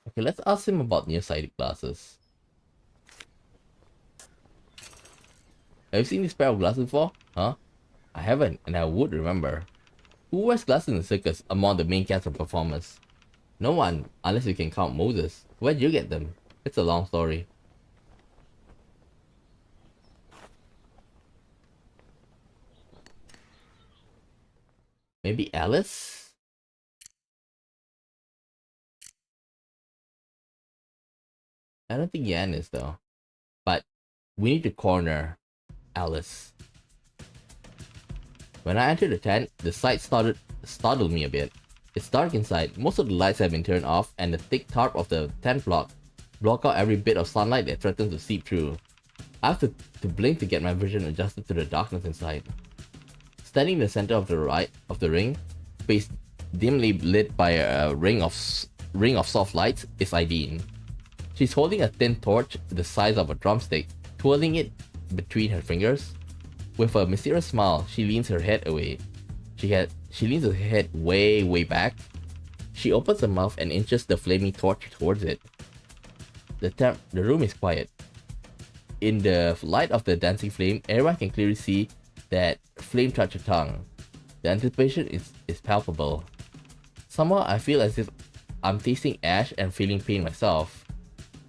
Okay, let's ask him about nearsighted glasses. Have you seen this pair of glasses before? Huh? I haven't, and I would remember. Who wears glasses in the circus among the main cast of performers? No one, unless you can count Moses. Where'd you get them? It's a long story. Maybe Alice? I don't think Yan is though. But we need to corner Alice. When I entered the tent, the sight startled me a bit. It's dark inside, most of the lights have been turned off, and the thick tarp of the tent block out every bit of sunlight that threatens to seep through. I have to blink to get my vision adjusted to the darkness inside. Standing in the center of the ring, face dimly lit by a ring of soft lights, is Ideen. She's holding a thin torch the size of a drumstick, twirling it between her fingers. With a mysterious smile, she leans her head away. She leans her head way back. She opens her mouth and inches the flaming torch towards it. The room is quiet. In the light of the dancing flame, everyone can clearly see that flame touch her tongue. The anticipation is palpable. Somehow I feel as if I'm tasting ash and feeling pain myself.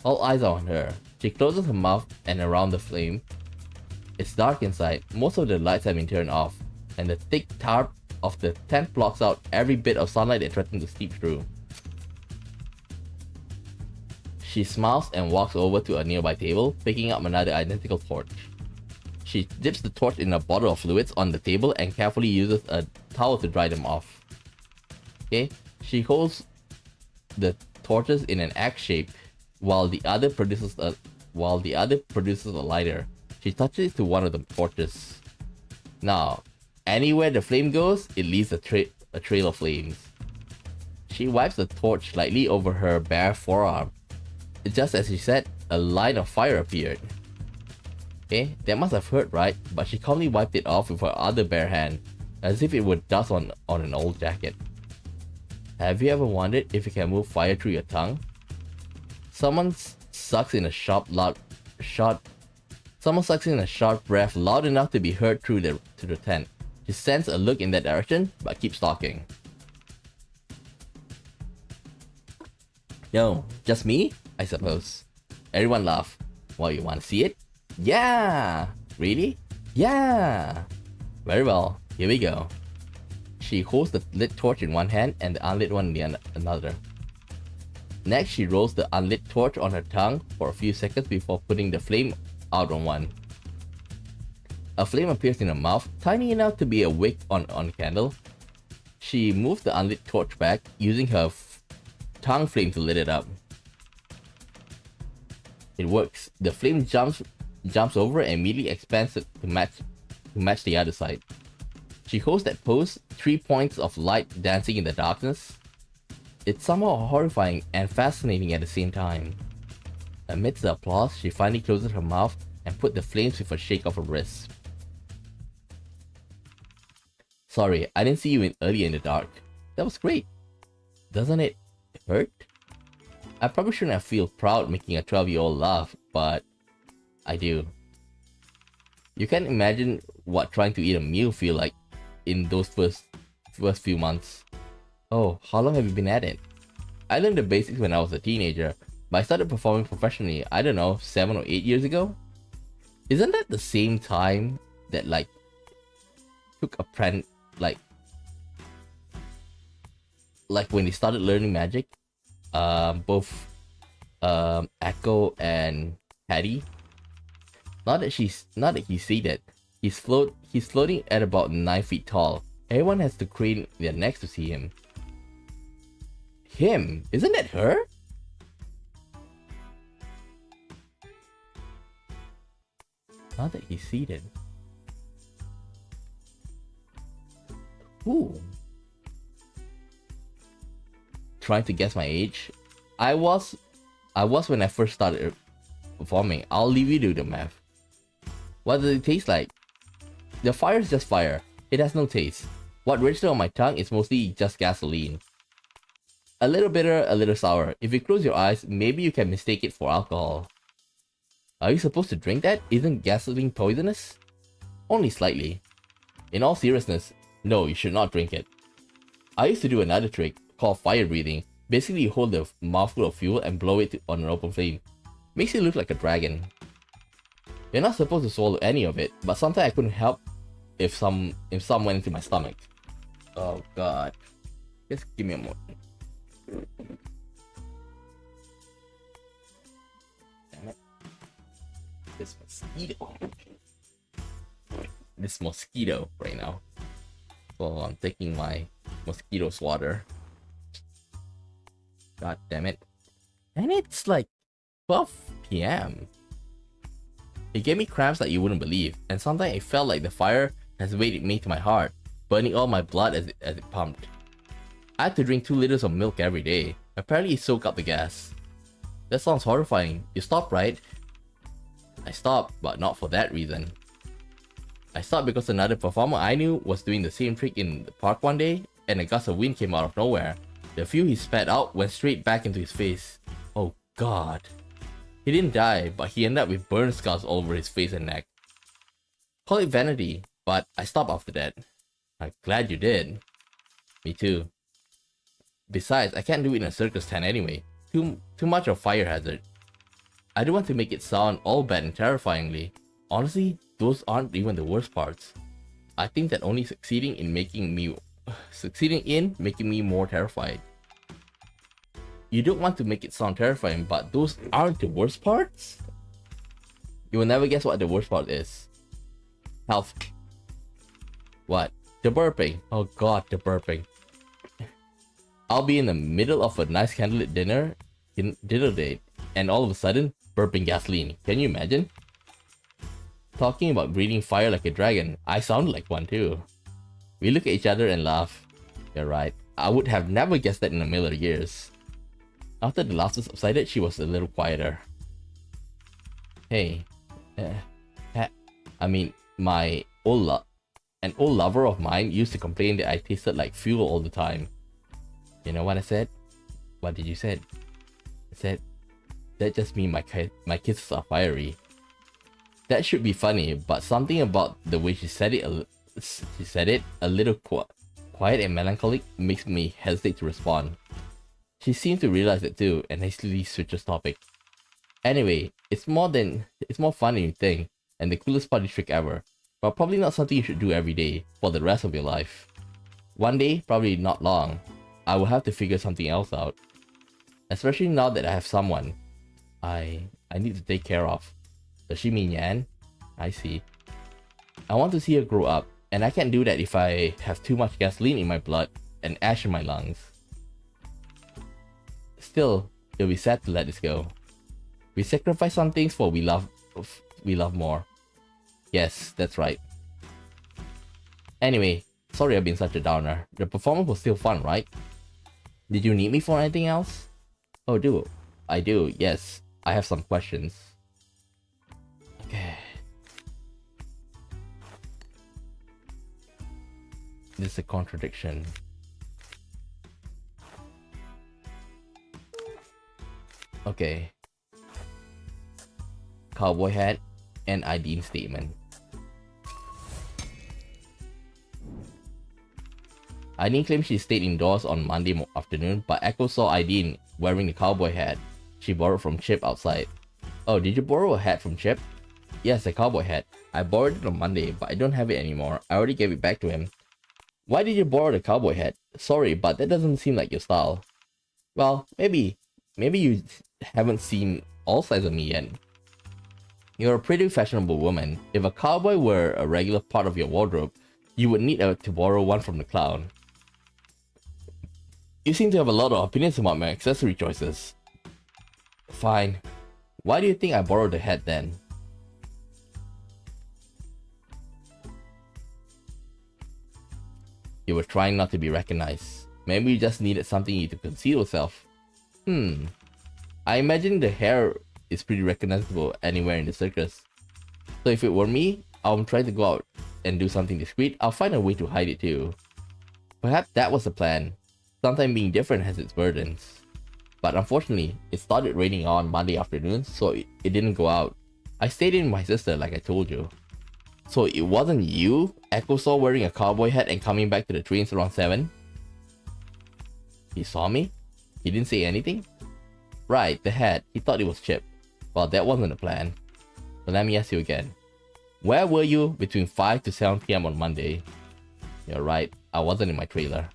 All eyes are on her. She closes her mouth and around the flame. It's dark inside, most of the lights have been turned off, and the thick tarp of the tent blocks out every bit of sunlight that threatens to seep through. She smiles and walks over to a nearby table, picking up another identical torch. She dips the torch in a bottle of fluids on the table and carefully uses a towel to dry them off. Okay, she holds the torches in an X shape while the other produces a lighter. She touches it to one of the torches. Now, anywhere the flame goes, it leaves a trail of flames. She wipes the torch lightly over her bare forearm. Just as she said, a line of fire appeared. Okay, that must have hurt, right? But she calmly wiped it off with her other bare hand, as if it were dust on an old jacket. Have you ever wondered if you can move fire through your tongue? Someone sucks in a sharp breath loud enough to be heard through the tent. She sends a look in that direction, but keeps talking. No, just me? I suppose. Everyone laugh. Well, you want to see it? Yeah! Really? Yeah! Very well, here we go. She holds the lit torch in one hand and the unlit one in the another. Next, she rolls the unlit torch on her tongue for a few seconds before putting the flame out on one. A flame appears in her mouth, tiny enough to be a wick on a candle. She moves the unlit torch back, using her tongue flame to lit it up. It works. The flame jumps over and immediately expands to match the other side. She holds that pose, 3 points of light dancing in the darkness. It's somehow horrifying and fascinating at the same time. Amidst the applause, she finally closes her mouth and put the flames with a shake of her wrist. Sorry, I didn't see you earlier in the dark. That was great. Doesn't it hurt? I probably shouldn't have feel proud making a 12-year-old laugh, but I do. You can't imagine what trying to eat a meal feel like in those first few months. Oh, how long have you been at it? I learned the basics when I was a teenager, but I started performing professionally, I don't know, 7 or 8 years ago? Isn't that the same time that took a like when they started learning magic? Both Echo and Patty. Not that he see that. He's floating at about 9 feet tall. Everyone has to crane their necks to see him. Him? Isn't that her? Not that he's seated. Ooh. Trying to guess my age? I was when I first started performing. I'll leave you to do the math. What does it taste like? The fire is just fire. It has no taste. What registered on my tongue is mostly just gasoline. A little bitter, a little sour. If you close your eyes, maybe you can mistake it for alcohol. Are you supposed to drink that? Isn't gasoline poisonous? Only slightly. In all seriousness, no, you should not drink it. I used to do another trick called fire breathing. Basically, you hold a mouthful of fuel and blow it on an open flame. Makes you look like a dragon. You're not supposed to swallow any of it, but sometimes I couldn't help if some went into my stomach. Oh god. Just give me a moment. Damn it. This mosquito right now. So I'm taking my mosquito swatter God damn it. And it's like 12 p.m. It gave me cramps that you wouldn't believe, and sometimes it felt like the fire has weighted me to my heart, burning all my blood as it pumped. I had to drink 2 liters of milk every day. Apparently it soaked up the gas. That sounds horrifying. You stopped, right? I stopped, but not for that reason. I stopped because another performer I knew was doing the same trick in the park one day, and a gust of wind came out of nowhere. The fuel he spat out went straight back into his face. Oh god. He didn't die, but he ended up with burn scars all over his face and neck. Call it vanity, but I stopped after that. I'm glad you did. Me too. Besides, I can't do it in a circus tent anyway. Too much of fire hazard. I don't want to make it sound all bad and terrifyingly. Honestly, those aren't even the worst parts. I think that only succeeding in making me more terrified. You don't want to make it sound terrifying, but those aren't the worst parts? You will never guess what the worst part is. Health. What? The burping. Oh god, the burping. I'll be in the middle of a nice candlelit dinner date, and all of a sudden, burping gasoline. Can you imagine? Talking about breathing fire like a dragon, I sounded like one too. We look at each other and laugh. You're right, I would have never guessed that in a million years. After the laughter subsided, she was a little quieter. Hey, I mean, an old lover of mine used to complain that I tasted like fuel all the time. You know what I said? What did you say? I said, that just means my kisses are fiery. That should be funny, but something about the way she said it a little quiet and melancholic makes me hesitate to respond. She seems to realize it too, and hastily switches topic. Anyway, it's more fun than you think, and the coolest party trick ever, but probably not something you should do every day, for the rest of your life. One day, probably not long, I will have to figure something else out. Especially now that I have someone I need to take care of. Does she mean Yan? I see. I want to see her grow up, and I can't do that if I have too much gasoline in my blood and ash in my lungs. Still, it'll be sad to let this go. We sacrifice some things for we love more. Yes, that's right. Anyway, sorry I've been such a downer. The performance was still fun, right? Did you need me for anything else? Oh, I do, yes. I have some questions. Okay. This is a contradiction. Okay. Cowboy hat and ID statement. Eileen claims she stayed indoors on Monday afternoon, but Echo saw Eileen wearing the cowboy hat she borrowed from Chip outside. Oh, did you borrow a hat from Chip? Yes, a cowboy hat. I borrowed it on Monday, but I don't have it anymore. I already gave it back to him. Why did you borrow the cowboy hat? Sorry, but that doesn't seem like your style. Well, maybe you haven't seen all sides of me yet. You're a pretty fashionable woman. If a cowboy were a regular part of your wardrobe, you would need to borrow one from the clown. You seem to have a lot of opinions about my accessory choices. Fine. Why do you think I borrowed the hat then? You were trying not to be recognized. Maybe you just needed something to conceal yourself. I imagine the hair is pretty recognizable anywhere in the circus. So if it were me, I'm trying to go out and do something discreet, I'll find a way to hide it too. Perhaps that was the plan. Sometimes being different has its burdens. But unfortunately, it started raining on Monday afternoon, so it didn't go out. I stayed in with my sister like I told you. So it wasn't you Echo saw wearing a cowboy hat and coming back to the trains around 7? He saw me? He didn't say anything? Right, the hat. He thought it was Chip. Well, that wasn't the plan. But let me ask you again. Where were you between 5 to 7 PM on Monday? You're right, I wasn't in my trailer.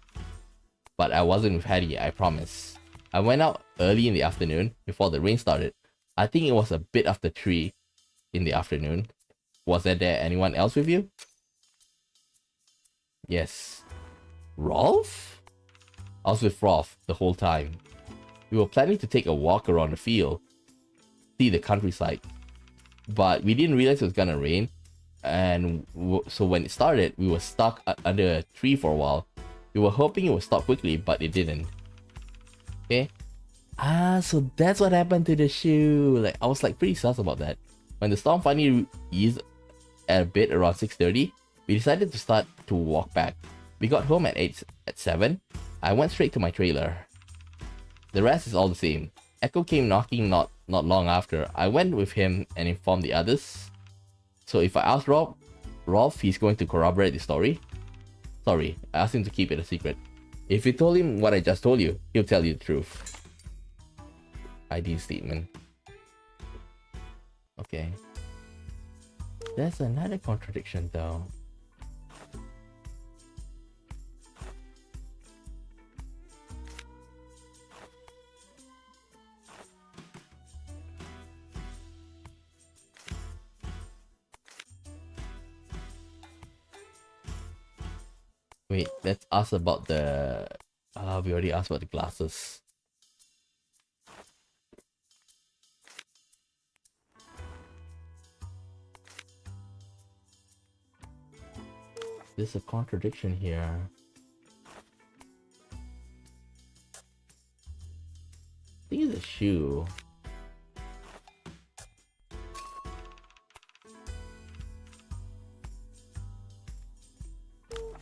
But I wasn't with Hattie, I promise. I went out early in the afternoon before the rain started. I think it was a bit after 3 in the afternoon. Was there anyone else with you? Yes. Rolf? I was with Rolf the whole time. We were planning to take a walk around the field, see the countryside, but we didn't realize it was gonna rain, and so when it started, we were stuck under a tree for a while. We were hoping it would stop quickly, but it didn't. Okay? So that's what happened to the shoe. Like, I was like pretty sus about that. When the storm finally eased at a bit around 6:30, we decided to start to walk back. We got home at 7. I went straight to my trailer. The rest is all the same. Echo came knocking not long after. I went with him and informed the others. So if I ask Rolf, he's going to corroborate the story. Sorry, I asked him to keep it a secret. If you told him what I just told you, he'll tell you the truth. ID statement. Okay. There's another contradiction though. Wait, let's ask about the... we already asked about the glasses. There's a contradiction here. I think it's a shoe.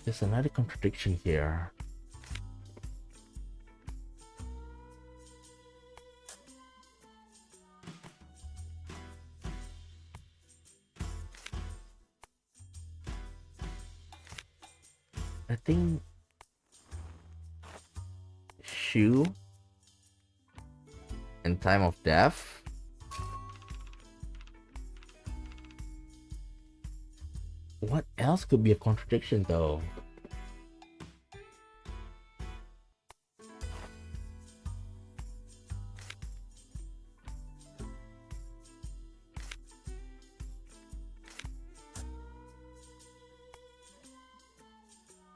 There's another contradiction here. I think shoe and time of death. What else could be a contradiction though?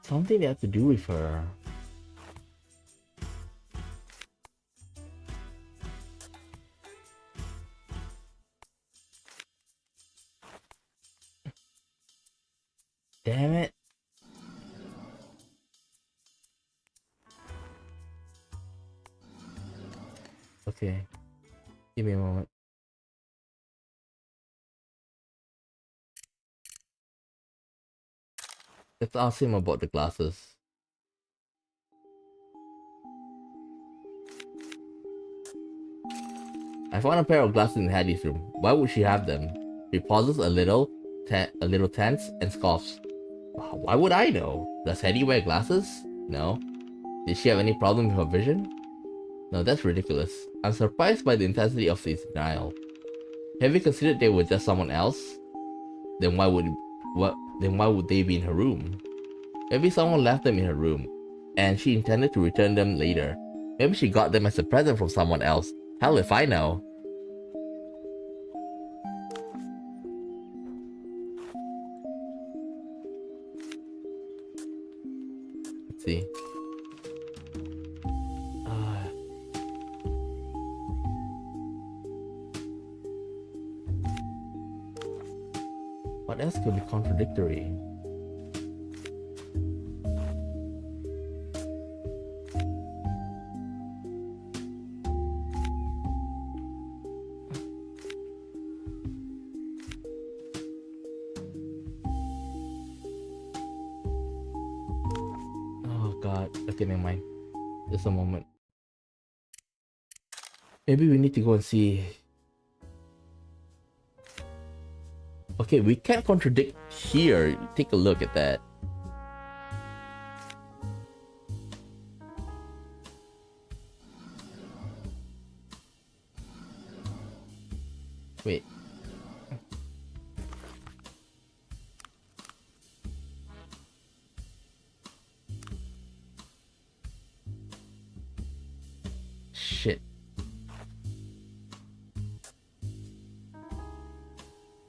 Something they have to do with her. Damn it. Okay. Give me a moment. Let's ask him about the glasses. I found a pair of glasses in Hattie's room. Why would she have them? She pauses a little tense and scoffs. Why would I know? Does Hattie wear glasses? No. Did she have any problem with her vision? No, that's ridiculous. I'm surprised by the intensity of this denial. Have you considered they were just someone else? Then why would they be in her room? Maybe someone left them in her room, and she intended to return them later. Maybe she got them as a present from someone else. Hell if I know. Let's see. What else could be contradictory? Oh god, okay, never mind. Just a moment. Maybe we need to go and see. Okay, we can't contradict here. Take a look at that. Wait. Shit.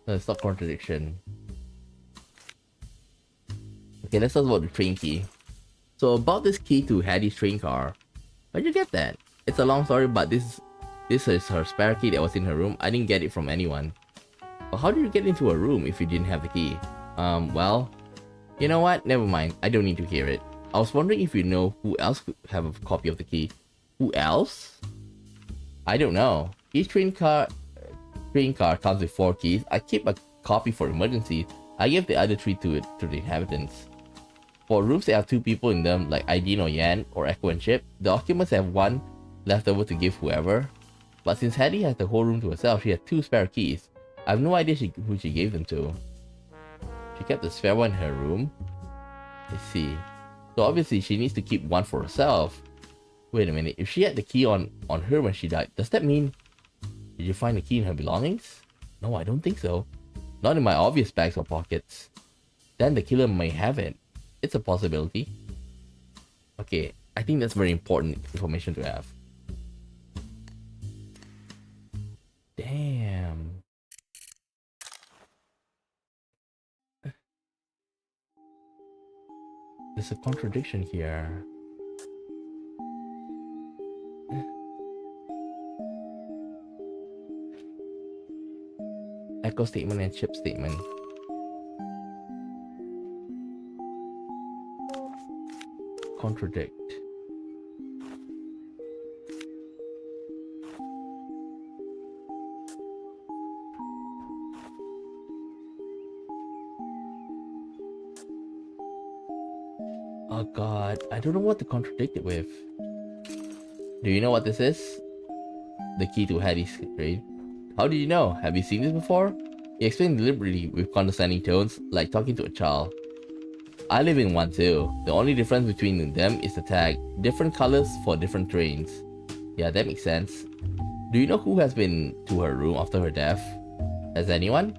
No, it's not contradiction. Okay, let's talk about the train key. So about this key to Hattie's train car. Where'd you get that? It's a long story, but this is her spare key that was in her room. I didn't get it from anyone. But how did you get into a room if you didn't have the key? Well, you know what? Never mind. I don't need to hear it. I was wondering if you know who else could have a copy of the key. Who else? I don't know. Each train car comes with 4 keys. I keep a copy for emergencies. I gave the other 3 to the inhabitants. For rooms that have 2 people in them, like Aideen or Yan, or Echo and Chip, the occupants have 1 left over to give whoever. But since Hattie has the whole room to herself, she has 2 spare keys. I have no idea who she gave them to. She kept the spare one in her room. I see. So obviously she needs to keep 1 for herself. Wait a minute, if she had the key on her when she died, does that mean... Did you find the key in her belongings? No, I don't think so. Not in my obvious bags or pockets. Then the killer may have it. It's a possibility. Okay, I think that's very important information to have. Damn. There's a contradiction here. Echo statement and Chip statement. Contradict. Oh god, I don't know what to contradict it with. Do you know what this is? The key to Hattie's trade. How did you know? Have you seen this before? He explained deliberately with condescending tones, like talking to a child. I live in one too. The only difference between them is the tag. Different colors for different trains. Yeah, that makes sense. Do you know who has been to her room after her death? Has anyone?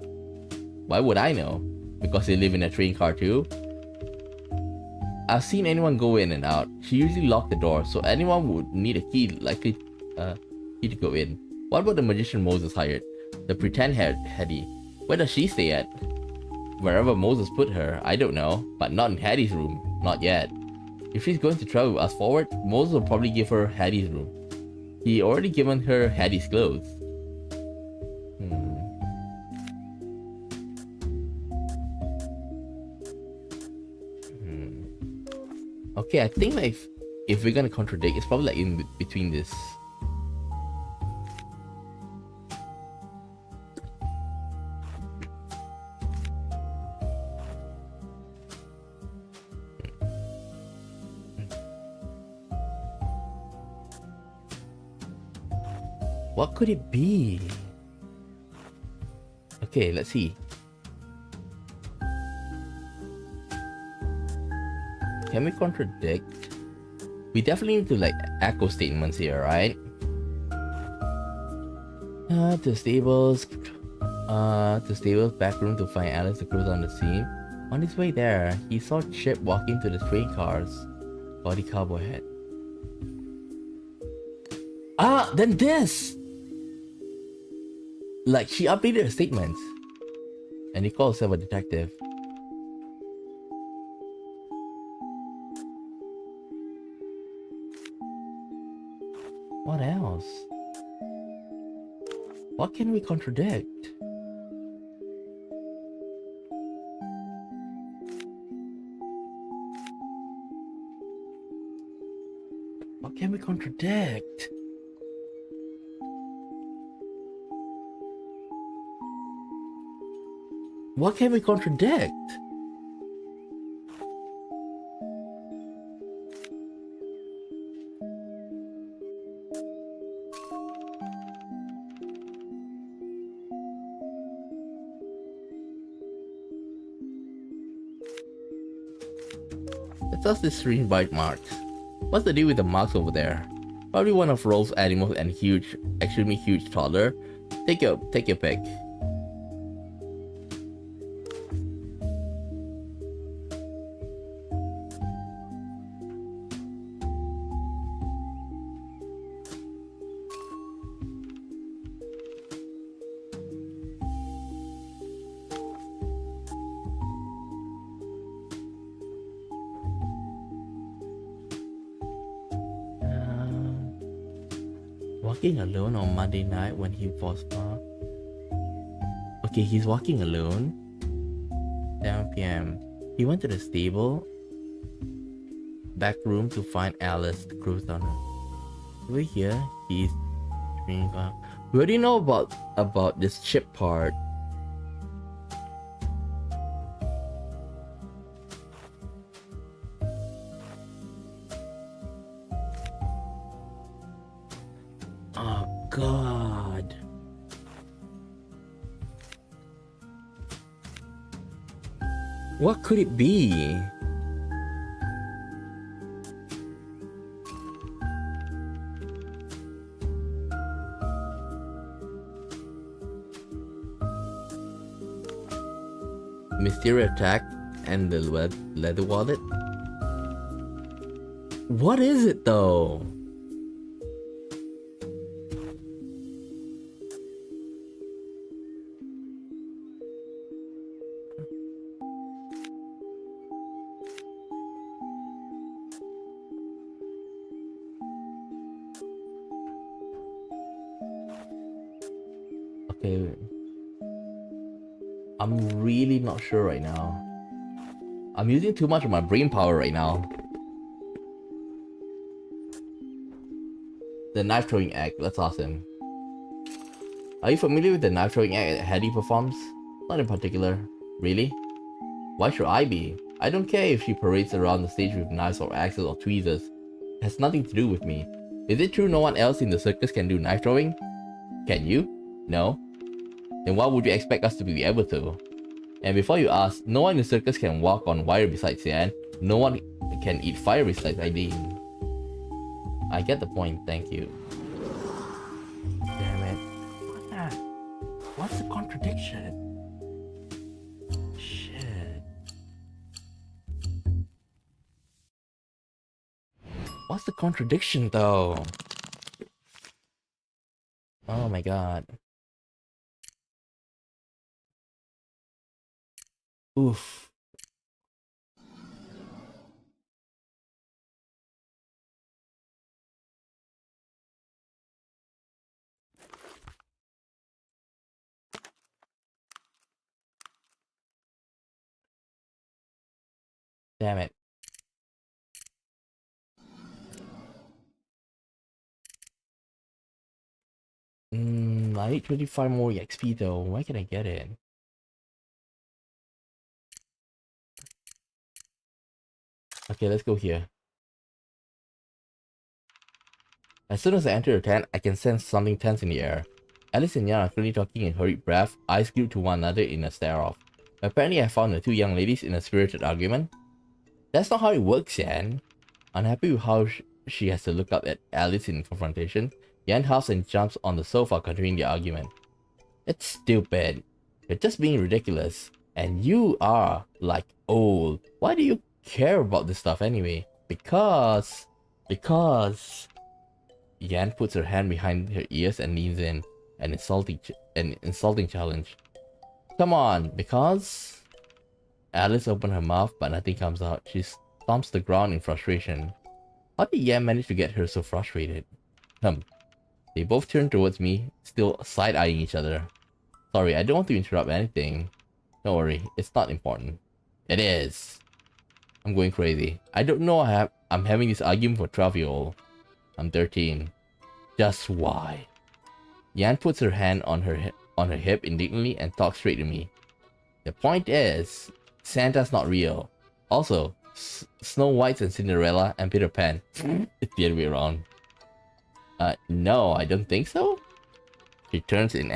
Why would I know? Because they live in a train car too? I've seen anyone go in and out. She usually locked the door, so anyone would need a key likely key to go in. What about the magician Moses hired? The pretend Hattie. Where does she stay at? Wherever Moses put her, I don't know, but not in Hattie's room. Not yet. If she's going to travel with us forward, Moses will probably give her Hattie's room. He already given her Hattie's clothes. Okay, I think like if we're gonna contradict, it's probably like in between this. What could it be? Okay, let's see. Can we contradict? We definitely need to like echo statements here, right? To stables back room to find Alex the cruise on the scene. On his way there, he saw Chip walk into the train cars. Body cowboy hat. Ah, then this! Like, she updated her statements. And he called herself a detective. What else? What can we contradict? What can we contradict? What can we contradict? Let's ask this screen bite marks. What's the deal with the marks over there? Probably one of Rolf's animals and huge, extremely huge toddler. Take your pick. Walking alone on Monday night when he was okay, he's walking alone. 7 p.m. He went to the stable back room to find Alice to cruise on her. Over here, he's we already know about this chip part. Oh God. What could it be? Mystery attack and the leather wallet? What is it though? Okay. I'm really not sure right now. I'm using too much of my brain power right now. The knife throwing act, that's awesome. Are you familiar with the knife throwing act that Hattie performs? Not in particular. Really? Why should I be? I don't care if she parades around the stage with knives or axes or tweezers. It has nothing to do with me. Is it true no one else in the circus can do knife throwing? Can you? No? Then why would you expect us to be able to? And before you ask, no one in the circus can walk on wire besides Yan. No one can eat fire besides Aileen. I get the point, thank you. Damn it. What's the contradiction? Shit. What's the contradiction though? Oh my god. Oof. Damn it. I need 25 more XP though. Where can I get it? Okay, let's go here. As soon as I enter the tent, I can sense something tense in the air. Alice and Yan are currently talking in hurried breath, eyes glued to one another in a stare-off. Apparently, I found the two young ladies in a spirited argument. That's not how it works, Yan. Unhappy with how she has to look up at Alice in confrontation, Yan huffs and jumps on the sofa, continuing the argument. It's stupid. You're just being ridiculous. And you are, like, old. Why do you care about this stuff anyway? Because... Yan puts her hand behind her ears and leans in. An insulting challenge. Come on, because... Alice opens her mouth, but nothing comes out. She stomps the ground in frustration. How did Yan manage to get her so frustrated? They both turn towards me, still side-eyeing each other. Sorry, I don't want to interrupt anything. Don't worry, it's not important. It is. I'm going crazy. I don't know I'm having this argument for 12-year-old. I'm 13. Just why? Yan puts her hand on her hip indignantly and talks straight to me. The point is, Santa's not real. Also, Snow White's and Cinderella and Peter Pan. It's the other way around. No, I don't think so. She turns to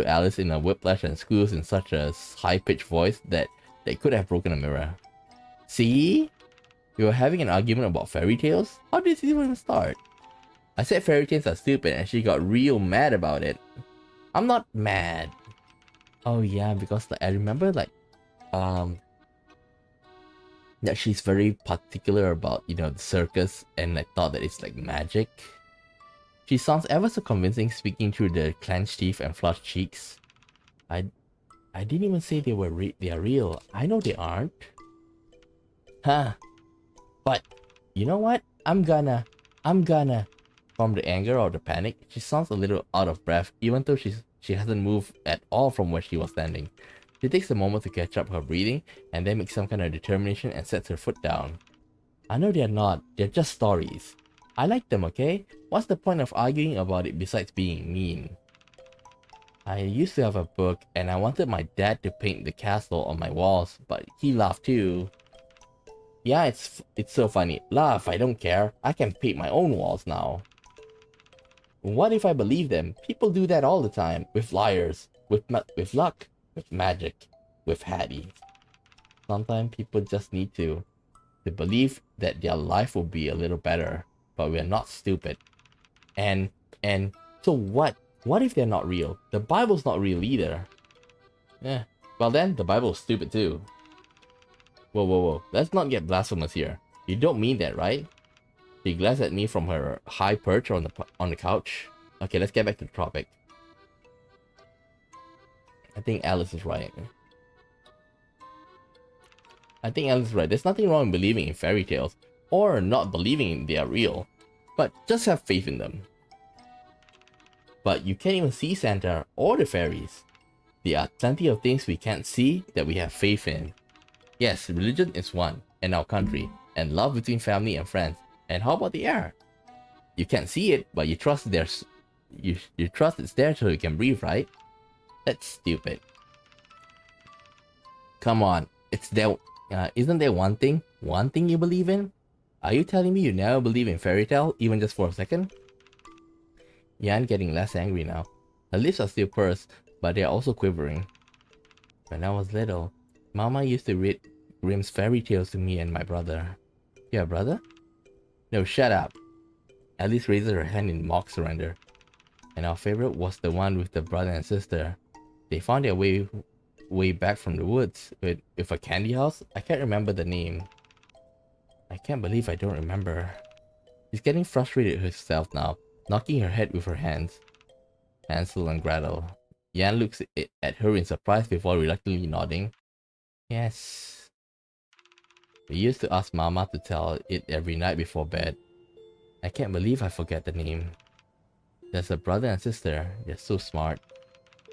Alice in a whiplash and squeals in such a high-pitched voice that they could have broken a mirror. See? We were having an argument about fairy tales? How did this even start? I said fairy tales are stupid and she got real mad about it. I'm not mad. Oh yeah, because like, I remember like, that she's very particular about, you know, the circus and I thought that it's like magic. She sounds ever so convincing speaking through the clenched teeth and flushed cheeks. I didn't even say they are real. I know they aren't. Huh. But, you know what? I'm gonna From the anger or the panic, she sounds a little out of breath, even though she hasn't moved at all from where she was standing. She takes a moment to catch up her breathing, and then makes some kind of determination and sets her foot down. I know they're not, they're just stories. I like them, okay? What's the point of arguing about it besides being mean? I used to have a book, and I wanted my dad to paint the castle on my walls, but he laughed too. Yeah, it's so funny. Laugh, I don't care. I can paint my own walls now. What if I believe them? People do that all the time. With liars. With luck. With magic. With Hattie. Sometimes people just need to believe that their life will be a little better. But we're not stupid. And so what? What if they're not real? The Bible's not real either. Eh. Well then, the Bible's stupid too. Whoa. Let's not get blasphemous here. You don't mean that, right? She glanced at me from her high perch on the couch. Okay, let's get back to the topic. I think Alice is right. There's nothing wrong in believing in fairy tales, or not believing they are real, but just have faith in them. But you can't even see Santa or the fairies. There are plenty of things we can't see that we have faith in. Yes, religion is one, and our country, and love between family and friends. And how about the air? You can't see it, but you trust you trust it's there so you can breathe, right? That's stupid. Come on, isn't there one thing you believe in? Are you telling me you never believe in fairy tale, even just for a second? Yan getting less angry now. Her lips are still pursed, but they are also quivering. When I was little, Mama used to read Grimm's fairy tales to me and my brother. You have a brother? No, shut up. Alice raises her hand in mock surrender. And our favorite was the one with the brother and sister. They found their way back from the woods with a candy house. I can't remember the name. I can't believe I don't remember. She's getting frustrated herself now, knocking her head with her hands. Hansel and Gretel. Yan looks at her in surprise before reluctantly nodding. Yes. We used to ask Mama to tell it every night before bed. I can't believe I forget the name. There's a brother and sister. They're so smart.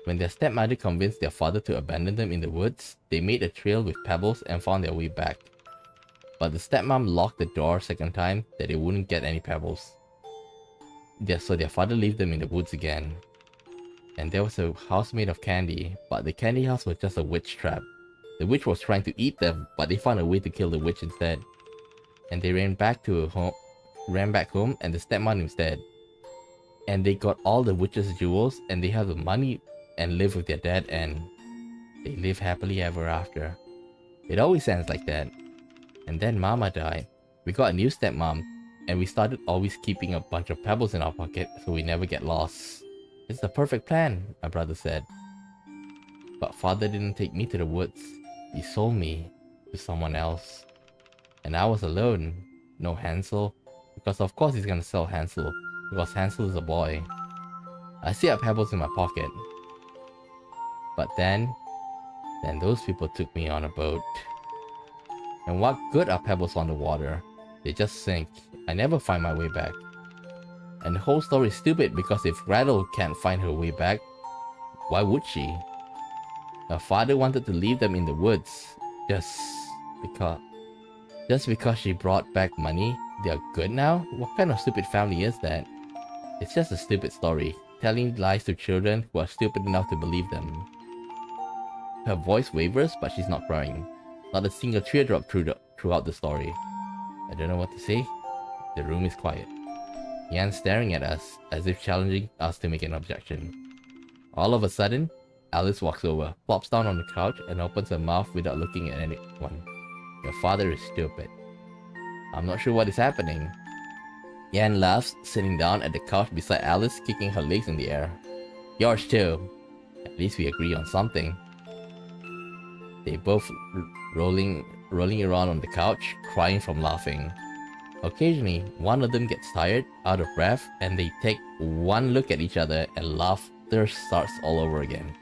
When their stepmother convinced their father to abandon them in the woods, they made a trail with pebbles and found their way back. But the stepmom locked the door second time that they wouldn't get any pebbles. So their father left them in the woods again. And there was a house made of candy, but the candy house was just a witch trap. The witch was trying to eat them, but they found a way to kill the witch instead. And they ran back home, and the stepmom instead. And they got all the witch's jewels, and they have the money and live with their dad, and they live happily ever after. It always ends like that. And then Mama died. We got a new stepmom, and we started always keeping a bunch of pebbles in our pocket so we never get lost. It's the perfect plan, my brother said. But Father didn't take me to the woods. He sold me to someone else. And I was alone. No Hansel. Because of course he's gonna sell Hansel. Because Hansel is a boy. I still have pebbles in my pocket. But then those people took me on a boat. And what good are pebbles on the water? They just sink. I never find my way back. And the whole story is stupid because if Gretel can't find her way back, why would she? Her father wanted to leave them in the woods just because she brought back money. They're good now? What kind of stupid family is that? It's just a stupid story, telling lies to children who are stupid enough to believe them. Her voice wavers, but she's not crying. Not a single teardrop throughout the story. I don't know what to say. The room is quiet. Yan's staring at us, as if challenging us to make an objection. All of a sudden, Alice walks over, plops down on the couch, and opens her mouth without looking at anyone. Your father is stupid. I'm not sure what is happening. Yan laughs, sitting down at the couch beside Alice, kicking her legs in the air. Yours too. At least we agree on something. They both rolling around on the couch, crying from laughing. Occasionally, one of them gets tired, out of breath, and they take one look at each other and laughter starts all over again.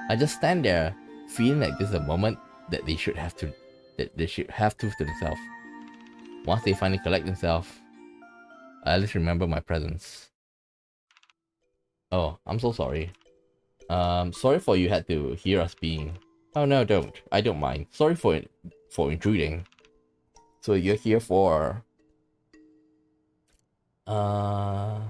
I just stand there, feeling like this is a moment that they should have to themselves. Once they finally collect themselves, I at least remember my presence. Oh, I'm so sorry. Sorry for you had to hear us being... Oh no, don't. I don't mind. Sorry for intruding. So you're here for... I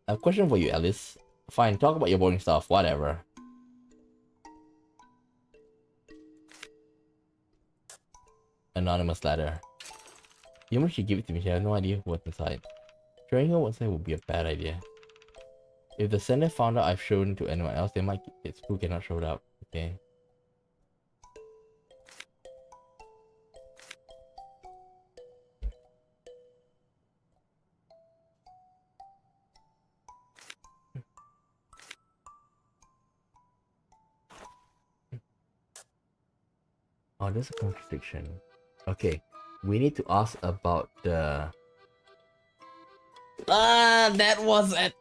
have a question for you, Alice. Fine, talk about your boring stuff, whatever. Anonymous letter. You should give it to me, I have no idea what's inside. Showing her what's inside would be a bad idea. If the sender found out I've shown to anyone else, they might get spooked and not showed up. Okay. Oh, there's a contradiction. Okay. We need to ask about the... that was it!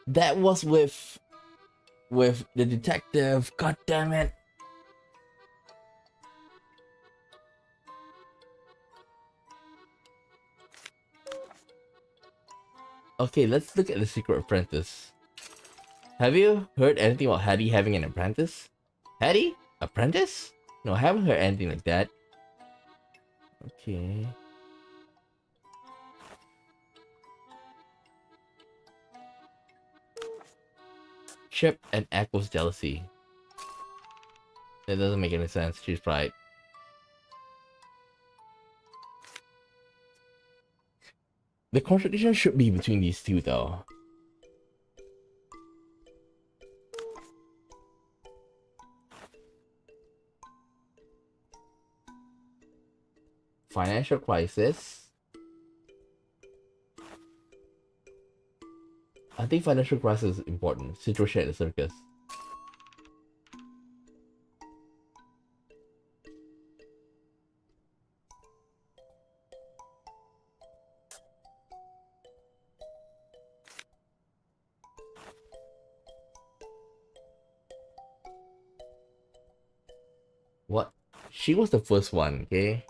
That was with the detective. God damn it. Okay, let's look at the Secret Apprentice. Have you heard anything about Hattie having an apprentice? Hattie? Apprentice? No, I haven't heard anything like that. Okay. Chip and Echo's jealousy. That doesn't make any sense. She's right. The contradiction should be between these two, though. Financial crisis. I think financial crisis is important. Situation at the circus. What? She was the first one, okay?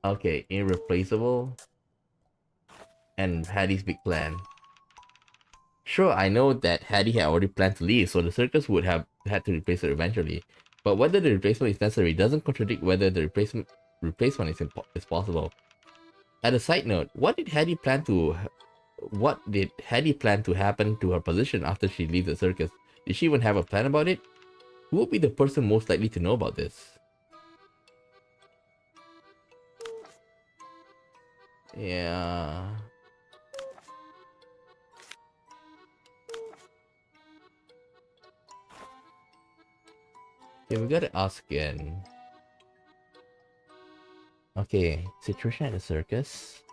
Okay, irreplaceable. And Hattie's big plan. Sure, I know that Hattie had already planned to leave, so the circus would have had to replace her eventually. But whether the replacement is necessary doesn't contradict whether the replacement is possible. As a side note, what did Hattie plan to happen to her position after she leaves the circus? Did she even have a plan about it? Who would be the person most likely to know about this? Yeah. Okay, we gotta ask again. Okay, situation at the circus.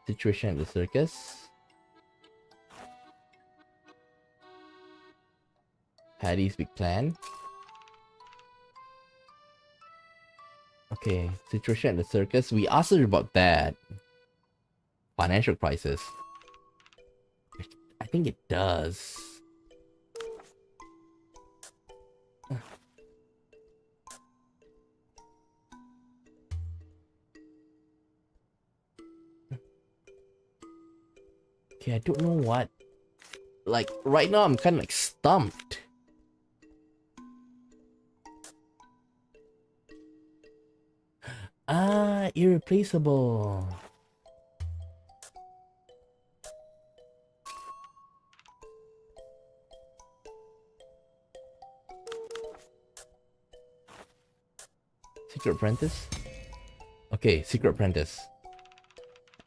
Situation at the circus. Hattie's big plan. Okay, situation at the circus. We asked her about that. Financial crisis. I think it does. Okay, I don't know what. Like, right now I'm kind of like stumped. Ah, irreplaceable. Secret Apprentice? Okay, Secret Apprentice.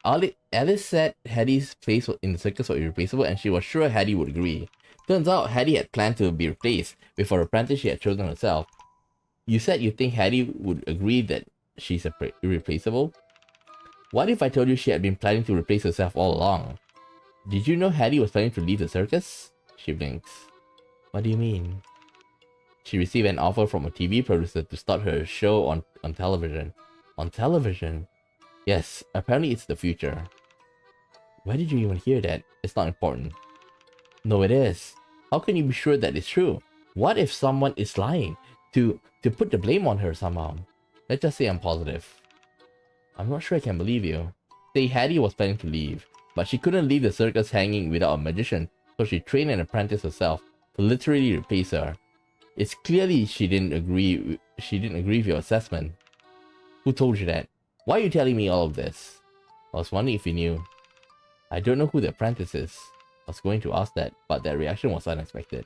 Alice said Hattie's place in the circus was irreplaceable and she was sure Hattie would agree. Turns out Hattie had planned to be replaced with her apprentice she had chosen herself. You said you think Hattie would agree that she's irreplaceable? What if I told you she had been planning to replace herself all along? Did you know Hattie was planning to leave the circus? She blinks. What do you mean? She received an offer from a TV producer to start her show on television. On television? Yes, apparently it's the future. Where did you even hear that? It's not important. No, it is. How can you be sure that it's true? What if someone is lying to put the blame on her somehow? Let's just say I'm positive. I'm not sure I can believe you. Say Hattie was planning to leave, but she couldn't leave the circus hanging without a magician, so she trained an apprentice herself to literally replace her. It's clearly she didn't agree with your assessment. Who told you that? Why are you telling me all of this? I was wondering if you knew. I don't know who the apprentice is. I was going to ask that, but that reaction was unexpected.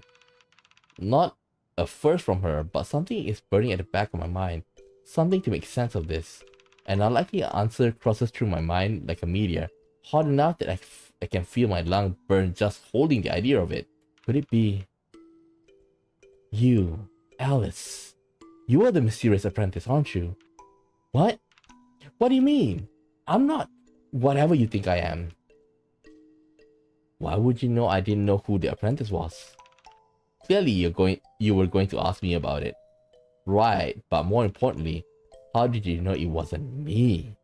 Not a first from her, but something is burning at the back of my mind. Something to make sense of this. An unlikely answer crosses through my mind like a meteor, hot enough that I can feel my lung burn just holding the idea of it. Could it be... you, Alice? You are the mysterious apprentice, aren't you? What? What do you mean? I'm not whatever you think I am. Why would you know I didn't know who the apprentice was? Clearly you were going to ask me about it. Right, but more importantly, how did you know it wasn't me?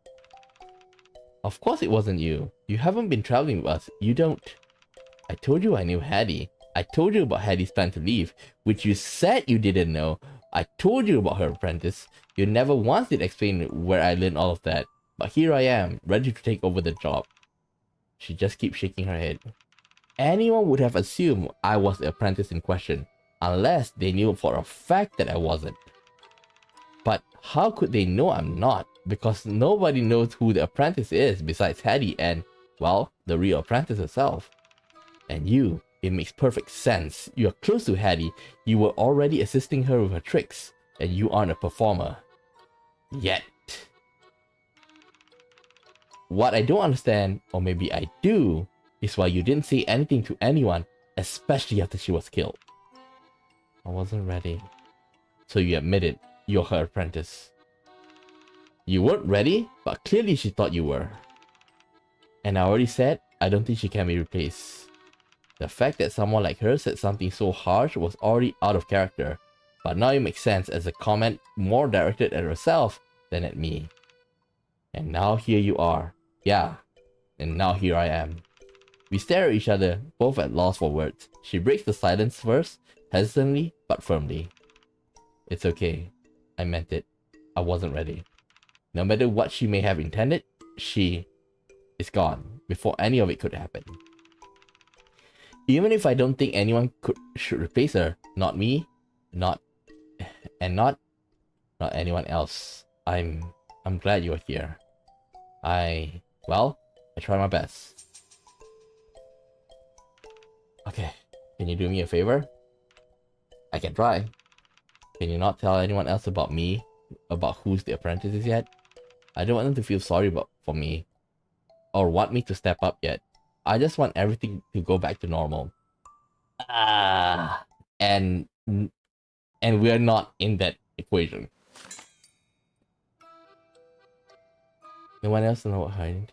Of course it wasn't you. You haven't been traveling with us. You don't... I told you I knew Hattie. I told you about Hattie's plan to leave, which you said you didn't know. I told you about her apprentice. You never once did explain where I learned all of that. But here I am, ready to take over the job. She just keeps shaking her head. Anyone would have assumed I was the apprentice in question, unless they knew for a fact that I wasn't. But how could they know I'm not? Because nobody knows who the apprentice is besides Hattie and, well, the real apprentice herself. And you, it makes perfect sense. You are close to Hattie, you were already assisting her with her tricks, and you aren't a performer. Yet. What I don't understand, or maybe I do, is why you didn't say anything to anyone, especially after she was killed. I wasn't ready. So you admitted you're her apprentice. You weren't ready, but clearly she thought you were. And I already said, I don't think she can be replaced. The fact that someone like her said something so harsh was already out of character, but now it makes sense as a comment more directed at herself than at me. And now here you are. Yeah, and now here I am. We stare at each other, both at loss for words. She breaks the silence first, hesitantly but firmly. It's okay. I meant it. I wasn't ready. No matter what she may have intended, she is gone before any of it could happen. Even if I don't think anyone should replace her, not me, not anyone else. I'm glad you're here. I try my best. Okay, can you do me a favor? I can try. Can you not tell anyone else about me, about who's the apprentice is yet? I don't want them to feel sorry for me, or want me to step up yet. I just want everything to go back to normal. And we're not in that equation. No one else knows what hiding.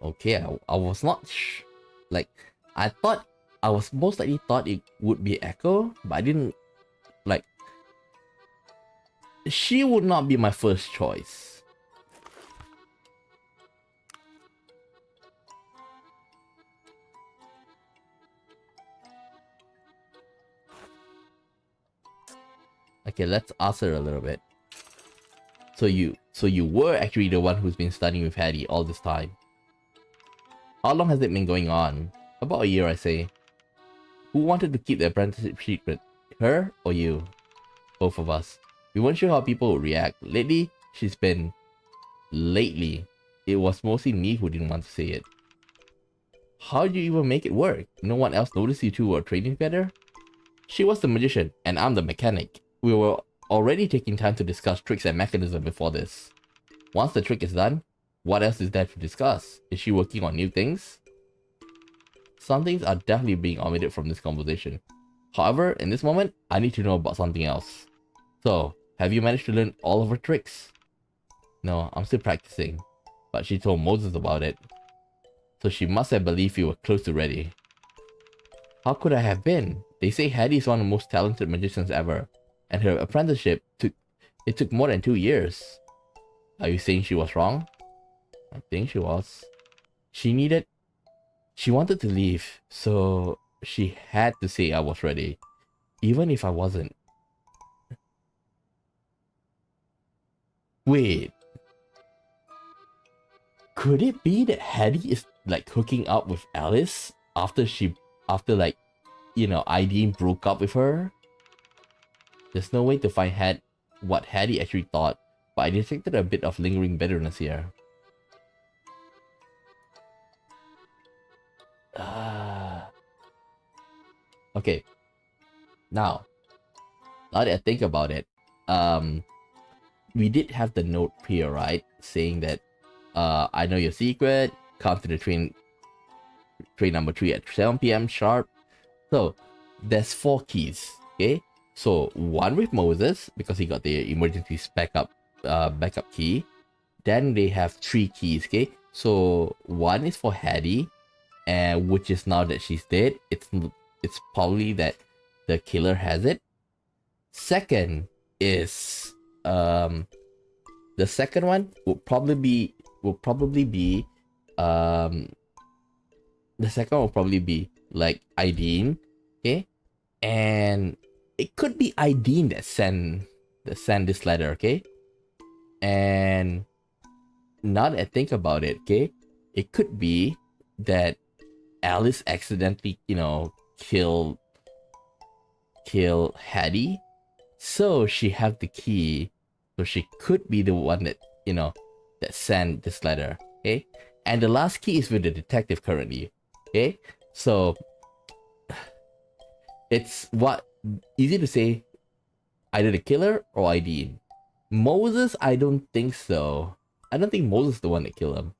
Okay, I was not like, I thought I was most likely thought it would be Echo, but I didn't like. She would not be my first choice. Okay, let's ask her a little bit. So you were actually the one who's been studying with Hattie all this time. How long has it been going on? About a year, I say. Who wanted to keep the apprenticeship secret? Her or you? Both of us. We weren't sure how people would react. Lately, it was mostly me who didn't want to say it. How did you even make it work? No one else noticed you two were training together? She was the magician, and I'm the mechanic. We were already taking time to discuss tricks and mechanism before this. Once the trick is done, what else is there to discuss? Is she working on new things? Some things are definitely being omitted from this conversation. However, in this moment, I need to know about something else. So, have you managed to learn all of her tricks? No, I'm still practicing. But she told Moses about it. So she must have believed you were close to ready. How could I have been? They say Hattie is one of the most talented magicians ever. And her apprenticeship It took more than 2 years. Are you saying she was wrong? I think she was. She wanted to leave, so she had to say I was ready, even if I wasn't. Wait, could it be that Hattie is like hooking up with Alice after like, you know, Ideen broke up with her? There's no way to find what Hattie actually thought, but I detected a bit of lingering bitterness here. Okay. Now that I think about it, we did have the note here, right? Saying that, I know your secret, come to the train number 3 at 7 p.m. sharp. So, there's 4 keys, okay? So, one with Moses, because he got the emergency backup key. Then they have 3 keys, okay? So, one is for Hattie, and which is now that she's dead, it's probably that the killer has it. Second is, the second one will probably be like Ideen, okay? And it could be Ideen that sent this letter, okay? And now that I think about it, okay, it could be that Alice accidentally, you know, kill Hattie, so she have the key, so she could be the one that, you know, that sent this letter, okay? And the last key is with the detective currently, okay? So it's easy to say either the killer or Ideen. Moses, I don't think so. I don't think Moses is the one that killed him,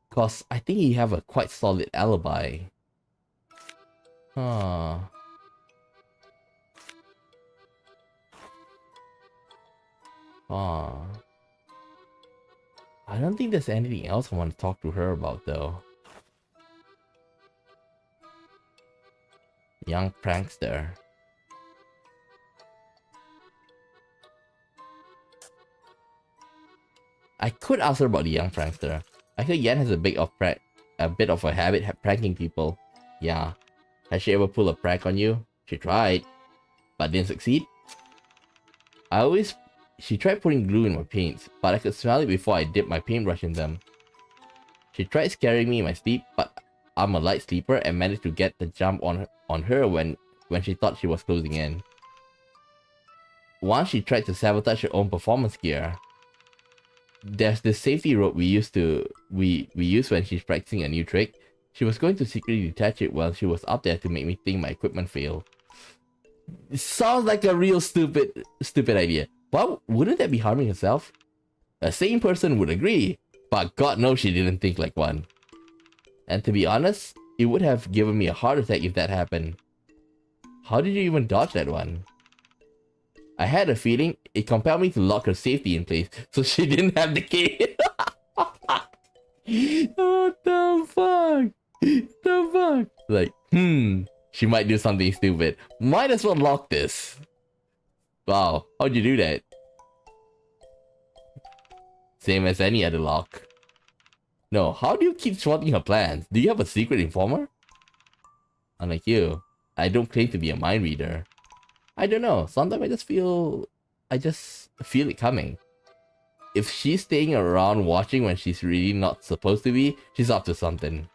cause I think he have a quite solid alibi. Huh. I don't think there's anything else I want to talk to her about though. Young prankster. I could ask her about the young prankster. I heard Yan has a bit of a habit pranking people. Yeah. Has she ever pulled a prank on you? She tried, but didn't succeed. She tried putting glue in my paints, but I could smell it before I dipped my paintbrush in them. She tried scaring me in my sleep, but I'm a light sleeper and managed to get the jump on her when she thought she was closing in. Once she tried to sabotage her own performance gear. There's this safety rope we use when she's practicing a new trick. She was going to secretly detach it while she was up there to make me think my equipment failed. It sounds like a real stupid idea. But wouldn't that be harming herself? A sane person would agree, but God knows she didn't think like one. And to be honest, it would have given me a heart attack if that happened. How did you even dodge that one? I had a feeling it compelled me to lock her safety in place, so she didn't have the key. What the fuck? The fuck? Like, she might do something stupid. Might as well lock this. Wow, how'd you do that? Same as any other lock. No, how do you keep thwarting her plans? Do you have a secret informer? Unlike you, I don't claim to be a mind reader. I don't know, sometimes I just feel it coming. If she's staying around watching when she's really not supposed to be, she's up to something.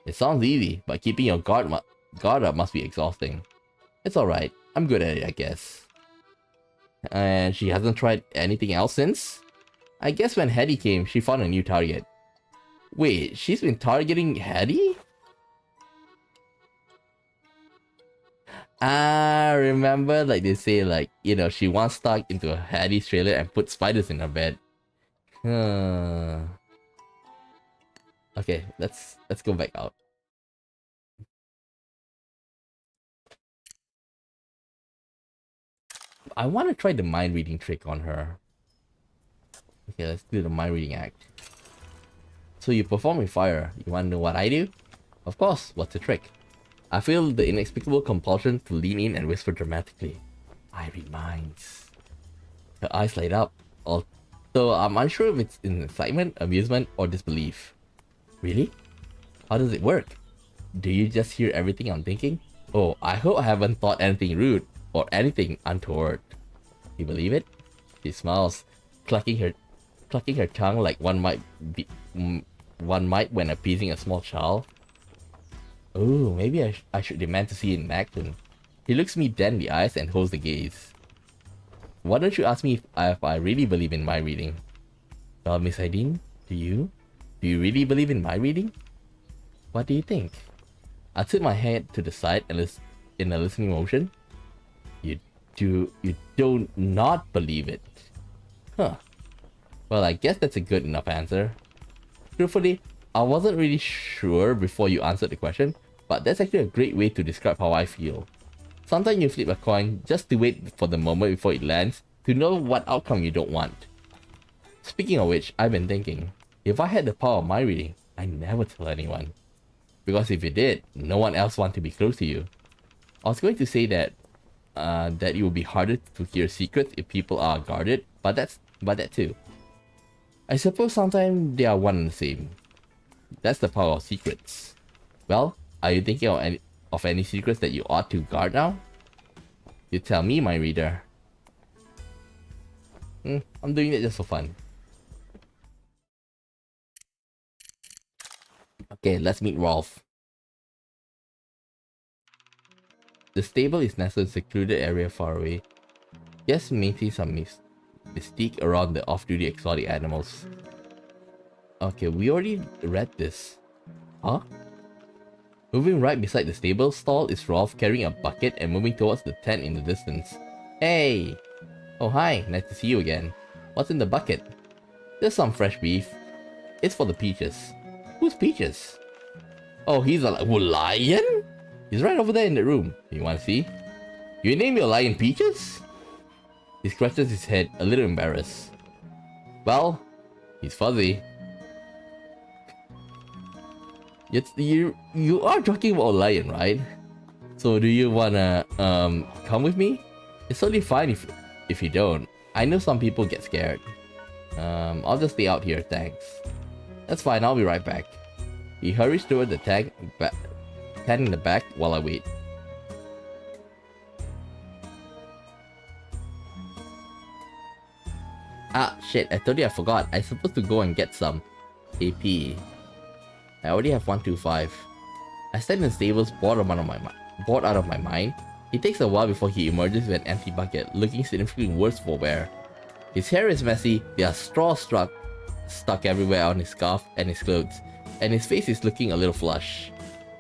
It sounds easy, but keeping your guard up must be exhausting. It's alright, I'm good at it, I guess. And she hasn't tried anything else since? I guess when Hattie came, she found a new target. Wait, she's been targeting Hattie? Remember, like they say, like, you know, she once stuck into a Hattie's trailer and put spiders in her bed. Okay, let's go back out. I want to try the mind reading trick on her. Okay, let's do the mind reading act. So you perform with fire. You want to know what I do? Of course, what's the trick? I feel the inexplicable compulsion to lean in and whisper dramatically. I read minds. Her eyes light up, although I'm unsure if it's in excitement, amusement, or disbelief. Really? How does it work? Do you just hear everything I'm thinking? Oh, I hope I haven't thought anything rude or anything untoward. You believe it? She smiles, clucking her tongue like one might when appeasing a small child. Oh, maybe I should demand to see it in action. He looks me dead in the eyes and holds the gaze. Why don't you ask me if I really believe in my reading? Well, Miss Aideen, do you? Do you really believe in my reading? What do you think? I tilt my head to the side and in a listening motion. You don't not believe it. Huh. Well, I guess that's a good enough answer. Truthfully, I wasn't really sure before you answered the question, but that's actually a great way to describe how I feel. Sometimes you flip a coin just to wait for the moment before it lands to know what outcome you don't want. Speaking of which, I've been thinking, if I had the power of my reading, I'd never tell anyone. Because if you did, no one else want to be close to you. I was going to say that it would be harder to hear secrets if people are guarded, but that too. I suppose sometimes they are one and the same. That's the power of secrets. Well, are you thinking of any secrets that you ought to guard now? You tell me, my reader. I'm doing it just for fun. Okay, let's meet Rolf. The stable is nestled in a secluded area far away. Yes, maintain some mystique around the off-duty exotic animals. Okay, we already read this. Huh? Moving right beside the stable stall is Rolf carrying a bucket and moving towards the tent in the distance. Hey! Oh hi, nice to see you again. What's in the bucket? There's some fresh beef. It's for the Peaches. Who's Peaches? Oh, he's a lion? He's right over there in the room. You wanna see? You name your lion Peaches? He scratches his head, a little embarrassed. Well, he's fuzzy. You are talking about a lion, right? So do you wanna come with me? It's totally fine if you don't. I know some people get scared. I'll just stay out here, thanks. That's fine, I'll be right back. He hurries toward the tent in the back while I wait. Ah, shit, I told you I forgot. I'm supposed to go and get some AP. I already have 125. I stand in the stables, bored out of my mind. It takes a while before he emerges with an empty bucket, looking significantly worse for wear. His hair is messy, there are straws stuck everywhere on his scarf and his clothes, and his face is looking a little flush.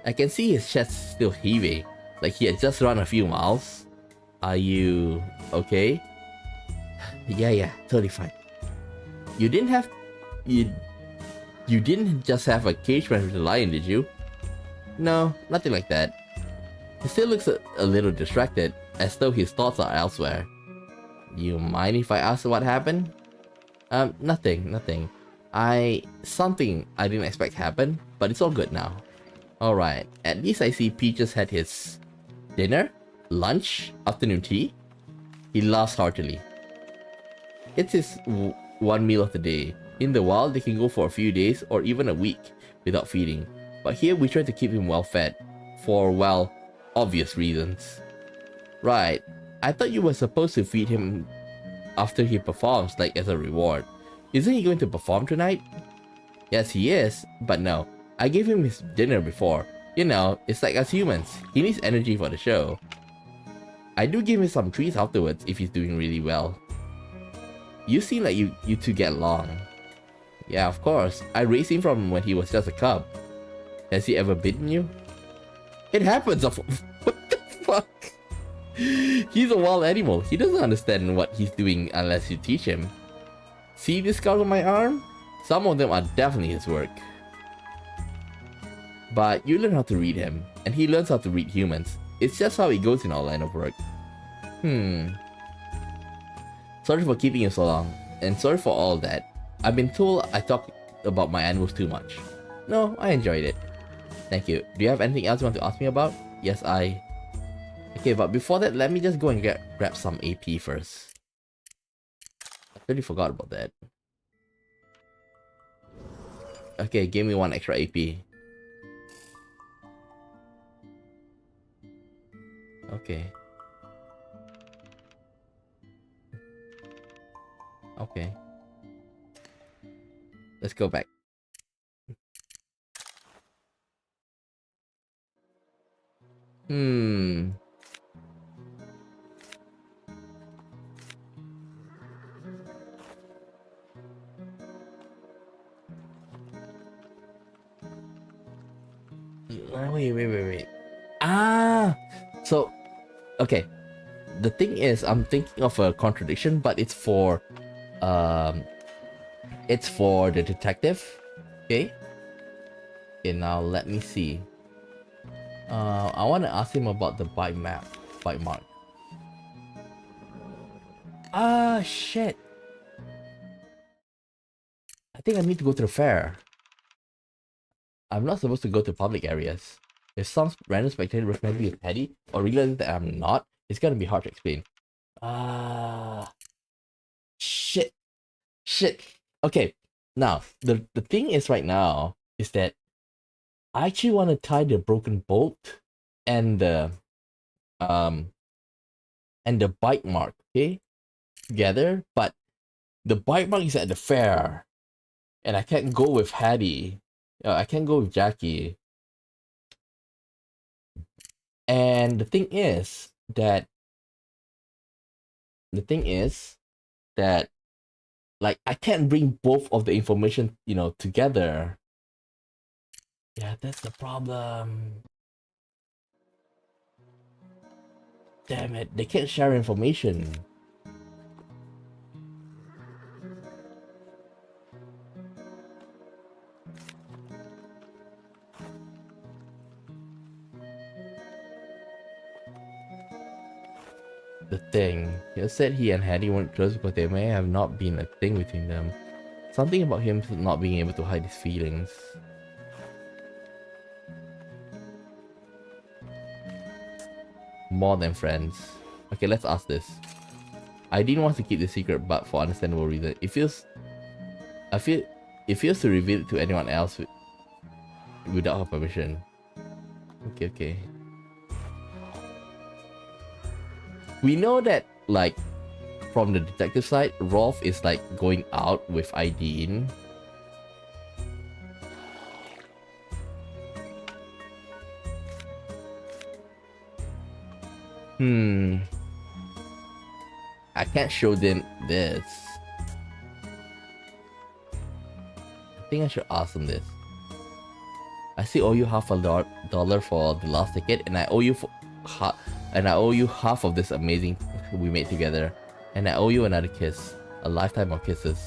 I can see his chest still heaving, like he had just run a few miles. Are you okay? Yeah, totally fine. You didn't just have a cage match with a lion, did you? No, nothing like that. He still looks a little distracted, as though his thoughts are elsewhere. You mind if I ask what happened? Nothing. Something I didn't expect happened, but it's all good now. Alright, at least I see Peaches had his dinner, lunch, afternoon tea. He laughs heartily. It's his one meal of the day. In the wild, they can go for a few days or even a week without feeding. But here we try to keep him well fed. For, well, obvious reasons. Right, I thought you were supposed to feed him after he performs, like as a reward. Isn't he going to perform tonight? Yes, he is, but no. I gave him his dinner before. You know, it's like us humans. He needs energy for the show. I do give him some treats afterwards if he's doing really well. You seem like you two get along. Yeah, of course. I raised him from when he was just a cub. Has he ever bitten you? It happens. What the fuck? He's a wild animal. He doesn't understand what he's doing unless you teach him. See this scar on my arm? Some of them are definitely his work. But you learn how to read him, and he learns how to read humans. It's just how it goes in our line of work. Sorry for keeping you so long, and sorry for all that. I've been told I talk about my animals too much. No, I enjoyed it. Thank you. Do you have anything else you want to ask me about? Yes, Okay, but before that, let me just go and grab some AP first. Totally forgot about that. Okay, give me 1 extra AP. Okay. Okay. Let's go back. Hmm. Wait. Ah! So, okay. The thing is, I'm thinking of a contradiction, but um, it's for the detective. Okay? Okay, now let me see. I want to ask him about the bite mark. Ah, shit. I think I need to go to the fair. I'm not supposed to go to public areas. If some random spectator recommends me a petty or realizes that I'm not, it's gonna be hard to explain. Ah, shit. Okay, now the thing is right now is that I actually want to tie the broken bolt and um the bite mark, okay, together, but the bite mark is at the fair, and I can't go with Hattie. I can't go with Jackie. And the thing is that like I can't bring both of the information, together. Yeah, that's the problem. Damn it, they can't share information. The thing. He said he and Hattie weren't close because there may have not been a thing between them. Something about him not being able to hide his feelings. More than friends. Okay, let's ask this. I didn't want to keep the secret, but for understandable reason. It feels to reveal it to anyone else without her permission. Okay. We know that, like, from the detective side, Rolf is like going out with Aideen. I can't show them this. I think I should ask them this. I still owe you $50 for the last ticket, and I owe you half of this amazing we made together. And I owe you another kiss, a lifetime of kisses.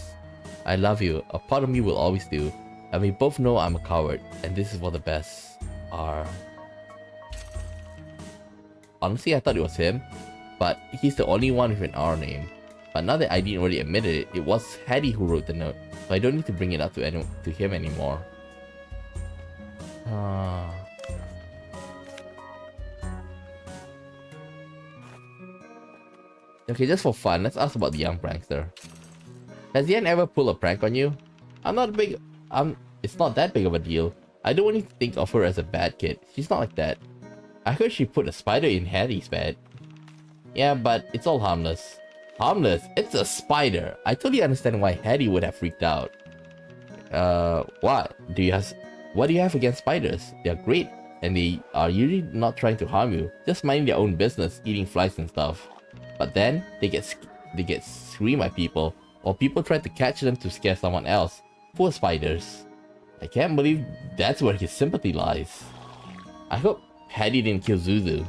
I love you. A part of me will always do. And we both know I'm a coward, and this is for the best. R. Honestly, I thought it was him, but he's the only one with an R name. But now that I didn't already admit it, it was Hattie who wrote the note, so I don't need to bring it up to him anymore. Okay, just for fun, let's ask about the young prankster. Has Yan ever pulled a prank on you? It's not that big of a deal. I don't want you to think of her as a bad kid. She's not like that. I heard she put a spider in Hattie's bed. Yeah, but it's all harmless. Harmless? It's a spider. I totally understand why Hattie would have freaked out. What? What do you have against spiders? They're great, and they are usually not trying to harm you, just minding their own business, eating flies and stuff. But then, they get screamed at people, or people try to catch them to scare someone else. Poor spiders. I can't believe that's where his sympathy lies. I hope Hattie didn't kill Zuzu.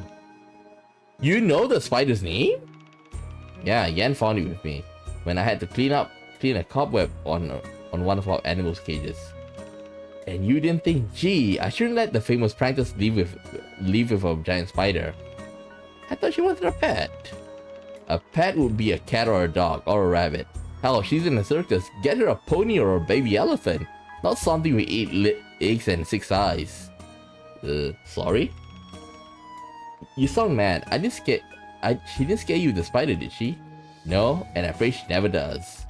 You know the spider's name? Yeah, Yan found it with me, when I had to clean a cobweb on one of our animals' cages. And you didn't think, gee, I shouldn't let the famous pranksters leave with a giant spider. I thought she wanted a pet. A pet would be a cat or a dog or a rabbit. Hell, she's in a circus. Get her a pony or a baby elephant. Not something with 8 eggs and 6 eyes. Sorry? You sound mad. She didn't scare you with the spider, did she? No, and I pray she never does.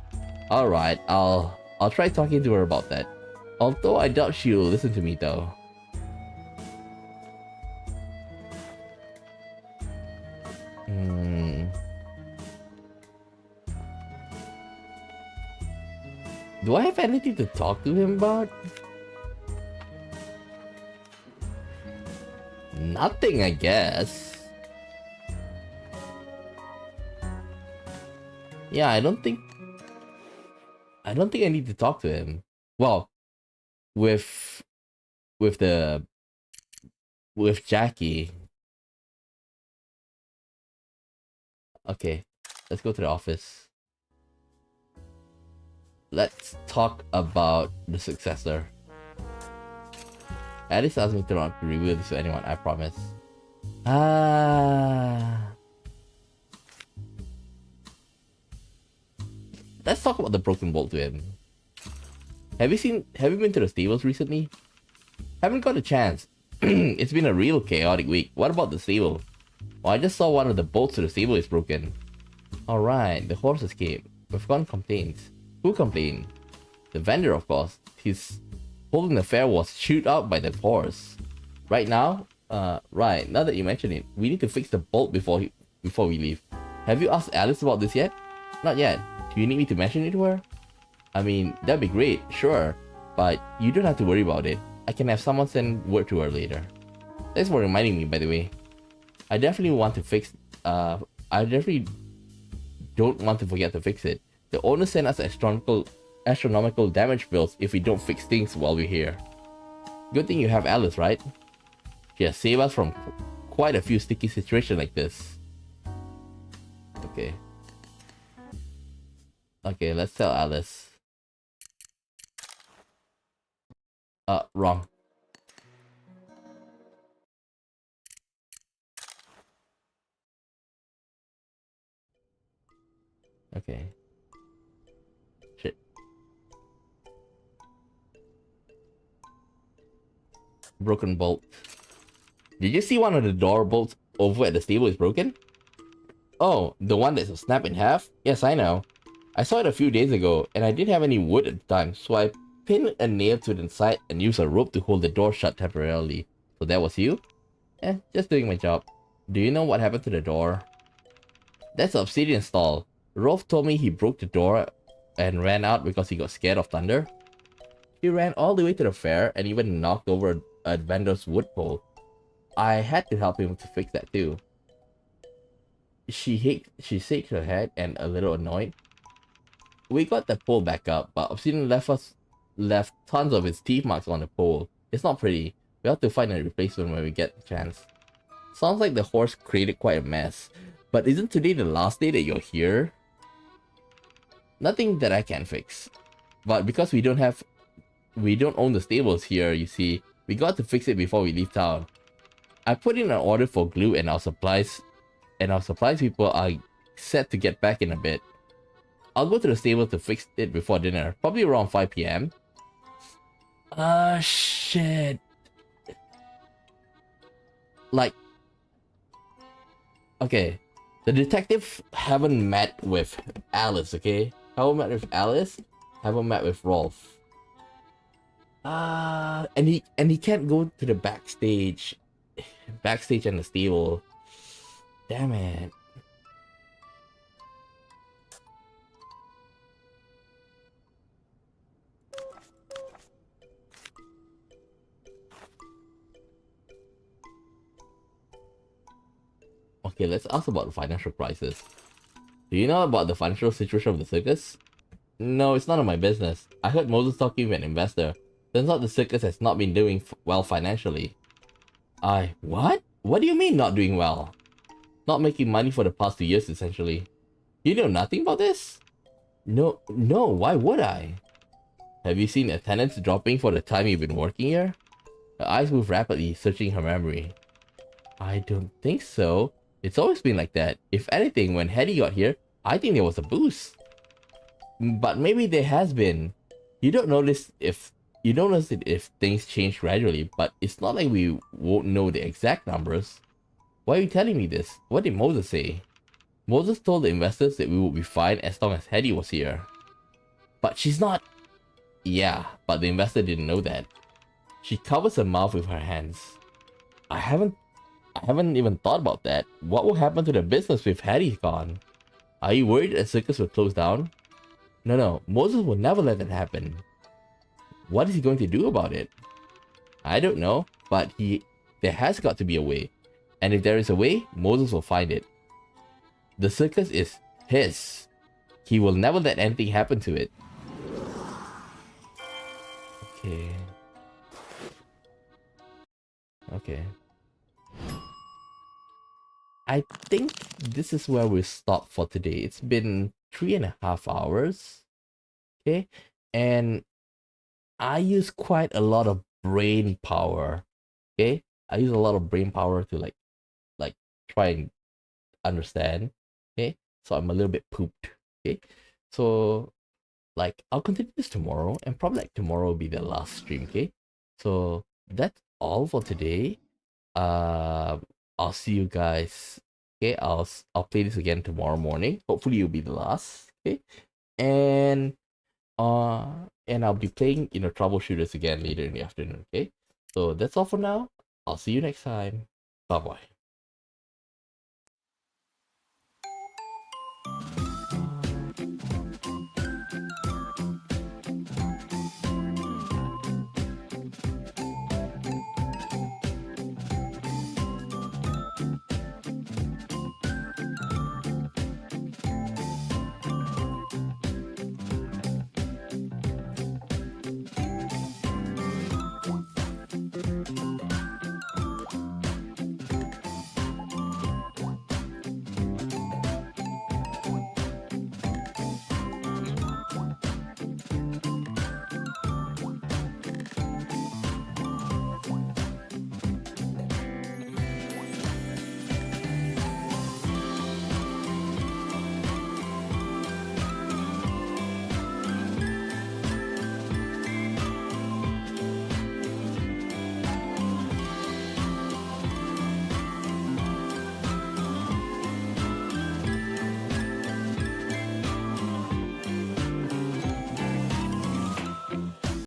Alright, I'll try talking to her about that. Although I doubt she'll listen to me though. Do I have anything to talk to him about? Nothing, I guess. Yeah, I don't think I need to talk to him. Well, with Jackie. Okay, let's go to the office. Let's talk about the successor. Alice asked me to not reveal this to anyone, I promise. Let's talk about the broken bolt to him. Have you been to the stables recently? Haven't got a chance. It's been a real chaotic week. What about the stable? Well, I just saw one of the bolts to the stable is broken. Alright, the horse escaped. We've gotten complaints. Who complained? The vendor, of course. His holding the fair was chewed out by the horse. Right now? Right, now that you mention it, we need to fix the bolt before we leave. Have you asked Alice about this yet? Not yet. Do you need me to mention it to her? I mean, that'd be great, sure. But you don't have to worry about it. I can have someone send word to her later. Thanks for reminding me, by the way. I definitely want to fix... I definitely don't want to forget to fix it. The owner sent us astronomical damage bills if we don't fix things while we're here. Good thing you have Alice, right? She has saved us from quite a few sticky situations like this. Okay. Okay, let's tell Alice. Wrong. Okay. Shit. Broken bolt. Did you see one of the door bolts over at the stable is broken? Oh, the one that's snapped in half? Yes, I know. I saw it a few days ago, and I didn't have any wood at the time, so I pinned a nail to the inside and used a rope to hold the door shut temporarily. So that was you? Just doing my job. Do you know what happened to the door? That's the obsidian stall. Rolf told me he broke the door and ran out because he got scared of thunder. He ran all the way to the fair and even knocked over a vendor's wood pole. I had to help him to fix that too. She shakes her head and a little annoyed. We got the pole back up, but Obsidian left tons of its teeth marks on the pole. It's not pretty. We have to find a replacement when we get the chance. Sounds like the horse created quite a mess. But isn't today the last day that you're here? Nothing that I can fix. But because we don't own the stables here, you see, we got to fix it before we leave town. I put in an order for glue and our supplies people are set to get back in a bit. I'll go to the stable to fix it before dinner, probably around 5 PM. Shit. Like, okay, the detective haven't met with Alice, okay? Haven't met with Alice, haven't met with Rolf. And he can't go to the backstage and the stable. Damn it. Okay, let's ask about the financial crisis. Do you know about the financial situation of the circus? No, it's none of my business. I heard Moses talking with an investor. Turns out the circus has not been doing well financially. What? What do you mean not doing well? Not making money for the past 2 years, essentially. You know nothing about this? No, why would I? Have you seen attendance dropping for the time you've been working here? Her eyes move rapidly, searching her memory. I don't think so. It's always been like that. If anything, when Hetty got here, I think there was a boost. But maybe there has been. You don't notice it if things change gradually, but it's not like we won't know the exact numbers. Why are you telling me this? What did Moses say? Moses told the investors that we would be fine as long as Hetty was here. But she's not. Yeah, but the investor didn't know that. She covers her mouth with her hands. I haven't even thought about that. What will happen to the business with Hattie gone? Are you worried that Circus will close down? No, Moses will never let that happen. What is he going to do about it? I don't know, but there has got to be a way. And if there is a way, Moses will find it. The circus is his. He will never let anything happen to it. Okay. Okay. I think this is where we stop for today. It's been 3.5 hours. Okay. And I use quite a lot of brain power. Okay. I use a lot of brain power to like try and understand. Okay. So I'm a little bit pooped. Okay. So like I'll continue this tomorrow, and probably like tomorrow will be the last stream. Okay. So that's all for today. I'll see you guys. Okay, I'll play this again tomorrow morning. Hopefully it'll be the last. Okay. And I'll be playing troubleshooters again later in the afternoon. Okay. So that's all for now. I'll see you next time. Bye bye.